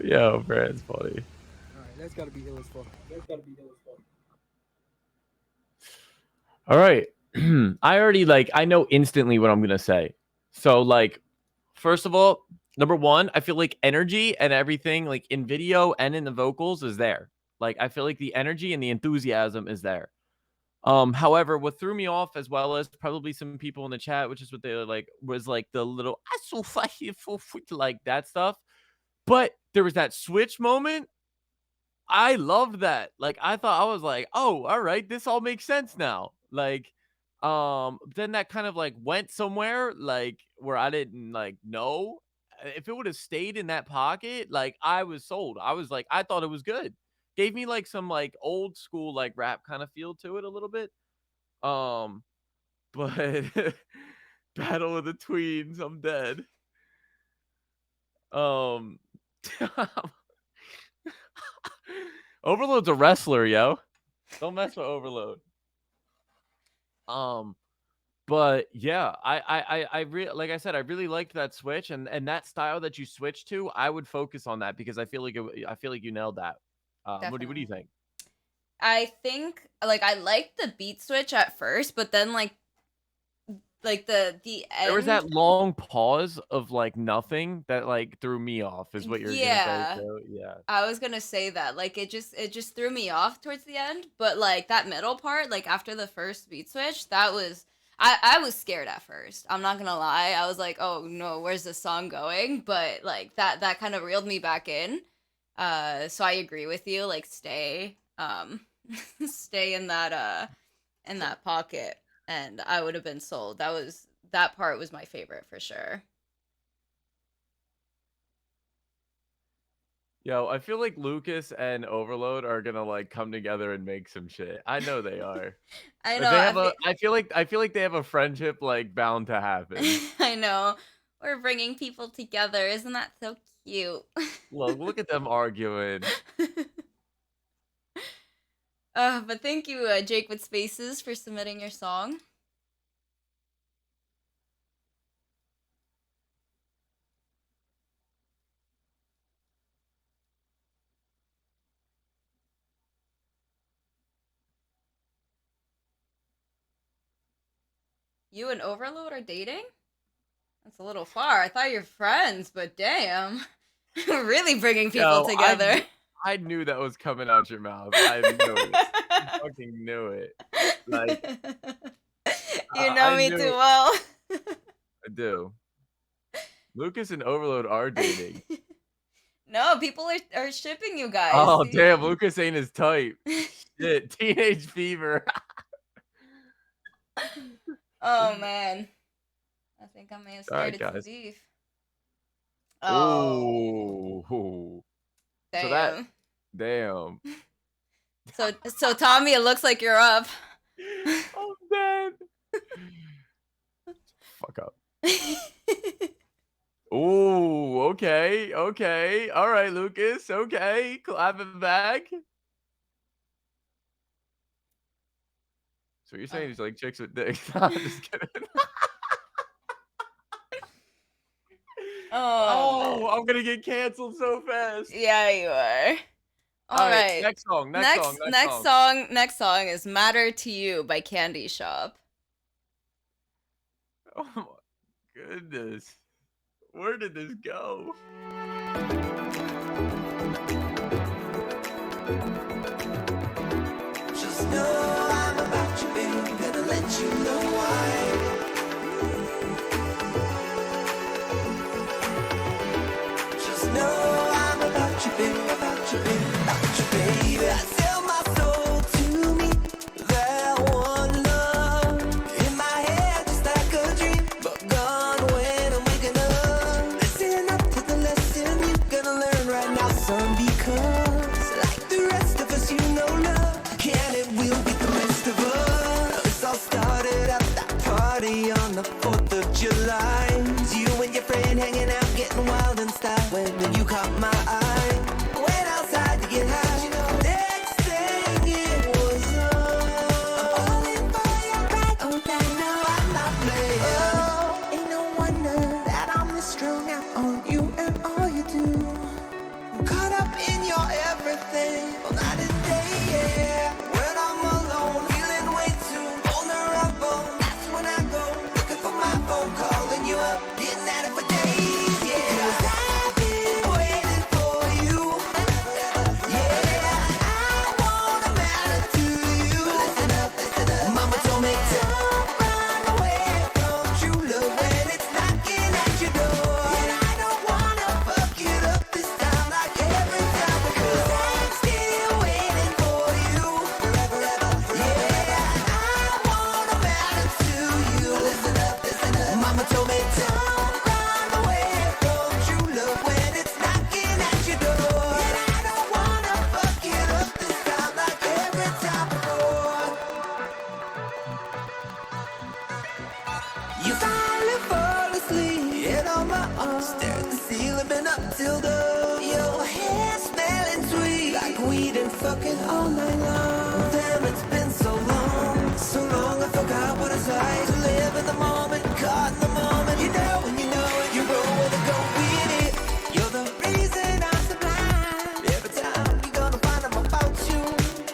it? Yo, bro, it's funny. Alright, that's gotta be ill as fuck. All right. I already I know instantly what I'm gonna say. So first of all, number one, I feel like energy and everything like in video and in the vocals is there. Like I feel like the energy and the enthusiasm is there. However, what threw me off as well as probably some people in the chat, which is what they were like, was like the little like that stuff. But there was that switch moment. I loved that. Like I thought I was like, oh, all right, this all makes sense now. Like, then that kind of like went somewhere like where I didn't like know. If it would have stayed in that pocket, like I was sold. I was like, I thought it was good. Gave me like some like old school like rap kind of feel to it a little bit. But Battle of the Tweens, I'm dead. Overload's a wrestler, yo. Don't mess with Overload. But yeah, I really, like I said, I really liked that switch and that style that you switched to. I would focus on that because I feel like you nailed that. What do you think? I think like I liked the beat switch at first, but then like the end. There was that long pause of like nothing that like threw me off. Is what you're gonna say? So, yeah. I was gonna say that like it just threw me off towards the end, but like that middle part, like after the first beat switch, that was I was scared at first. I'm not gonna lie. I was like, oh no, where's this song going? But like that kind of reeled me back in. So I agree with you. Like stay stay in that pocket, and I would have been sold. That part was my favorite for sure. Yo, I feel like Lucas and Overload are gonna like come together and make some shit. I know they are. I Like, know. they have I feel like they have a friendship like bound to happen. I know. We're bringing people together. Isn't that so cute? Look at them arguing. But thank you, Jake with Spaces, for submitting your song. You and Overload are dating? That's a little far. I thought you're friends, but damn. Really bringing people together. I knew that was coming out your mouth. I knew it. I fucking knew it. Like, you know me too well. I do. Lucas and Overload are dating. No, people are shipping you guys. Oh, damn. Lucas ain't his type. Shit. Teenage Fever. Oh man, I think I may have All right, started some guys. beef. Oh, Oh. So that, damn. damn. So Tommy, it looks like you're up. I'm dead. Fuck up. Oh, okay, okay. All right, Lucas. Okay, clapping back. So you're saying he's like chicks with dicks? I'm just kidding. Oh, I'm gonna get canceled so fast. yeah, you are. All right, right. next song. Next Song is "Matter to You" by Candy Shop. Oh my goodness, where did this go? Just know I'm about you, baby. Gonna let you know why. Just know I'm about you, baby. About you, baby. About you, baby. I tell my soul to me that one love in my head, just like a dream, but gone when I'm waking up. Listen up to the lesson you're gonna learn right now, son, because like the rest of us, you know love. And it will be the rest of us. This all started at that party on the 4th of July. It's you and your friend hanging out, getting wild and style. When you caught my eye, went outside to get high. Next thing it was on. I'm falling for you right on time. No, I'm not playing. Oh, ain't no wonder that I'm strung out on you and all you do. I'm caught up in your everything, all night and day, yeah. When I'm alone, feeling way too vulnerable, that's when I go looking for my phone, calling you up, getting at it for days, yeah. 'Cause I've been waiting for you, yeah. I wanna matter to you. Listen up, Mama told me don't run away from true love when it's knocking at your door. And I don't wanna fuck it up this time like every time, because I'm still waiting for you forever, yeah. I wanna matter to you. Listen up, Mama told me don't run away from true love when it's knocking at your door. And I don't wanna fuck it up this time like every time before. You finally fall asleep and on my arm, stare at the ceiling, been up till dawn. Your hair smelling sweet, like weed and fucking all night long. Damn, it's been so long I forgot what it's like to live in the moment, caught in the moment. You know when you know it, you roll with it, go with it. You're the reason I'm sublime. Every time you're gonna find out about you,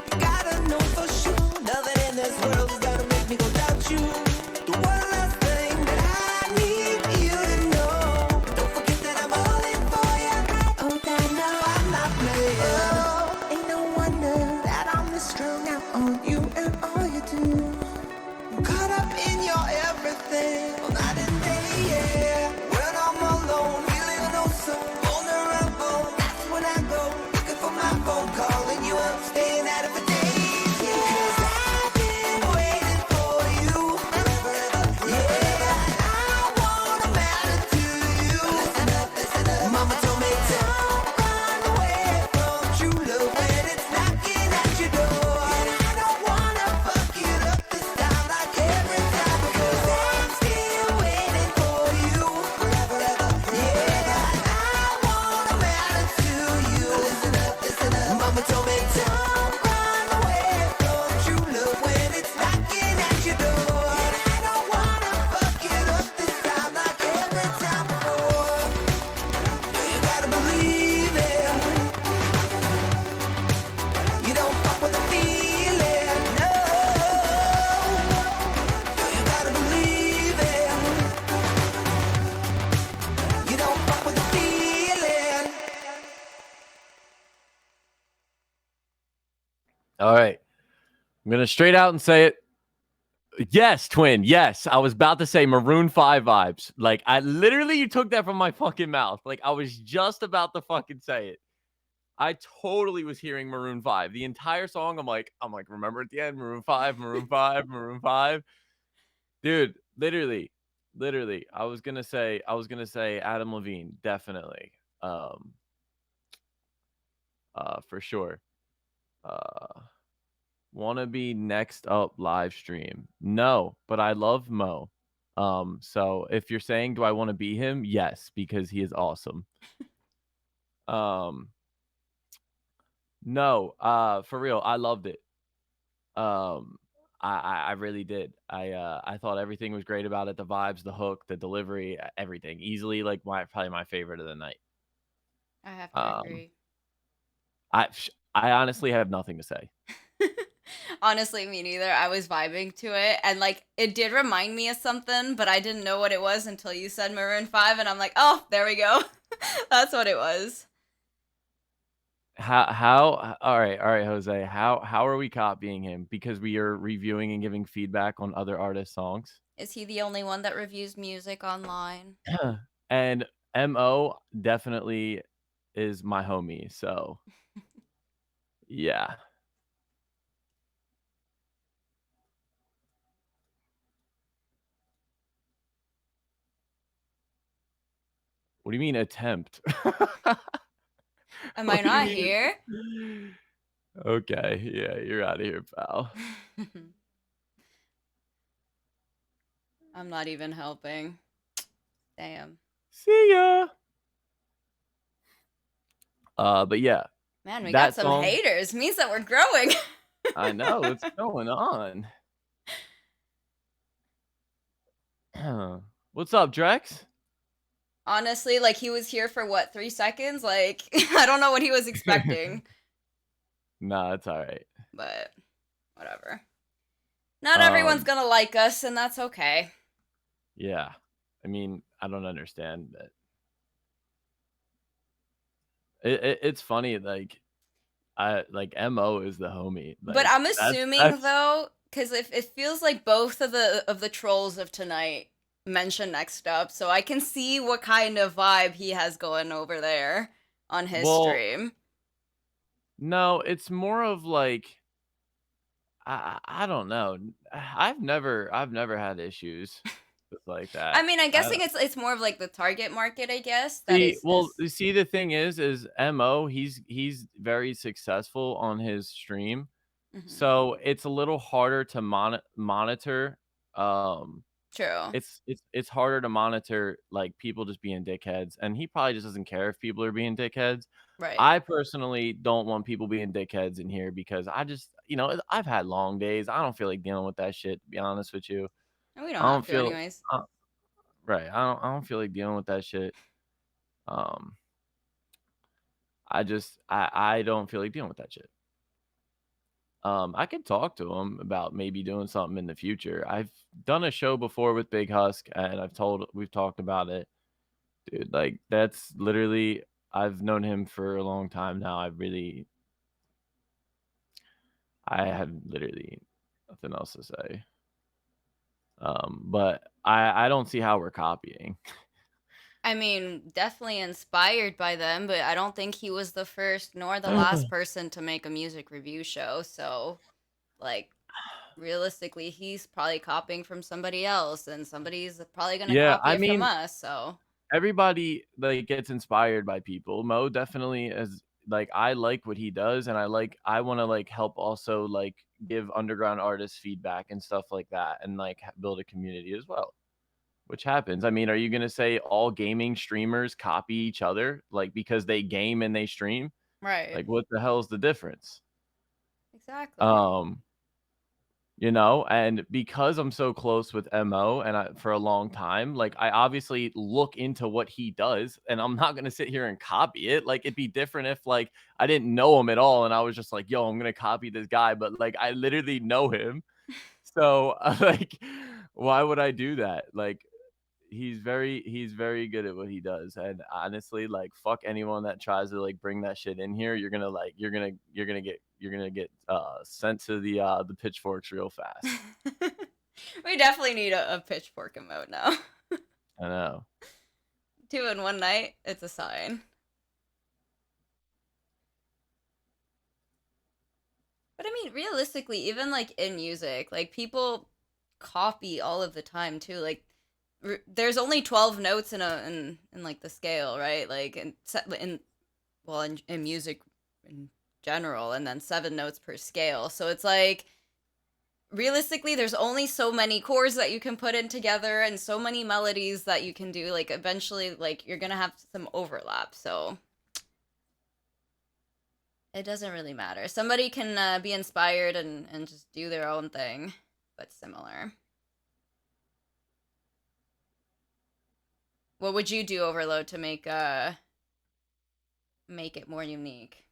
you gotta know for sure. Nothing in this world is gonna make me go doubt you. The one last thing that I need you to know. Don't forget that I'm all in for you. Oh, that no, I'm not playing. Oh, ain't no wonder that I'm strung out on you and all you do. I'm caught up in your everything, all night and day, yeah. When I'm alone, feeling oh so vulnerable, that's when I go looking for my phone, calling you up, staying at it for days, yeah. 'Cause I've been waiting for you forever, yeah. I wanna matter to you. Listen up, Mama told me don't run away from true love when it's knocking at your door. And I don't wanna fuck it up this time like every time, because I'm still waiting for you forever, yeah. I wanna matter to you. Listen up, Mama told me don't run away from true love when it's knocking at your door. And I don't wanna fuck it up this time like every time before. You gotta believe it. You don't fuck with the feeling, no. You gotta believe it. You don't fuck with the feeling. All right, I'm gonna straight out and say it. Yes, twin. Yes, I was about to say Maroon 5 vibes. Like, I literally, you took that from my fucking mouth. Like, I was just about to fucking say it. I totally was hearing Maroon 5 the entire song. I'm like, remember at the end, Maroon 5, Maroon 5, Maroon 5. Dude, literally, I was gonna say Adam Levine, definitely. Um, for sure. Uh, wanna be next up live stream? No, but I love Mo. So if you're saying, do I want to be him? Yes, because he is awesome. Um, no, for real, I loved it. Um, I really did. I thought everything was great about it. The vibes, the hook, the delivery, everything. Easily like probably my favorite of the night. I have to Um, agree. I honestly have nothing to say. Honestly, me neither. I was vibing to it, and like it did remind me of something, but I didn't know what it was until you said Maroon 5, and I'm like, oh, there we go. That's what it was. How all right, Jose. How are we copying him? Because we are reviewing and giving feedback on other artists' songs. Is he the only one that reviews music online? And Mo definitely is my homie. So yeah. What do you mean attempt? Am I What do you not mean? here? Okay, yeah, you're out of here, pal. I'm not even helping. Damn. See ya. But yeah, Man, we got that some song. haters. Means that we're growing. I know what's going on. What's up, Drex? Honestly, like he was here for what, 3 seconds? Like I don't know what he was expecting. Nah, it's all right. But whatever. Not everyone's gonna like us, and that's okay. Yeah, I mean, I don't understand that. It's funny, like I like Mo is the homie. But Like I'm assuming that's though, because if it feels like both of the trolls of tonight mention next up, so I can see what kind of vibe he has going over there on his well, stream. no, it's more of like I don't know. I've never had issues with like I that. mean, I'm I guessing it's more of like the target market, I guess. That see. is Well, is you see, the thing is Mo. He's very successful on his stream, Mhm. so it's a little harder to monitor. Um, True. it's harder to monitor like people just being dickheads, and he probably just doesn't care if people are being dickheads. Right. I personally don't want people being dickheads in here because I just, I've had long days. I don't feel like dealing with that shit, to be honest with you. And we don't I have don't to feel anyways. right. I don't feel like dealing with that shit. Um I don't feel like dealing with that shit. I could talk to him about maybe doing something in the future. I've done a show before with Big Husk and we've talked about it. Dude, like that's literally I've known him for a long time now. I have literally nothing else to say. But I don't see how we're copying. I mean, definitely inspired by them, but I don't think he was the first nor the last person to make a music review show. So, like, realistically, he's probably copying from somebody else, and somebody's probably gonna Yeah, copy I it from mean, us. So, everybody like gets inspired by people. Mo definitely is like I like what he does, and I want to like help also like give underground artists feedback and stuff like that, and like build a community as well. Which happens. I mean, are you gonna say all gaming streamers copy each other like because they game and they stream? right, Like, what the hell is the difference? exactly. Um, and because I'm so close with Mo and for a long time, like I obviously look into what he does, and I'm not gonna sit here and copy it. Like it'd be different if like I didn't know him at all, and I was just like, "Yo, I'm gonna copy this guy," but like I literally know him, so like, why would I do that? Like he's very good at what he does, and honestly, like fuck anyone that tries to like bring that shit in here. You're gonna get sent to the pitchforks real fast. We definitely need a pitchfork emote now. I know. 2 in one night, it's a sign. But I mean, realistically, even like in music, like people copy all of the time too. Like there's only 12 notes in like the scale, right? Like in music in general, and then 7 notes per scale. So it's like realistically there's only so many chords that you can put in together and so many melodies that you can do. Like eventually like you're gonna have some overlap, so it doesn't really matter. Somebody can be inspired and just do their own thing, but similar. What would you do, Overload, to make it more unique?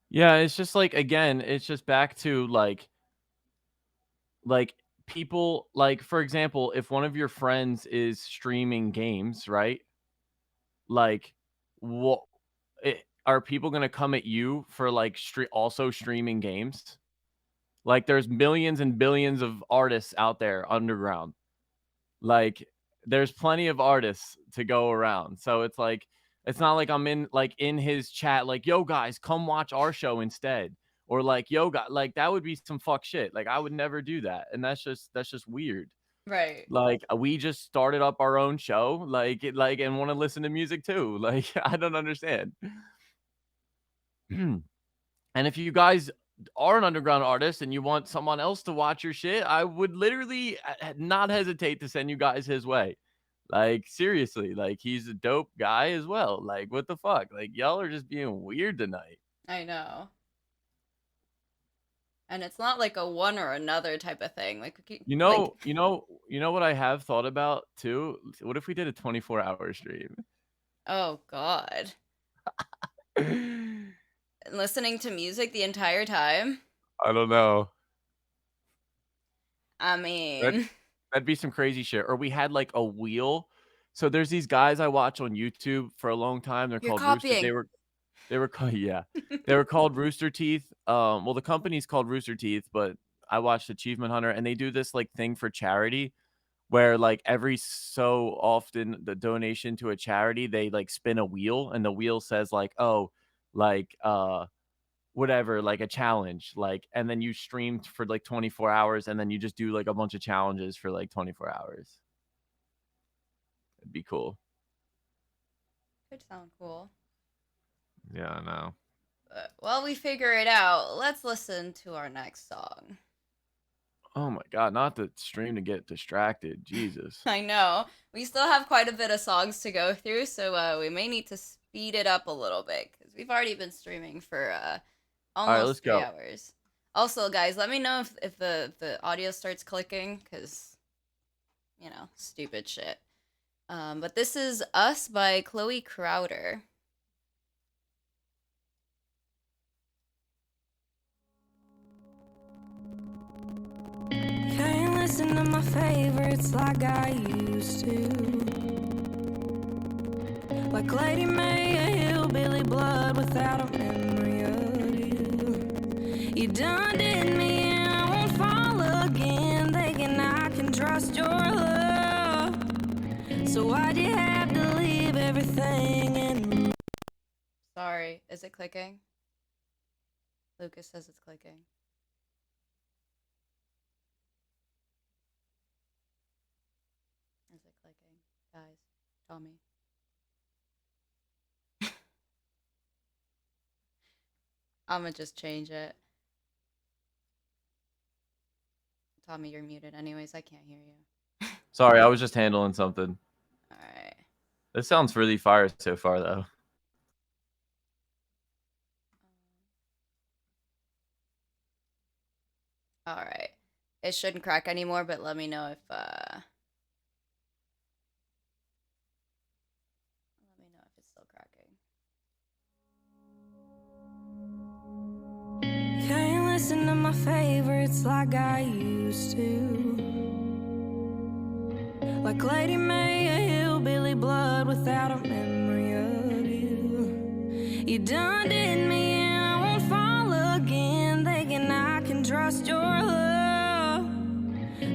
Yeah, it's just like, again, it's just back to like people, like, for example, if one of your friends is streaming games, right? Like, what are people gonna come at you for like also streaming games? Like, there's millions and billions of artists out there underground. Like, there's plenty of artists to go around. So it's like, it's not like I'm in his chat like, yo guys, come watch our show instead. Or like, yo guys, like that would be some fuck shit. Like I would never do that. And that's just weird. Right. Like we just started up our own show, and want to listen to music too. Like I don't understand. And if you guys are an underground artist and you want someone else to watch your shit, I would literally not hesitate to send you guys his way. Like seriously, like he's a dope guy as well. Like what the fuck? Like y'all are just being weird tonight. I know. And it's not like a one or another type of thing. Like you know what I have thought about too? What if we did a 24-hour stream? Oh god. Listening to music the entire time? I don't know. I mean, that'd be some crazy shit. Or we had like a wheel. So there's these guys I watch on YouTube for a long time. They're called copying. They were called they were called Rooster Teeth. Well, the company's called Rooster Teeth, but I watched Achievement Hunter, and they do this like thing for charity where like every so often the donation to a charity, they like spin a wheel, and the wheel says like, oh, like whatever, like a challenge, like, and then you streamed for like 24 hours, and then you just do like a bunch of challenges for like 24 hours. It'd be cool. Could sound cool. Yeah, I know. But while we figure it out, let's listen to our next song. Oh my god, not the stream to get distracted. Jesus. I know. We still have quite a bit of songs to go through, so we may need to speed it up a little bit, because we've already been streaming for almost 3 hours. Also, guys, let me know if the audio starts clicking, because, you know, stupid shit. But this is Us by Chloe Crowder. Can't listen to my favorites like I used to. Like Lady May, a hillbilly blood without a memory of you. You done did me and I won't fall again, thinking I can trust your love. So why'd you have to leave everything and... Sorry, is it clicking? Lucas says it's clicking. Is it clicking? Guys, tell me. I'm gonna just change it. Tommy, you're muted anyways. I can't hear you. Sorry, I was just handling something. Alright. This sounds really fire so far, though. Alright. It shouldn't crack anymore, but let me know if, it's still cracking. Can't listen to my favorites like I used to. Like Lady May, a hillbilly blood without a memory of you. You done did me and I won't fall again, thinking I can trust your love.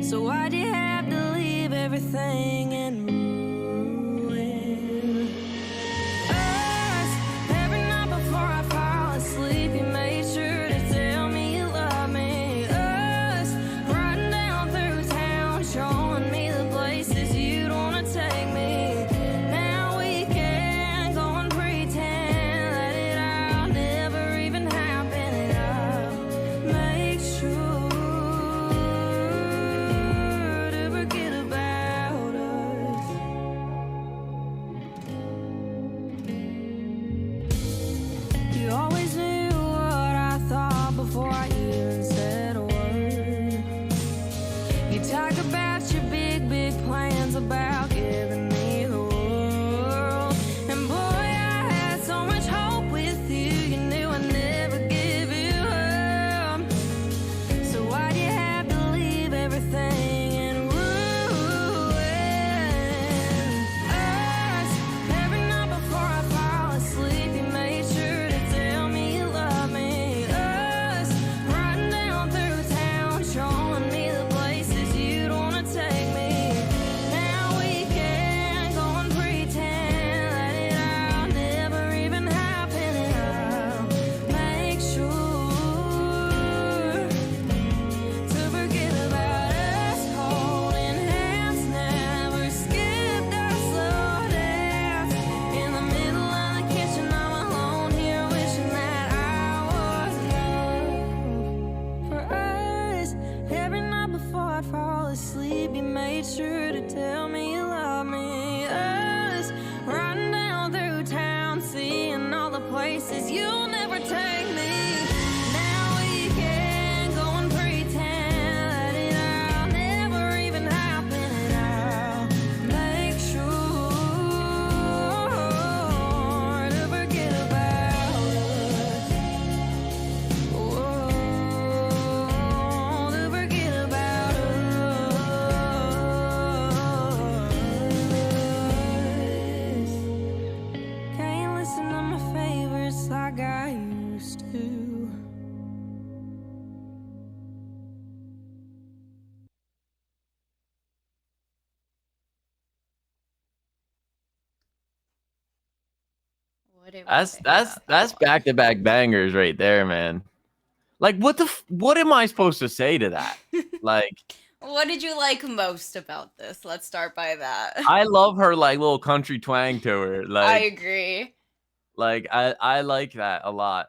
So why'd you have to leave everything in ruin? Us, every night before I fall asleep, you places you'll never take me. Now we can go and pretend that it all never even happened, and I'll make sure to forget about us. Oh, to forget about us. Can't listen to my favorites like I used to. What did we That's think that's about that that's one? back to back bangers right there, man. Like what am I supposed to say to that? Like What did you like most about this? Let's start by that. I love her like little country twang to her. I Like agree. I like that a lot.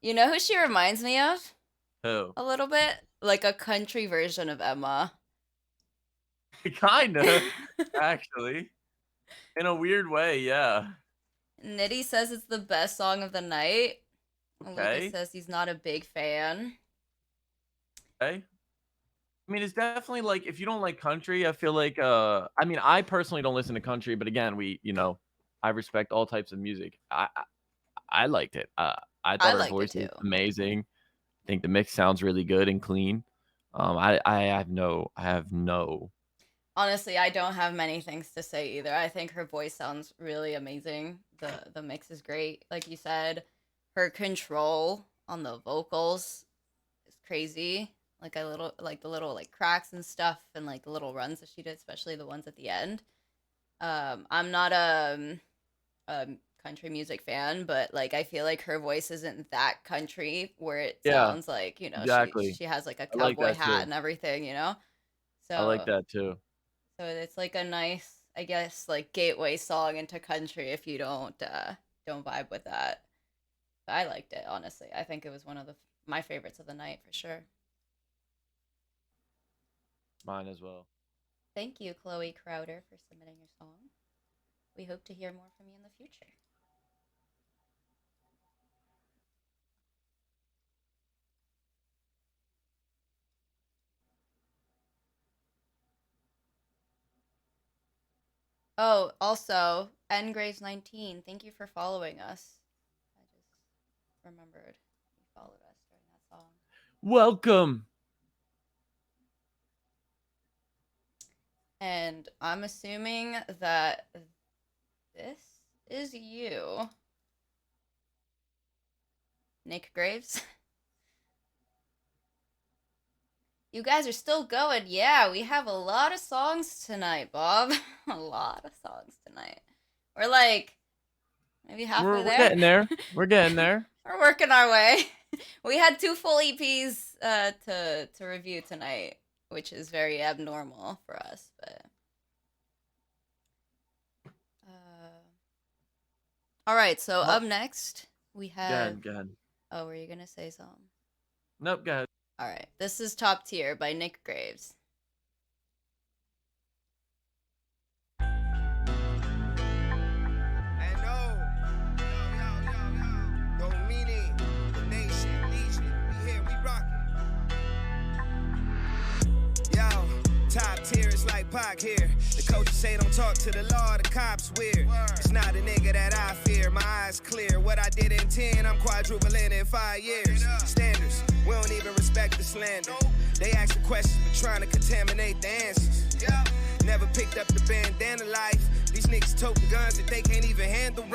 You know who she reminds me of? Who? A little bit? Like a country version of Emma. Kinda, actually. In a weird way, yeah. Nitty says it's the best song of the night. Lucas Okay. says he's not a big fan. Okay. I mean, it's definitely like if you don't like country, I feel like I mean, I personally don't listen to country, but again, I respect all types of music. I liked it. I I thought her liked it voice was too. amazing. I think the mix sounds really good and clean. I have no. Honestly, I don't have many things to say either. I think her voice sounds really amazing. The mix is great. Like you said, her control on the vocals is crazy. Like the little like cracks and stuff and like the little runs that she did, especially the ones at the end. I'm not a country music fan, but like I feel like her voice isn't that country where it Yeah, sounds like, exactly. she has like a I like cowboy that hat too. and everything, I like So that too. so it's like a nice, I guess, like gateway song into country if you don't vibe with that. But I liked it, honestly. I think it was one of my favorites of the night for sure. Mine as well. Thank you, Chloe Crowder, for submitting your song. We hope to hear more from you in the future. Oh, also, Ngraves19, thank you for following us. I just remembered you followed us during that song. Welcome. And I'm assuming that this is you, Nick Graves. You guys are still going. Yeah, we have a lot of songs tonight, Bob. A lot of songs tonight. We're like maybe halfway We're there. getting there. We're getting there. We're working our way. We had 2 full EPs to review tonight, which is very abnormal for us, but all right, so up next we have Go ahead. Oh, were you going to say something? Nope, go ahead. All right. This is Top Tier by Nick Graves. Top tier is like Pac here. The coaches say don't talk to the law, the cops weird. It's not a nigga that I fear, my eyes clear. What I did in 10, I'm quadrupling in 5 years. Standards, we don't even respect the slander. They ask the questions, but trying to contaminate the answers. Never picked up the bandana life. These niggas toting guns that they can't even handle.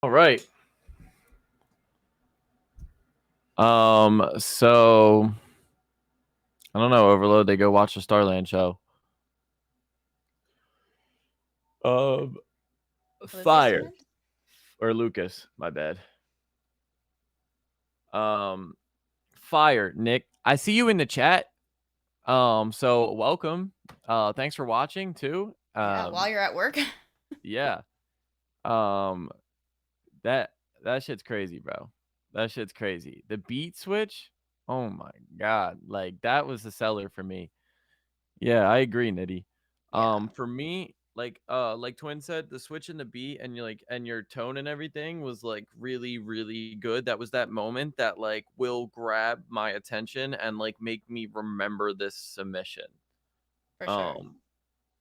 All right. So I don't know, Overload, they go watch the Starland show. Fire. meant? Or Lucas, my bad. Fire, Nick. I see you in the chat. So welcome. Thanks for watching too. Yeah, while you're at work. Yeah. That shit's crazy, bro. That shit's crazy. The beat switch, oh my god, like that was the seller for me. Yeah, I agree, Nitty. For me, like Twin said, the switch in the beat and your tone and everything was like really, really good. That was that moment that like will grab my attention and like make me remember this submission. For sure.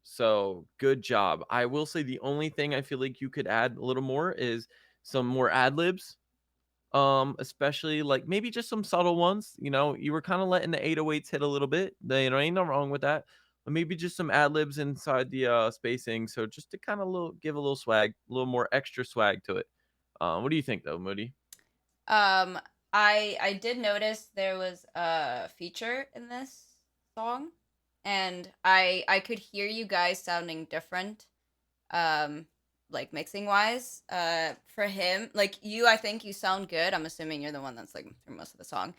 So good job. I will say the only thing I feel like you could add a little more is some more ad libs. Especially like maybe just some subtle ones. You know, you were kind of letting the 808s hit a little bit. You know, ain't no wrong with that. But maybe just some ad libs inside the spacing. So just to kind of give a little swag, a little more extra swag to it. What do you think though, Moody? I did notice there was a feature in this song, and I could hear you guys sounding different, like mixing wise. For him, like you, I think you sound good. I'm assuming you're the one that's like through most of the song.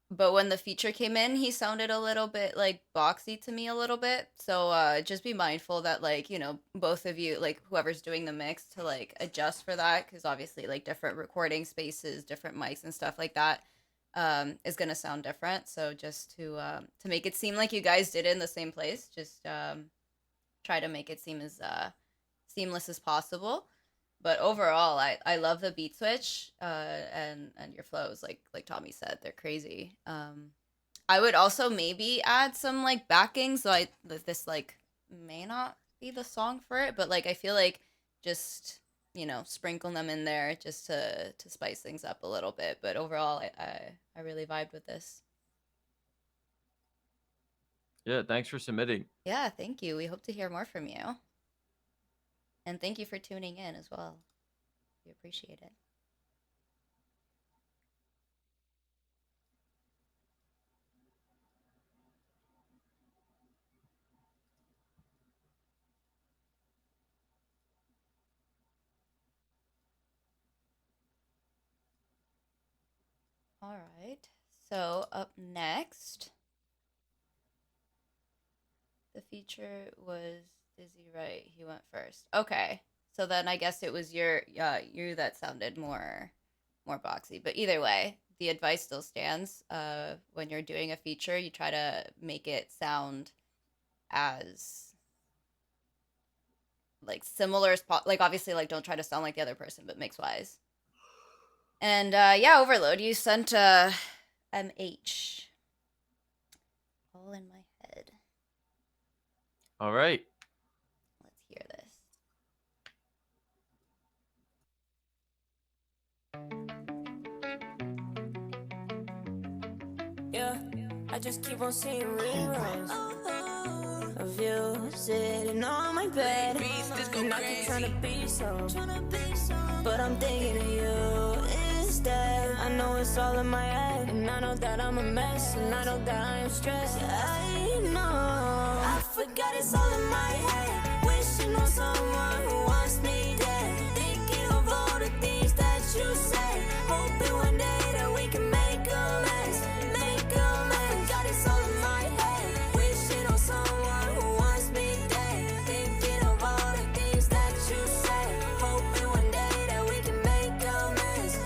But when the feature came in, he sounded a little bit like boxy to me a little bit. So just be mindful that like, you know, both of you, like whoever's doing the mix, to like adjust for that, because obviously like different recording spaces, different mics and stuff like that is gonna sound different. So just to make it seem like you guys did it in the same place, just try to make it seem as seamless as possible. But overall, I love the beat switch, and your flows, like Tommy said, they're crazy. I would also maybe add some like backing, so this like may not be the song for it, but like I feel like just, you know, sprinkle them in there just to spice things up a little bit. But overall, I really vibed with this. Yeah, thanks for submitting. Yeah, thank you. We hope to hear more from you. And thank you for tuning in as well. We appreciate it. All right. So up next, the feature was Dizzy, right? He went first. Okay. So then I guess it was you that sounded more boxy. But either way, the advice still stands. When you're doing a feature, you try to make it sound as like similar as like obviously like don't try to sound like the other person, but mix wise. And yeah, Overload, you sent MH. All in my head. All right. Let's hear this. Yeah, I just keep on seeing reruns of you sitting on my bed. And I keep trying to be some, but I'm thinking of you instead. I know it's all in my head, and I know that I'm a mess, and I know that I am stressed. I know I forgot it's all in my head. Wishing on someone who wants me dead. Thinking of all the things that you say. Hoping one day that we can make a mess. Forgot it's all in my head. Wishing on someone who wants me dead. Thinking of all the things that you say. Hoping one day that we can make a mess.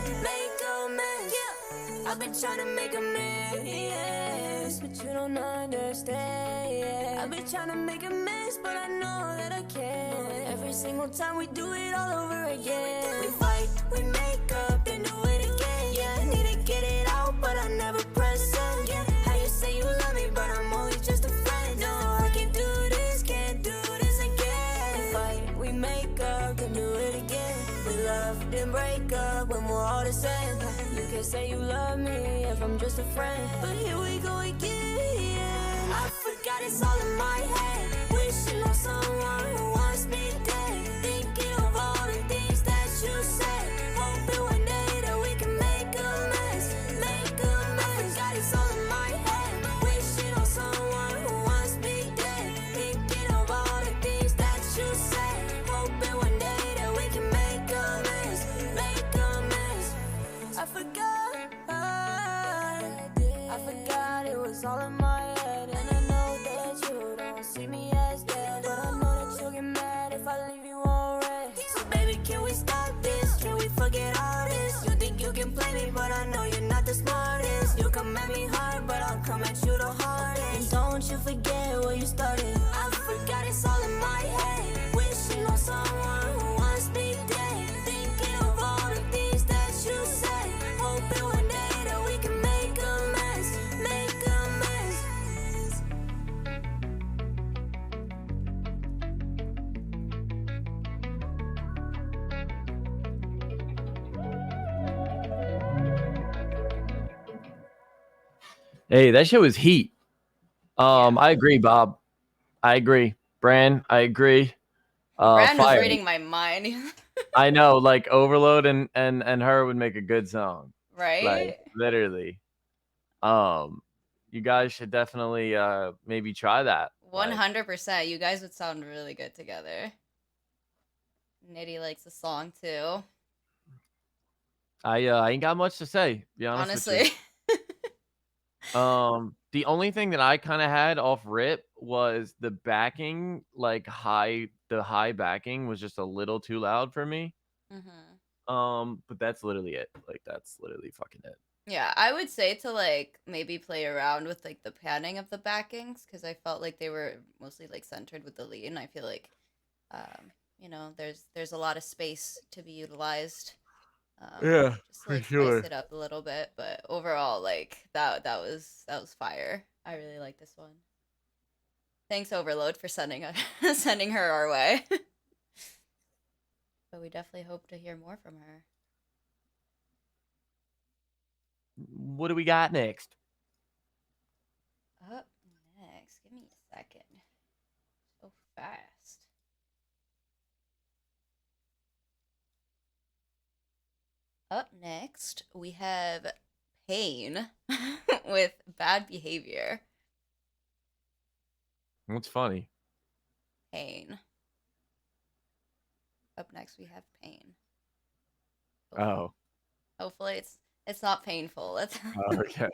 Yeah. I've been trying to make a mess, but you don't understand. I've been trying to make a mess, but I know that I can't. Every single time we do it all over again. We fight, we make up, then do it again. Yeah, I need to get it out, but I never press send. Yeah, how you say you love me, but I'm only just a friend. No, I can't do this again. We fight, we make up, then do it again. We love, then break up when we're all the same. You can say you love me if I'm just a friend, but here we go again. I forgot it's all in my head. Wishing on someone who wants me dead. Thinking of all the things that you it's all in my head. And I know that you don't see me as dead, but I know that you'll get mad if I leave you on red. So baby, can we stop this? Can we forget all this? You think you can play me, but I know you're not the smartest. You come at me hard, but I'll come at you the hardest. And don't you forget where you started. I forgot it's all in my head. Wishing on someone who wants me dead. Thinking of all the things that you said. Hoping one day that we can make a mess. Make a mess. Hey, that shit was heat. I agree, Bob. I agree. Bran, I agree. Brand was Fire. reading my mind. I know, like Overload and her would make a good song. Right? Like literally. You guys should definitely maybe try that. 100%. You guys would sound really good together. Nitty likes the song too. I ain't got much to say, to be honest with Honestly. you. The only thing that I kind of had off rip was the backing, like the high backing was just a little too loud for me. But that's literally it. Like that's literally fucking it. Yeah, I would say to like maybe play around with like the panning of the backings because I felt like they were mostly like centered with the lead, and I feel like, you know, there's a lot of space to be utilized. Yeah, just for like sure. spice it up a little bit, but overall, like that was fire. I really like this one. Thanks, Overload, for sending her our way. But we definitely hope to hear more from her. What do we got next? Up next, give me a second. So fast. Up next, we have Pain with Bad Behavior. What's funny? Pain. Up next, we have Pain. Oh. Hopefully, it's not painful. Let's Okay.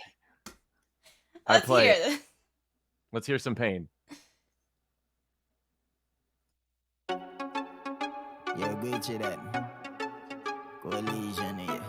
let's hear this. Let's hear some Pain. Yeah, good to that. Collision here.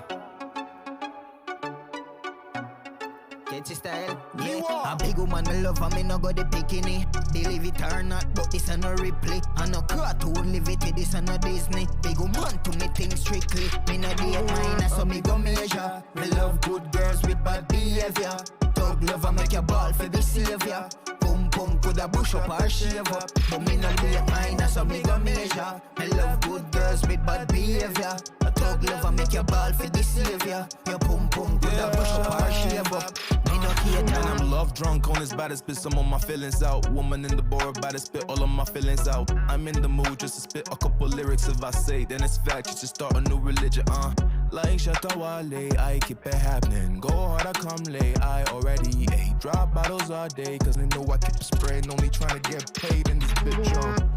Get your style. Yeah. A big woman, me love her, me no go the bikini. Believe it or not, but this a no replay. I no cartoon, live it, this a no Disney. Big woman to me think strictly. Me no date mine, so me go measure. Me love good girls with bad behavior. Dog lover make your ball for the savior. Boom boom, coulda bush up or shave up. But me no date mine, so me go measure. Me love good girls with bad behavior. A dog lover make your ball for the savior. Your boom boom, coulda bush up or shave up. And I'm love drunk on this body, spit some of my feelings out. Woman in the bar about to spit all of my feelings out. I'm in the mood just to spit a couple lyrics. If I say, then it's fact, just to start a new religion, Like Shatawale, I keep it happening. Go hard, I come late, I already ate. Drop bottles all day, cause they know I keep spraying. Only trying to get paid in this bitch,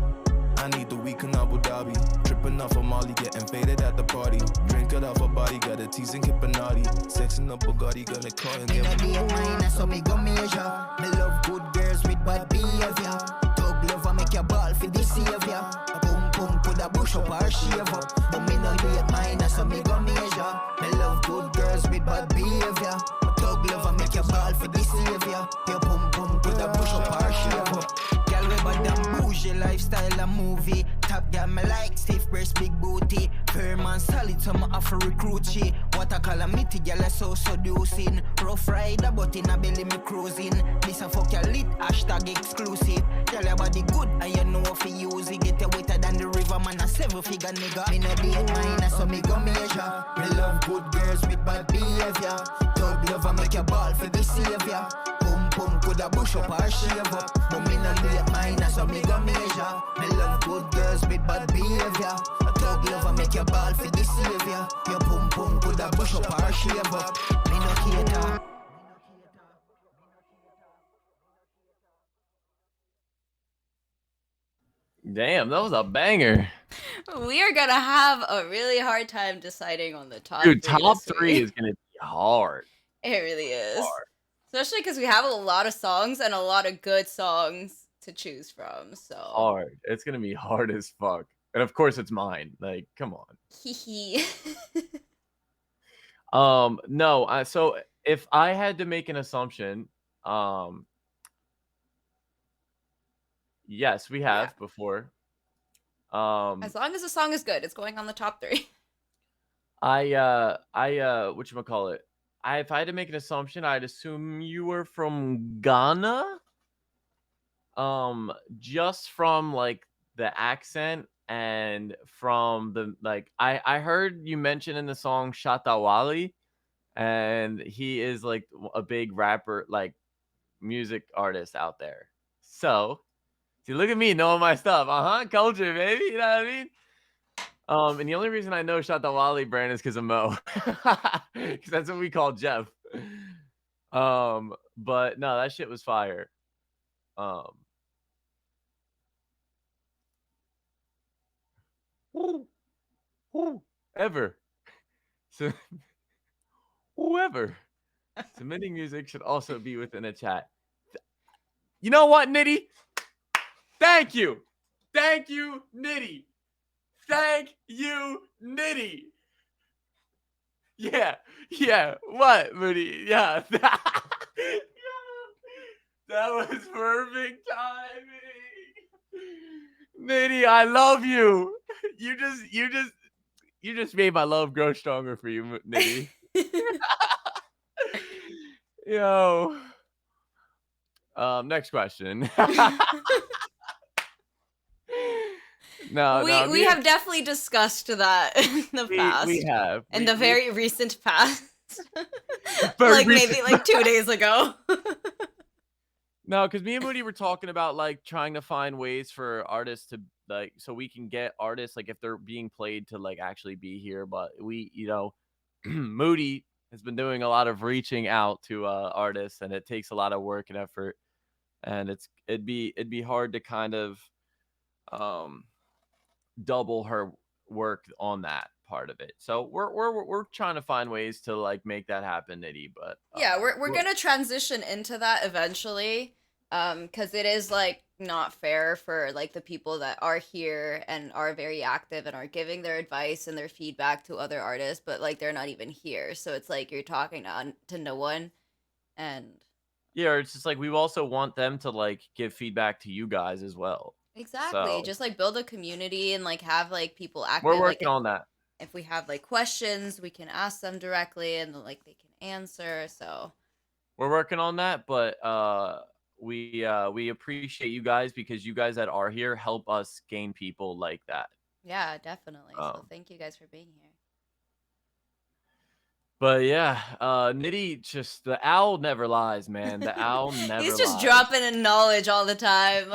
I need the week in Abu Dhabi. Tripping off a Molly, getting faded at the party. Drink it off a body, got a teasing Kippanati. Sexing up Bugatti, gonna call and Me get no date mine, so me go measure. Me love good girls with bad behavior. Dog lover make your ball for the savior. Boom boom, coulda bush up or shave up. But me no date mine, so me go measure. Me love good girls with bad behavior. Dog lover make your ball for the savior. Your boom boom, coulda bush up or shave up. Girl with bad and bougie lifestyle a movie. Top girl me like stiff breast, big booty. Firm and solid, so me offer recruit she. What a calamity, girl is so seducing. Rough rider, but in a belly me cruising. This a fuck your lit, hashtag exclusive. Girl your body good, and you know if you use it. Get you wetter than the river, man a 7-figure nigga. Me no date mine, so me go measure. Me love good girls with bad behavior. Dog lover make your ball for the savior. Boom boom, coulda bush up or shave up. But me no date mine, so me go measure. Me love good girls with bad behavior. A dog lover make your ball for the savior. Your boom boom, coulda bush up or shave up. Me no cater. Damn, that was a banger. We are gonna have a really hard time deciding on the top. Dude, three top this three week. is gonna be hard. It really is. Hard. Especially because we have a lot of songs and a lot of good songs to choose from. So hard. It's gonna be hard as fuck. And of course, it's mine. Like, come on. hee. No. So if I had to make an assumption, yes, we have before. As long as the song is good, it's going on the top 3. Whatchamacallit? If I had to make an assumption, I'd assume you were from Ghana. Just from like the accent and from the like I heard you mention in the song Shatawali, and he is like a big rapper, like music artist out there. So see, look at me knowing my stuff. Culture, baby. You know what I mean? And the only reason I know Shatawali brand is because of Mo. Because that's what we call Jeff. But no, that shit was fire. Ever. So whoever submitting music should also be within a chat. You know what, Nitty? Thank you. Thank you, Nitty. Thank you, Nitty. Yeah. What, Moody? Yeah. That was perfect timing. Nitty, I love you. You just made my love grow stronger for you, Nitty. Yo. Next question. No, we have definitely discussed that in the past. We have. In the very recent past. Maybe like 2 days ago. No, because me and Moody were talking about like trying to find ways for artists to like, so we can get artists like if they're being played to like actually be here. But we, Moody has been doing a lot of reaching out to artists, and it takes a lot of work and effort, and it'd be hard to kind of double her work on that part of it. So we're trying to find ways to like make that happen, Nitty. But yeah, we're gonna transition into that eventually, because it is like not fair for like the people that are here and are very active and are giving their advice and their feedback to other artists, but like they're not even here. So it's like you're talking to no one, and yeah, it's just like we also want them to like give feedback to you guys as well. exactly, So, just like build a community and like have like people active. we're working on that. If we have like questions, we can ask them directly and like they can answer. So we're working on that, but we appreciate you guys because you guys that are here help us gain people like that. yeah, definitely. So thank you guys for being here. But yeah, Nitty, just the owl never lies, man. The owl never He's just lies. dropping in knowledge all the time.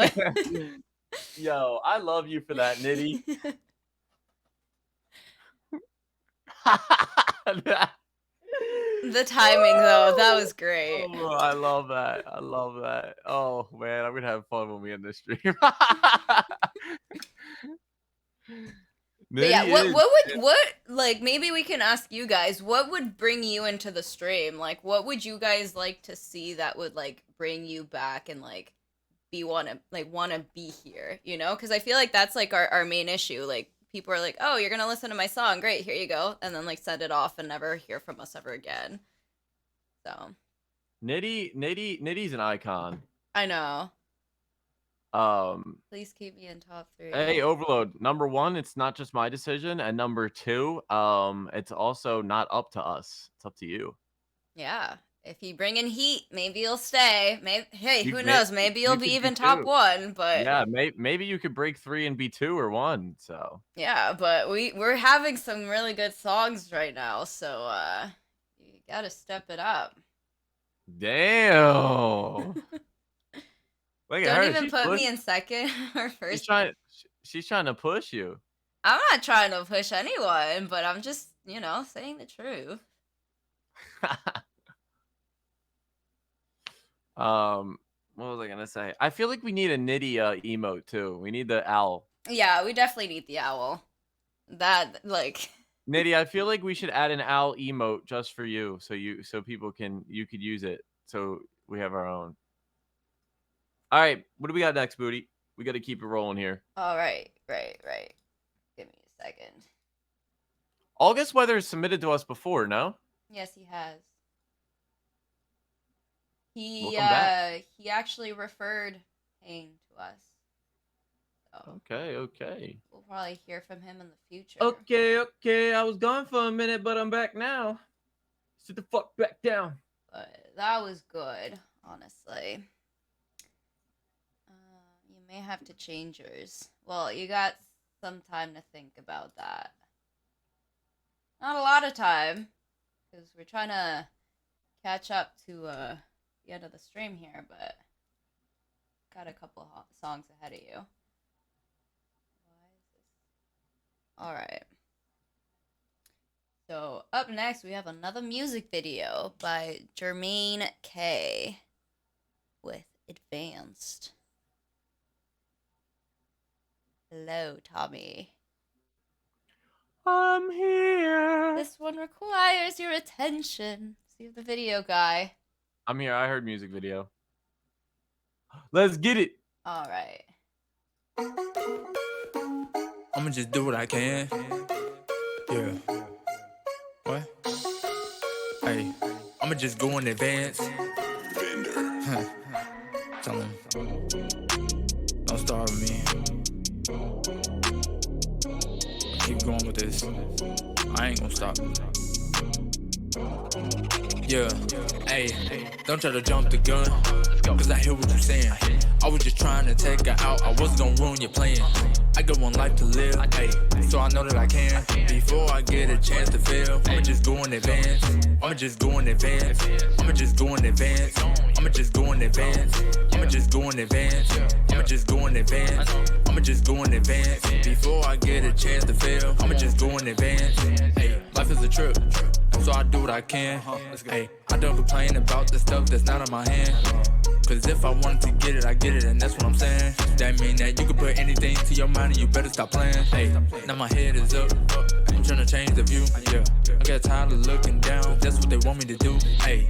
Yo, I love you for that, Nitty. The timing, though, that was great. Oh, I love that. I love that. Oh man, I'm gonna have fun when we end this stream. But yeah, what like maybe we can ask you guys, what would bring you into the stream? Like what would you guys like to see that would like bring you back and like wanna be here, you know? Because I feel like that's like our main issue. Like people are like, oh, you're gonna listen to my song, great, here you go, and then like send it off and never hear from us ever again. So Nitty's an icon. I know. Please keep me in top 3. Hey, Overload. Number 1, it's not just my decision, and number 2, it's also not up to us. It's up to you. Yeah. If you bring in heat, maybe you'll stay. Hey, who knows? Maybe you'll be even top 1. But yeah, maybe you could break 3 and be 2 or 1. So yeah, but we're having some really good songs right now, so you gotta step it up. Damn. Don't even put me in second or first. She's trying to push you. I'm not trying to push anyone, but I'm just, saying the truth. What was I gonna say? I feel like we need a Nitty emote too. We need the owl. Yeah, we definitely need the owl. That like Nitty, I feel like we should add an owl emote just for you, so you could use it. so we have our own. All right, what do we got next, Booty? We got to keep it rolling here. All right. Give me a second. August Weather is submitted to us before, no? Yes, he has. Welcome back. He actually referred Payne to us. So Okay. we'll probably hear from him in the future. Okay. I was gone for a minute, but I'm back now. Sit the fuck back down. But that was good, honestly. You may have to change yours. Well, you got some time to think about that. Not a lot of time, because we're trying to catch up to the end of the stream here, but got a couple songs ahead of you. Alright. So, up next, we have another music video by Jermaine K. with Advanced. Hello, Tommy. I'm here. This one requires your attention. See the video, guy. I'm here. I heard music video. Let's get it. Alright. I'ma just do what I can. Yeah. What? Hey, I'ma just go in advance. Vendor. Tell him. Don't start with me. Keep going with this. I ain't gonna stop. Yeah, hey, don't try to jump the gun, cause I hear what you're saying. I was just trying to take her out, I wasn't gonna ruin your plan. I got one life to live, hey, so I know that I can. Before I get a chance to fail, I'ma just go in advance. I'ma just go in advance. I'ma just go in advance. I'ma just go in advance. I'ma just go in advance. I'ma just go in advance. I'ma just go in advance. Before I get a chance to fail, I'ma just go in advance. Hey, life is a trip, so I do what I can. Hey, I don't complain about the stuff that's not in my hand. Cause if I wanted to get it, I get it, and that's what I'm saying. That mean that you can put anything to your mind and you better stop playing. Hey, now my head is up, I'm trying to change the view. Yeah, I got tired of looking down, that's what they want me to do. Hey,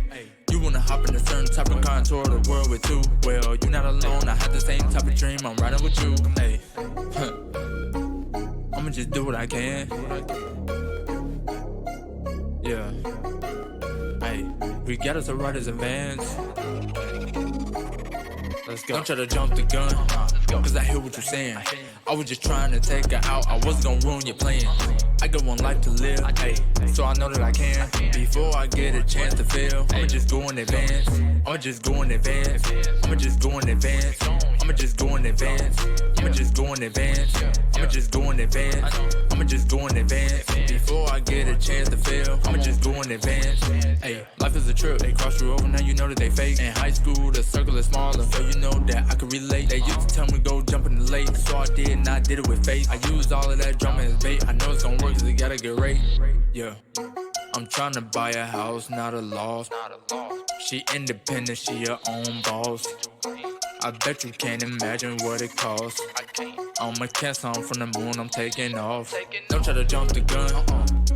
you wanna hop in a certain type of car and tour the world with two. Well, you're not alone, I had the same type of dream, I'm riding with you. Hey, I'ma just do what I can. Yeah. Hey, we got us a riders advance. Let's go. Don't try to jump the gun, cause I hear what you're saying. I was just trying to take her out, I wasn't gonna ruin your plan. I got one life to live, hey, so I know that I can. Before I get a chance to fail, I'ma just go in advance. I'ma just go in advance. I'ma just go in advance. I'ma just go in advance. I'ma just go in advance. I'ma just go in advance. I'ma just go in advance. Before I get a chance to fail, I'ma just go in advance. Hey, life is a trip, they cross you over, now you know that they fake. In high school, the circle is smaller, so you know that I can relate. They used to tell me go jump in the lake, so I did and I did it with faith. I used all of that drama as bait, I know it's gonna work cause it gotta get right. Yeah, I'm trying to buy a house, not a loft. She independent, she her own boss. I bet you can't imagine what it costs. I'ma catch some from the moon, I'm taking off. Don't try to jump the gun,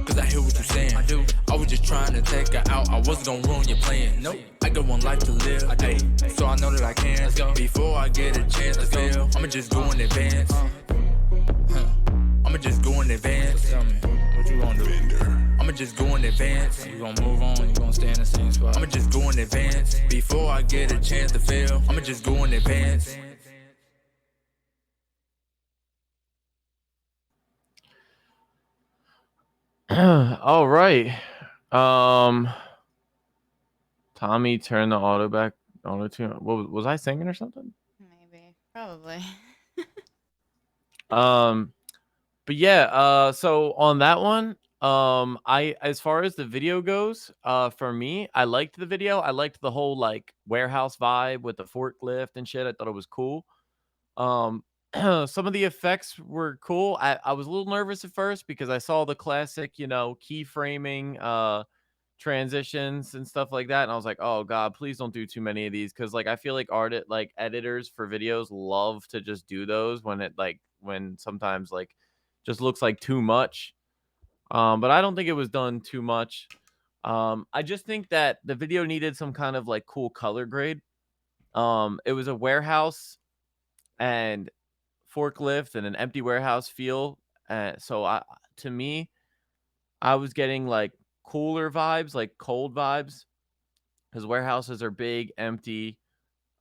cause I hear what you're saying. I was just trying to take her out, I wasn't gonna ruin your plan. Nope, I got one life to live, hey, so I know that I can. Before I get a chance to fail, I'ma just go in advance. I'ma just go in advance. Tell me, what you gonna do? I'ma just go in advance. You gonna move on, you gonna stay in the same spot. I'ma just go in advance. Before I get a chance to fail, I'ma just go in advance. All right. Tommy, turn the auto tune. What was I singing or something? Maybe. Probably. But yeah, so on that one, I as far as the video goes, for me, I liked the video. I liked the whole like warehouse vibe with the forklift and shit. I thought it was cool. Some of the effects were cool. I was a little nervous at first because I saw the classic, keyframing transitions and stuff like that, and I was like, oh god, please don't do too many of these, because like I feel like editors for videos love to just do those when sometimes just looks like too much. But I don't think it was done too much. I just think that the video needed some kind of like cool color grade. It was a warehouse and forklift and an empty warehouse feel. So to me, I was getting like cooler vibes, like cold vibes, because warehouses are big, empty.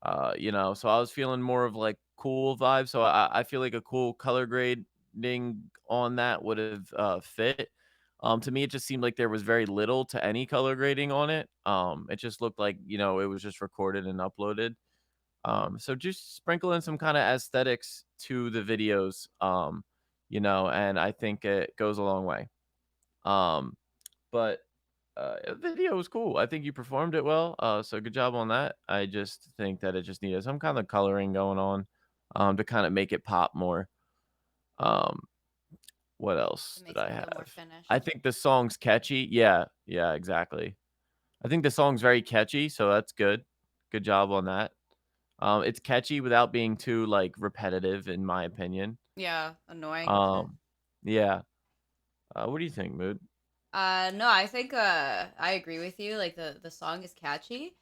So I was feeling more of like cool vibes. So I feel like a cool color grading on that would have fit. To me, it just seemed like there was very little to any color grading on it. It just looked like, it was just recorded and uploaded. So just sprinkle in some kind of aesthetics to the videos, and I think it goes a long way. But the video was cool. I think you performed it well. So good job on that. I just think that it just needed some kind of coloring going on, to kind of make it pop more. Um, what else did I have? I think the song's catchy. Yeah, exactly. I think the song's very catchy, so that's good. Good job on that. It's catchy without being too like repetitive, in my opinion. Yeah, annoying. Yeah. What do you think, Mood? No, I think I agree with you. Like the song is catchy.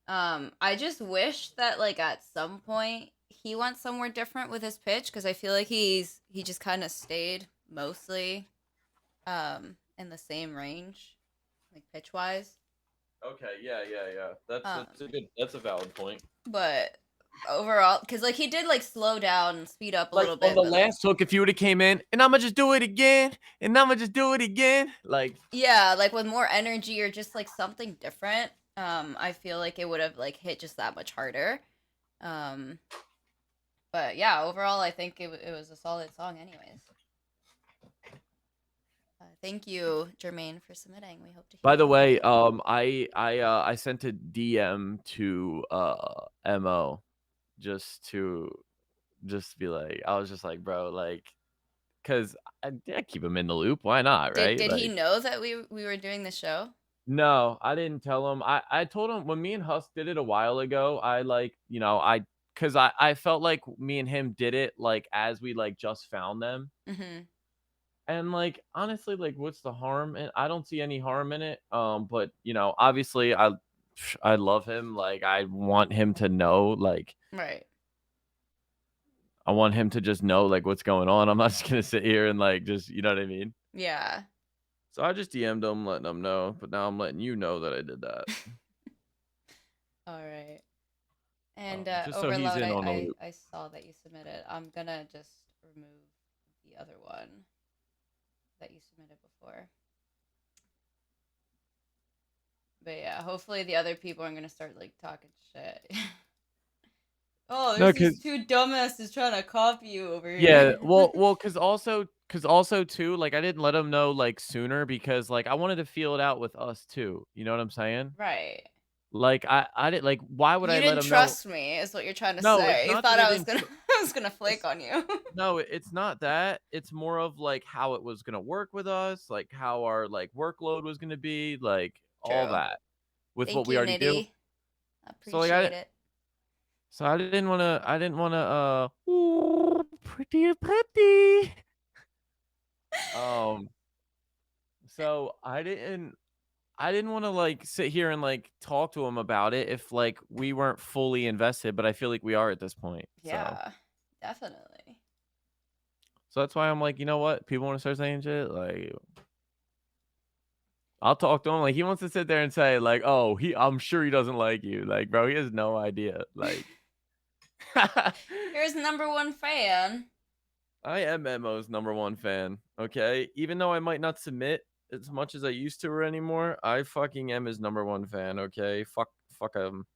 I just wish that like at some point he went somewhere different with his pitch, because I feel like he just kind of stayed mostly in the same range, like pitch wise. Okay, yeah. That's a valid point. But overall, because like he did like slow down and speed up a Like little bit. on the last hook, if you would have came in and I'ma just do it again, and I'ma just do it again, like yeah, like with more energy or just like something different. I feel like it would have like hit just that much harder. But yeah, overall, I think it was a solid song, anyways. Thank you, Jermaine, for submitting. We hope to hear. By the way, I sent a DM to Mo just to be like, I was just like, bro, like, cause I keep him in the loop. Why not, right? Did he Like, know that we were doing the show? no, I didn't tell him. I told him when me and Husk did it a while ago. Cause I felt like me and him did it like as we like just found them. Mm-hmm. And like honestly, like what's the harm? And I don't see any harm in it. But obviously I love him. Like I want him to know, like right. I want him to just know like what's going on. I'm not just gonna sit here and like just you know what I mean? Yeah. So I just DM'd him, letting him know. But now I'm letting you know that I did that. All right. And just so Overload, he's in on the loop. I saw that you submitted. I'm gonna just remove the other one that you submitted before. But yeah, hopefully the other people aren't gonna start like talking shit. Oh, there's these two dumbasses trying to copy you over here. Yeah, well, cause also too, like I didn't let him know like sooner because like I wanted to feel it out with us too. You know what I'm saying? Right. Like I didn't like. Why would I let him know? You didn't trust me, is what you're trying to No, say. it's You not thought that I was gonna I was gonna flake on you. No, it's not that. It's more of like how it was gonna work with us, like how our like workload was gonna be, like all True. that with Thank what we you, already do. Nitty. So like it. So I didn't wanna ooh, pretty. So I didn't want to like sit here and like talk to him about it if like we weren't fully invested, but I feel like we are at this point. Yeah, definitely. So that's why I'm like, you know what? People want to start saying shit. Like, I'll talk to him. Like, he wants to sit there and say, like, oh, I'm sure he doesn't like you. Like, bro, he has no idea. Like, Here's #1 fan. I am Mo's #1 fan. Okay, even though I might not submit as much as I used to anymore, I fucking am his #1 fan. Okay, fuck him.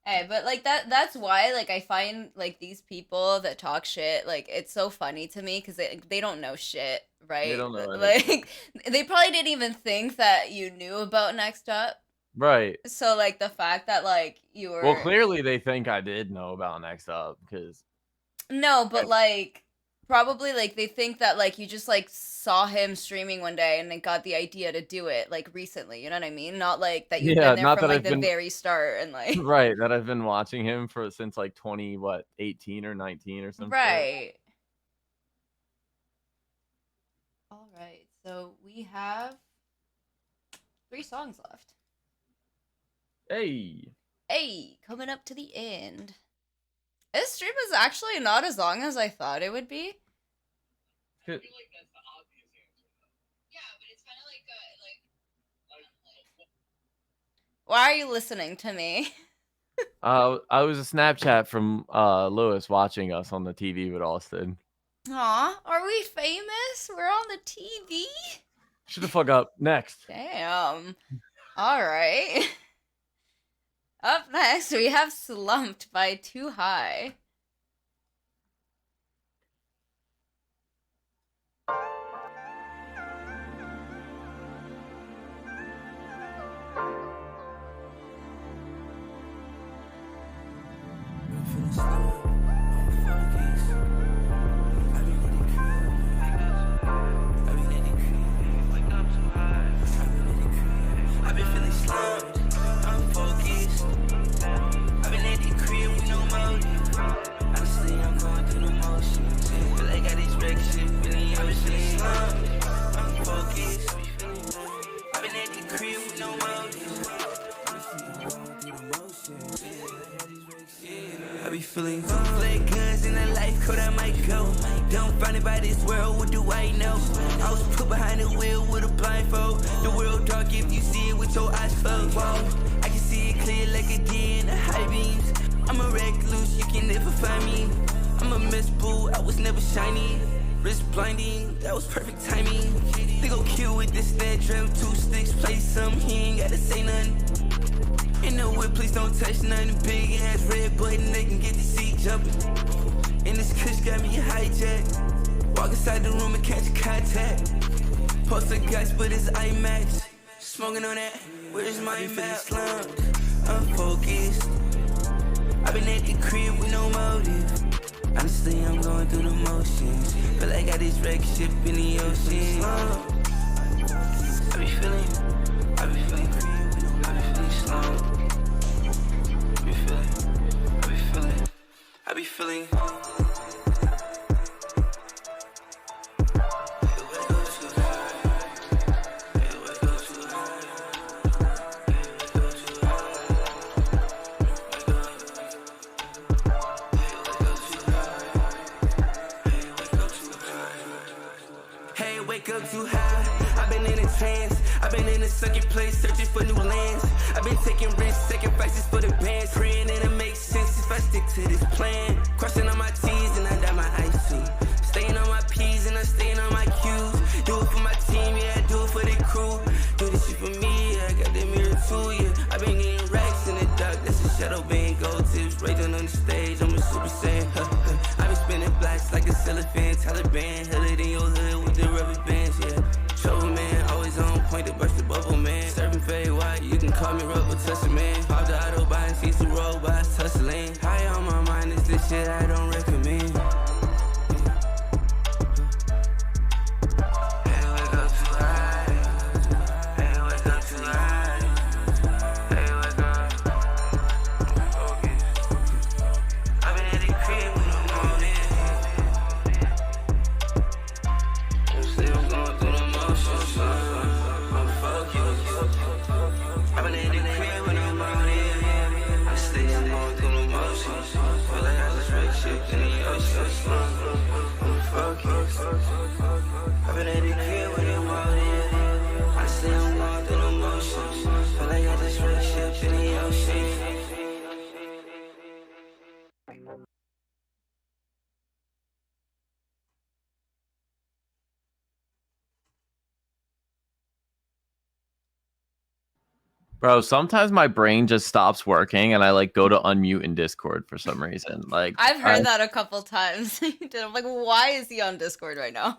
Hey, but like that's why like I find like these people that talk shit, like it's so funny to me because they don't know shit, right? They don't know like they probably didn't even think that you knew about Next Up. Right. So like the fact that like you were Well, clearly they think I did know about Next Up because no, but like probably like they think that like you just like saw him streaming one day and then got the idea to do it like recently, you know what I mean? Not like that you've been there from like the very start and like right, that I've been watching him since like 18 or 19 or something. Right. All right, so we have 3 songs left. Hey. Hey, coming up to the end. This stream is actually not as long as I thought it would be. Why are you listening to me? I was a Snapchat from Lewis watching us on the TV with Austin. Aw, are we famous? We're on the TV? Shut the fuck up. Next. Damn. Alright. Up next, we have Slumped by Too High. I've been feeling slumped, I'm focused. I've been at the crib with no motive. Honestly, I'm going through the motions. Feel like I got this wreck shit, feeling I've been feeling slumped, I'm focused. I've been at the crib with no motive. I be feeling like guns in a life code, I might go. Don't find it by this world, what do I know? I was put behind the wheel with a blindfold. The world dark if you see it with your eyes closed. Whoa, I can see it clear like a deer in the high beams. I'm a recluse, you can never find me. I'm a miss boo, I was never shiny. Wrist blinding, that was perfect timing. They go kill with this snare drum, 2 sticks, play some, he ain't gotta say nothing. In the whip, please don't touch nothing. Big ass red button, they can get the seat jumping. And this kush got me hijacked. Walk inside the room and catch contact. Post a guys, but it's IMAX. Smoking on that, where's my map? Slumped, unfocused. I've been at the crib with no motive. Honestly, I'm going through the motions. Feel like I got this wreck ship in the ocean. I be feeling slumped. I be feeling. Hey, wake up too high. I've been in a trance. I've been in a second place, searching for new lands. I've been taking risks, sacrifices for the bands. Praying that it makes sense if I stick to this plan. Crushing on my T's and I dot my I's too. Staying on my P's and I'm staying on my Q's. Do it for my team, yeah, I do it for the crew. Do this shit for me, yeah, I got the mirror too, yeah. I've been getting racks in the dark, that's a shadow band. Gold tips, raging on the stage, I'm a super saiyan. I've been spinning blacks like a cellophane. Taliban, hell it in your hood with the rubber bands, yeah. Trouble man, always on point to burst the bubble, man. Serving fade white, you can call me rubber toucher, man. Pop the Autobahn, see some robots tussling. High on my mind is this shit I don't recommend. Hey, wake up too high. Hey, wake up too high. Hey, wake up. Okay. I've been at the crib with no motive. Still going through the motions. I'm focused. I've been in the crib with no motive. I stay going through the motions. Feel like I just wrecked shit in the ocean. I'm focused. I've been in the crib with no motive. I stay going through the motions. Feel like I just wrecked shit in the ocean. Bro, sometimes my brain just stops working and I like go to unmute in Discord for some reason. Like I've heard that a couple times. I'm like, why is he on Discord right now?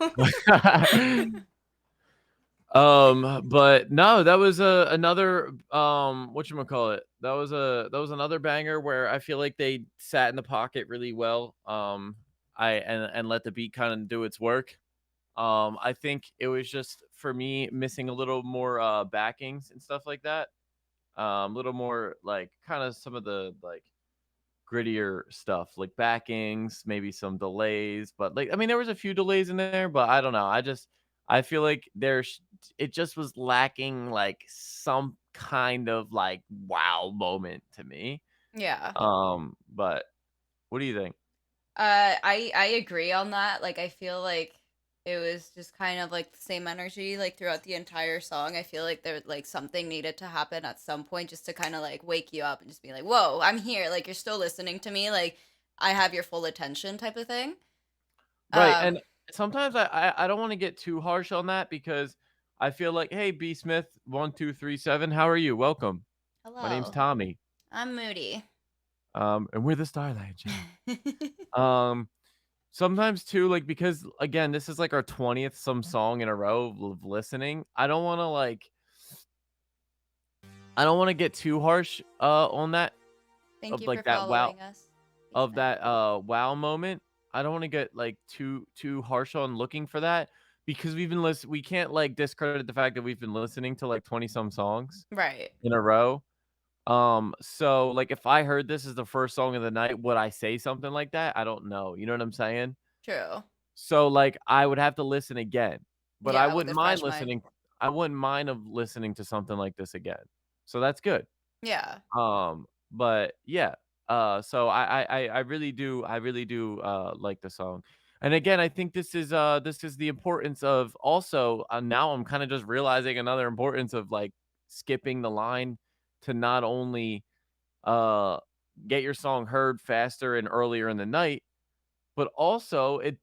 But no, that was another whatchamacallit. That was another banger where I feel like they sat in the pocket really well. And let the beat kind of do its work. I think it was just for me missing a little more backings and stuff like that. A little more like kind of some of the like grittier stuff, like backings, maybe some delays, but like I mean there was a few delays in there, but I don't know. I feel like it just was lacking like some kind of like wow moment to me. Yeah. But what do you think? I agree on that. Like, I feel like it was just kind of like the same energy like throughout the entire song. I feel like there like something needed to happen at some point just to kind of like wake you up and just be like, "Whoa, I'm here. Like, you're still listening to me. Like, I have your full attention," type of thing. Right, Um, and sometimes I don't wanna get too harsh on that because I feel like, "Hey, B. Smith 1237, how are you? Welcome. My name's Hello. Tommy." I'm Moody. And we're the Starlight Jam. Um, sometimes too, like, because, again, this is, like, our 20th some song in a row of listening, I don't wanna get too harsh, on that, Thank of, you for like, that wow following us. of that, wow moment. I don't wanna get, like, too harsh on looking for that because we can't, like, discredit the fact that we've been listening to, like, 20 some songs Right. in a row. So, like, if I heard this as the first song of the night, would I say something like that? I don't know, you know what I'm saying? True. So, like, I would have to listen again, but Yeah, with a fresh mind. I wouldn't mind of listening to something like this again. So that's good. Yeah. But yeah, so I really do like the song. And again, I think this is the importance of also now I'm kind of just realizing another importance of like skipping the line to not only uh get your song heard faster and earlier in the night, but also it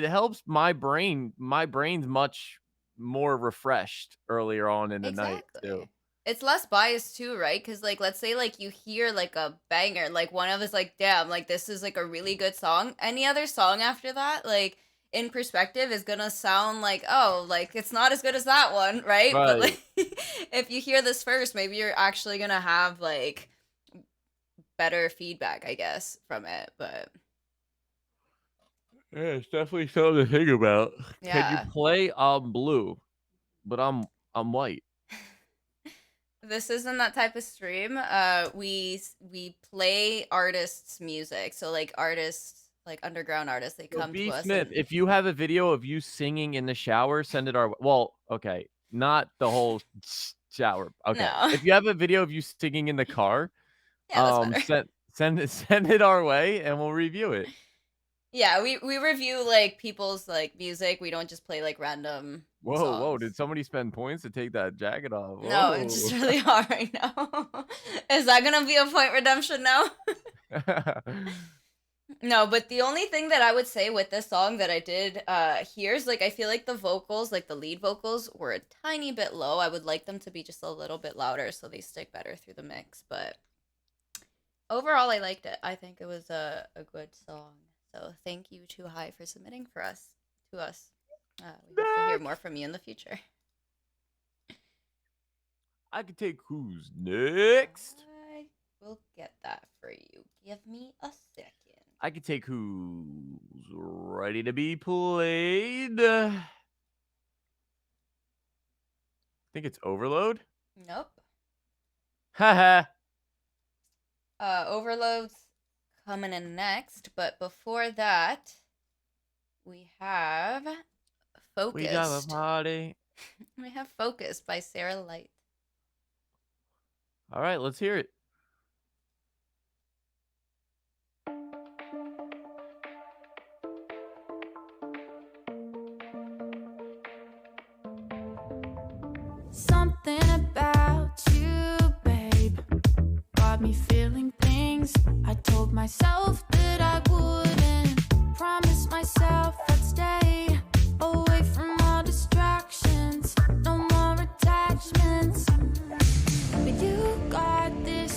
helps my brain's much more refreshed earlier on in the night too. Exactly. It's less biased too, right? Because like, let's say like you hear like a banger, like one of us like, damn, like this is like a really good song. Any other song after that, like in perspective, is gonna sound like, oh, like it's not as good as that one, right? But Right. like, if you hear this first, maybe you're actually gonna have like better feedback, I guess, from it. But Yeah, it's definitely something to think about. Can you yeah. play I'm blue, but I'm white? This isn't that type of stream. We play artists' music. So like artists, like underground artists, they So come to B us Smith, and if you have a video of you singing in the shower, send it our well, okay, not the whole shower. Okay. no. If you have a video of you singing in the car, Yeah, that's better. send it our way and we'll review it. Yeah, we review like people's like music. We don't just play like random Whoa, songs. did somebody spend points to take that jacket off? No, it's Whoa. just really hard right now. Is that gonna be a point redemption now? No, but the only thing that I would say with this song that I did hear is like I feel like the vocals, like the lead vocals, were a tiny bit low. I would like them to be just a little bit louder so they stick better through the mix. But overall, I liked it. I think it was a good song. So thank you, Too High, for submitting to us. We hope to hear more from you in the future. I can take who's next. I will get that for you. Give me a second. I can take who's ready to be played. Think it's Overload? Nope. Haha. Overload's coming in next, but before that, we have Focused. We got a party. We have Focused by Sarah Light. All right, let's hear it. Something about you, babe, got me feeling things. I told myself that I wouldn't. Promised myself I'd stay away from all distractions. No more attachments. But you got this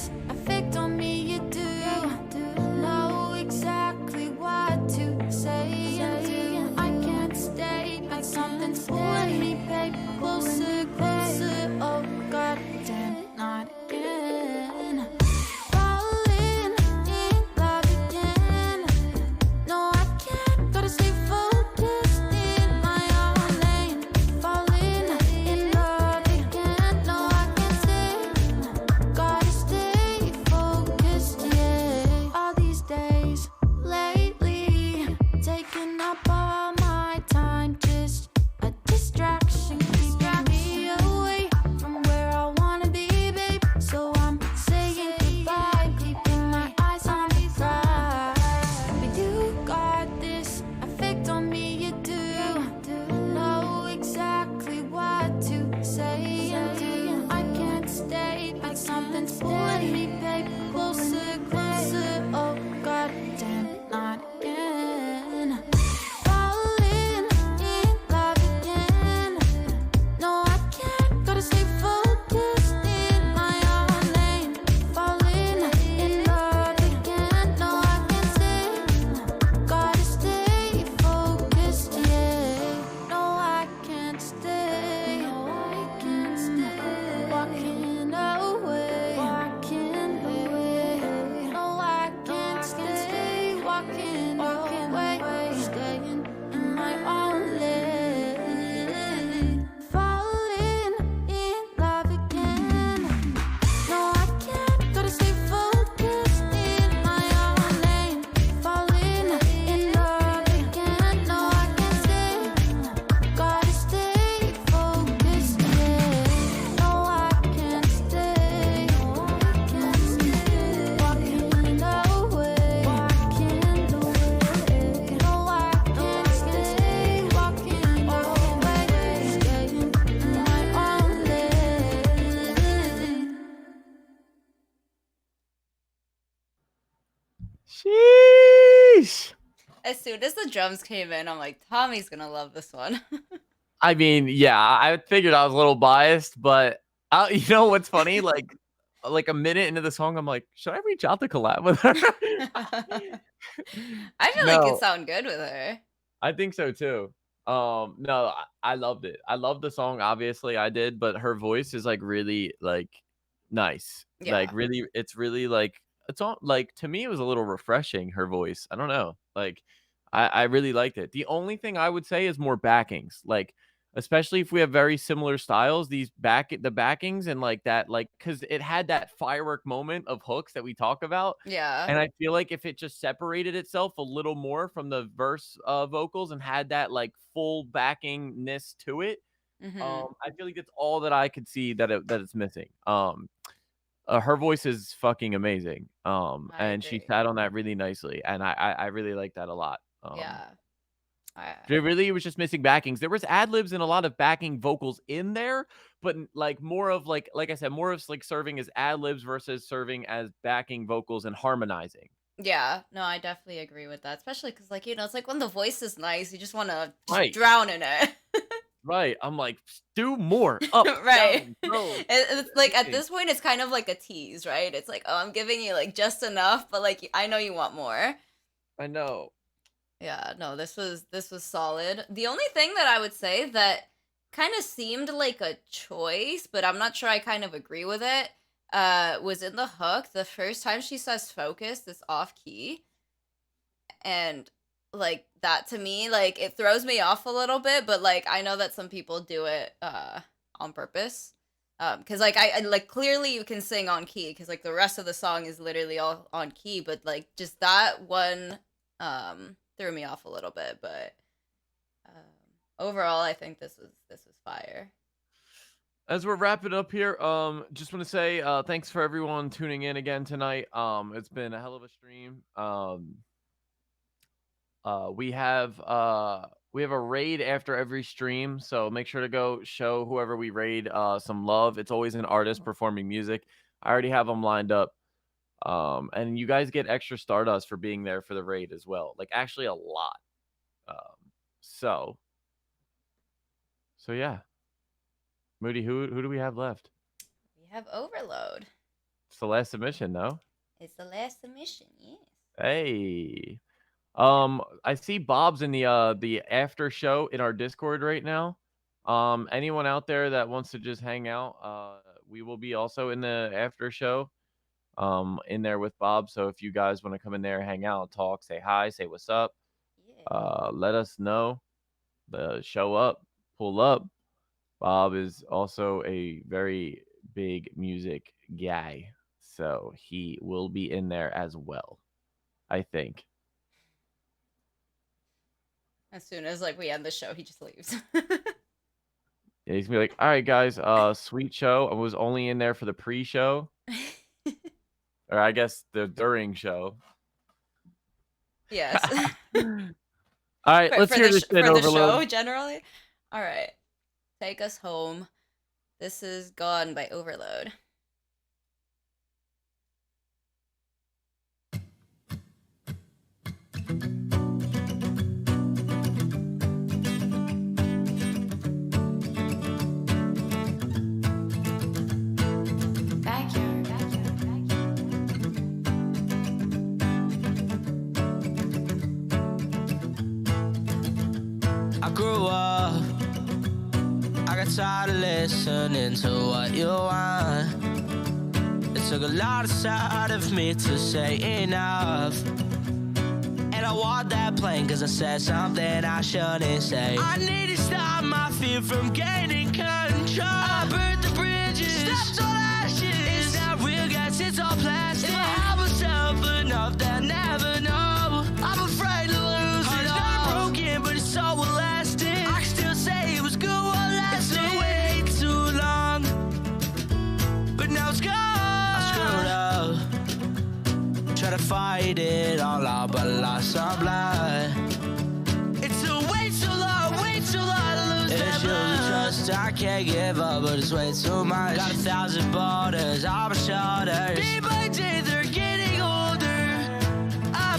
Sheesh. As soon as the drums came in, I'm like, Tommy's gonna love this one. I mean, yeah, I figured I was a little biased, but you know what's funny? Like a minute into the song, I'm like, should I reach out to collab with her? I feel like it No, sound good with her. I think so too. No, I loved it. I loved the song, obviously I did, but her voice is like really like nice. Like Yeah. really, it's really like it's all like to me it was a little refreshing, her voice. I don't know. Like I really liked it. The only thing I would say is more backings. Like especially if we have very similar styles, the backings and like that, like because it had that firework moment of hooks that we talk about. Yeah. And I feel like if it just separated itself a little more from the verse vocals and had that like full backingness to it, Mm-hmm. I feel like it's all that I could see that it's missing. Her voice is fucking amazing. I And she agree. sat on that really nicely, and I really like that a lot. Yeah. It really was just missing backings. There was ad libs and a lot of backing vocals in there, but like more of like I said, more of like serving as ad libs versus serving as backing vocals and harmonizing. Yeah. No, I definitely agree with that. Especially because, like, it's like when the voice is nice, you just want to Right. drown in it. Right. I'm like, do more. Up, Right. down, bro. It's like at this point, it's kind of like a tease, right? It's like, oh, I'm giving you like just enough, but like I know you want more. I know. Yeah, no, this was solid. The only thing that I would say that kind of seemed like a choice, but I'm not sure I kind of agree with it, was in the hook. The first time she says focus, this off key. And like that to me, like it throws me off a little bit, but like I know that some people do it on purpose. Cause like I like clearly you can sing on key, cause like the rest of the song is literally all on key, but like just that one threw me off a little bit, but overall I think this was fire. As we're wrapping up here, just want to say thanks for everyone tuning in again tonight. It's been a hell of a stream. We have a raid after every stream, so make sure to go show whoever we raid some love. It's always an artist performing music. I already have them lined up. And you guys get extra Stardust for being there for the raid as well. Like actually a lot. So yeah. Moody, who do we have left? We have Overload. It's the last submission, no? It's the last submission, yes. Hey. I see Bob's in the after show in our Discord right now. Anyone out there that wants to just hang out, we will be also in the after show. In there with Bob. So if you guys want to come in there, hang out, talk, say hi, say what's up, let us know. Show up, pull up. Bob is also a very big music guy, so he will be in there as well, I think. As soon as like we end the show, he just leaves. Yeah, he's gonna be like, all right, guys, sweet show. I was only in there for the pre-show. Or I guess the during show. Yes. All right, let's hear this shit, for the Overload. show generally. All right, take us home. This is Gone by Overload. I grew up, I got tired of listening to what you want. It took a lot aside of me to say enough. And I want that plane cause I said something I shouldn't say. I need to stop my fear from gaining control. I burned the bridges, stepped on ashes. It's not real gas, it's all plastic. If I have myself enough, they'll never know. I'm afraid to lose it all. It's not broken, but it's so elastic. I can still say it was good while lasting. It's way too long, but now it's gone. I screwed up, try to fight it all out, but lost some blood. It's a way too long to lose that blood. Trust I can't give up, but it's way too much. Got 1,000 borders on my shoulders. Day by day they're getting older. I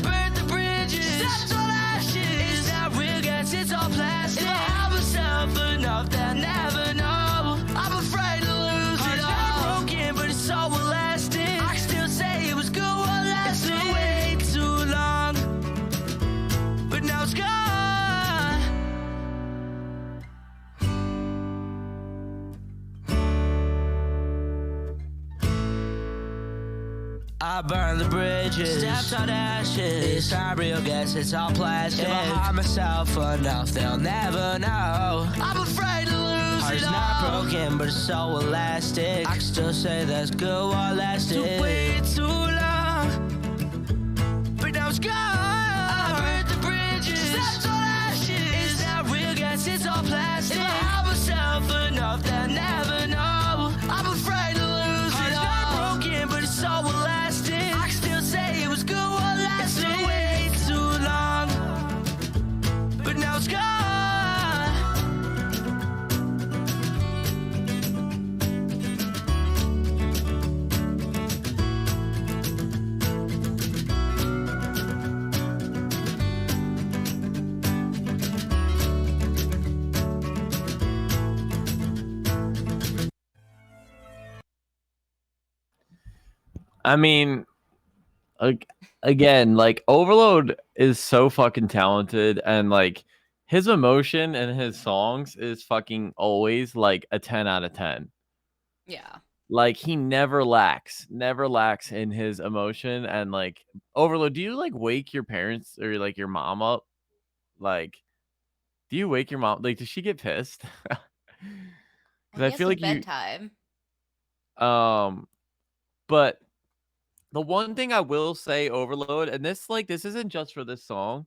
plastic. And I have myself enough that I never know. I'm afraid to lose it all. Heart's not broken, but it's so elastic. I can still say it was good while lasting. It's been way too long, but now it's gone. I burn the bridges, stepped on ashes. It's not real gas, it's all plastic. If I harm myself enough, they'll never know. I'm afraid to lose Heart's it all. Not broken, but it's so elastic. I can still say that's good while lasting. Took way too long, but now it's gone. I burned the bridges, stepped on ashes. It's not real gas, it's all plastic. If I harm myself enough, they'll never know. I'm afraid to lose it all. Heart's not broken, but it's so elastic. Say it was good while lasting. Way too long, but now it's gone. I mean, again, like Overload is so fucking talented, and like his emotion and his songs is fucking always like a 10 out of 10. Yeah. Like he never lacks in his emotion. And like Overload, do you like wake your parents or like your mom up? Like, do you wake your mom? Like, does she get pissed? Because Well, I feel like bedtime. But the one thing I will say, Overload, and this isn't just for this song.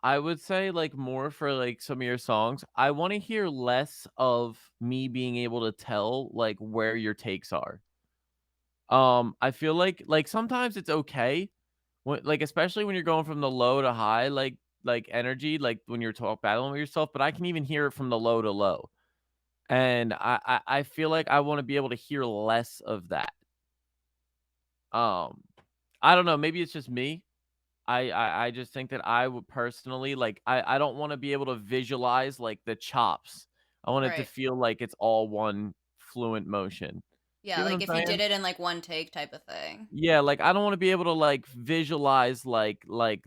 I would say like more for like some of your songs. I want to hear less of me being able to tell like where your takes are. I feel like sometimes it's okay when like especially when you're going from the low to high, like energy, like when you're battling with yourself, but I can even hear it from the low to low. And I feel like I want to be able to hear less of that. I don't know, maybe it's just me. I just think that I would personally like I don't want to be able to visualize like the chops. I want it to Right. feel like it's all one fluent motion. Yeah, You know like what if I'm you saying? did it in like one take type of thing. Yeah, like I don't want to be able to like visualize like like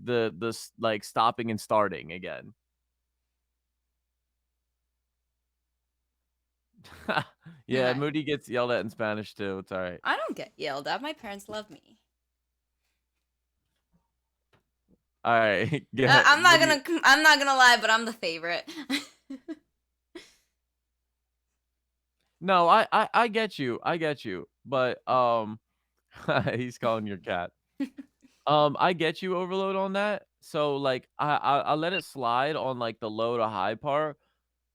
stopping and starting again. Yeah, Okay. Moody gets yelled at in Spanish too. It's all right. I don't get yelled at. My parents love me. All right. Yeah. I'm not gonna lie, but I'm the favorite. No, I get you. I get you. But he's calling your cat. I get you, Overload, on that. So like I let it slide on like the low to high part,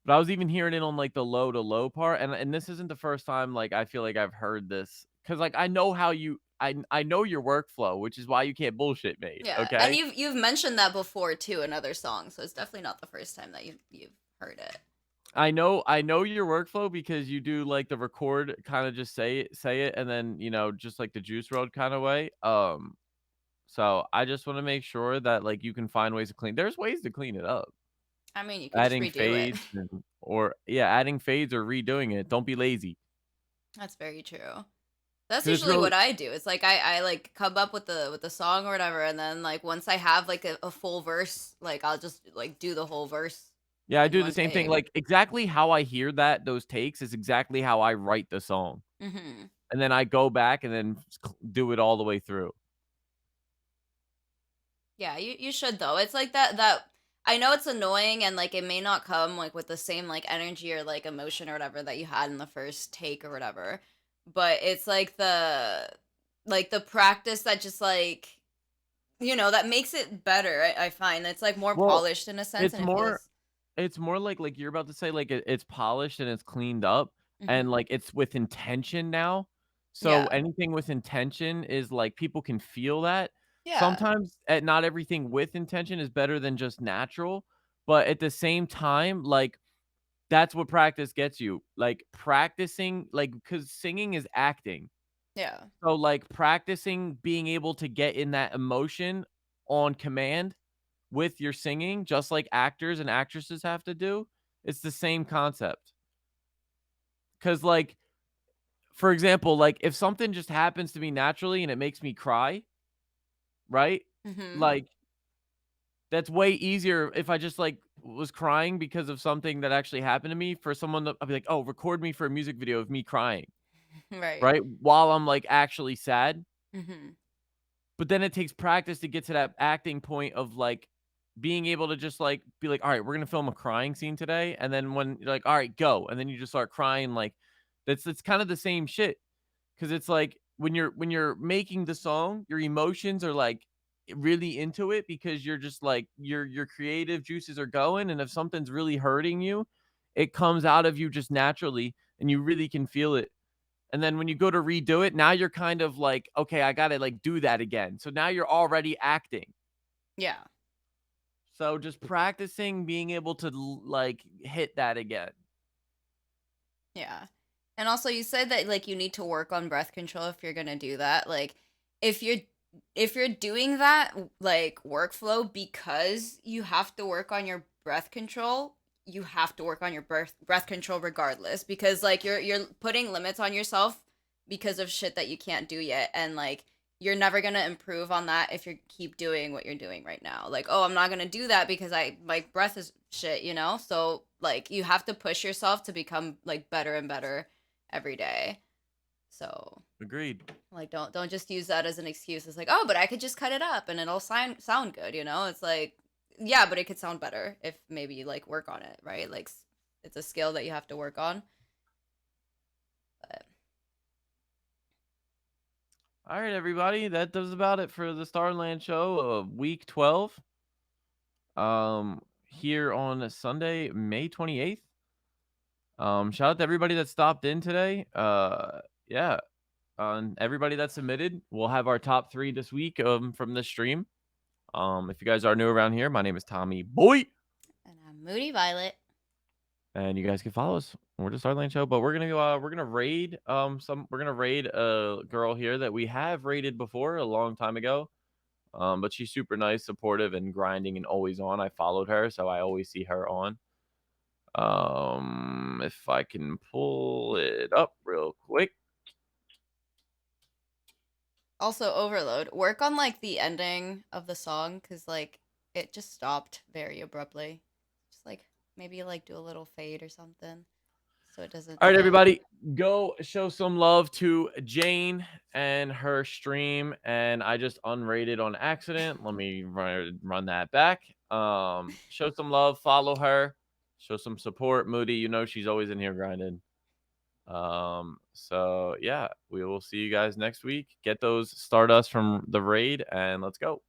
but I was even hearing it on like the low to low part, and this isn't the first time like I feel like I've heard this because like I know how you I know your workflow, which is why you can't bullshit me. Yeah, Okay. and you've mentioned that before too in other songs, so it's definitely not the first time that you've heard it. I know your workflow because you do like the record, kind of just say it, and then just like the Juice Road kind of way. So I just want to make sure that like you can find ways to clean. There's ways to clean it up. I mean, you can Adding just redo it. fades adding fades or redoing it. Don't be lazy. That's very true. That's 'Cause it's usually real- what I do. It's like I like come up with the song or whatever, and then like once I have like a full verse, like I'll just like do the whole verse. Yeah, I in do the one same thing. take. Like exactly how I hear those takes is exactly how I write the song. Mm-hmm. And then I go back and then do it all the way through. Yeah, you should though. It's like that I know it's annoying and like it may not come like with the same like energy or like emotion or whatever that you had in the first take or whatever. But it's like the practice that just like that makes it better. I find it's like more Well, polished in a sense, it's and it more feels. it's more like you're about to say like it's polished and it's cleaned up and Mhm. like it's with intention now. So Yeah. anything with intention is like people can feel that. Yeah. Sometimes not everything with intention is better than just natural, but at the same time, like that's what practice gets you. Like practicing, like because singing is acting. Yeah. So like practicing being able to get in that emotion on command with your singing, just like actors and actresses have to do. It's the same concept. Cause like, for example, like if something just happens to me naturally and it makes me cry, right? Mm-hmm. Like that's way easier if I just like was crying because of something that actually happened to me for someone to I'll be like, "Oh, record me for a music video of me crying." Right. Right? While I'm like actually sad. Mm-hmm. But then it takes practice to get to that acting point of like being able to just like be like, all right, we're gonna film a crying scene today. And then when you're like, all right, go, and then you just start crying, like that's kind of the same shit. Cause it's like when you're making the song, your emotions are like really into it because you're just like your creative juices are going. And if something's really hurting you, it comes out of you just naturally and you really can feel it. And then when you go to redo it, now you're kind of like, okay, I got to like do that again. So now you're already acting. Yeah. So just practicing being able to like hit that again. Yeah. And also you said that like you need to work on breath control if you're going to do that. Like if you're doing that like workflow because you have to work on your breath control, you have to work on your breath control regardless because like you're putting limits on yourself because of shit that you can't do yet and like you're never going to improve on that if you keep doing what you're doing right now. Like, oh, I'm not going to do that because my breath is shit, you know? So like you have to push yourself to become like better and better every day. So Agreed. like don't just use that as an excuse. It's like, oh, but I could just cut it up and it'll sound good, you know? It's like, yeah, but it could sound better if maybe you like work on it, right? Like it's a skill that you have to work on. But All right, everybody. That does about it for the Starland show of week 12. Here on Sunday, May 28th. Shout out to everybody that stopped in today. Yeah. And everybody that submitted. We'll have our top 3 this week from the stream. If you guys are new around here, my name is Tommy Boy. and I'm Moody Violet. And you guys can follow us. We're the Starland Show, but we're gonna raid a girl here that we have raided before a long time ago. But she's super nice, supportive, and grinding and always on. I followed her, so I always see her on. If I can pull it up real quick. Also, Overload. Work on like the ending of the song because like it just stopped very abruptly. Just like maybe like do a little fade or something so it doesn't. All right, everybody, go show some love to Jane and her stream. And I just unrated on accident. Let me run that back. Show some love, follow her, show some support. Moody, you know she's always in here grinding. So yeah, we will see you guys next week. Get those Stardust from the raid and let's go.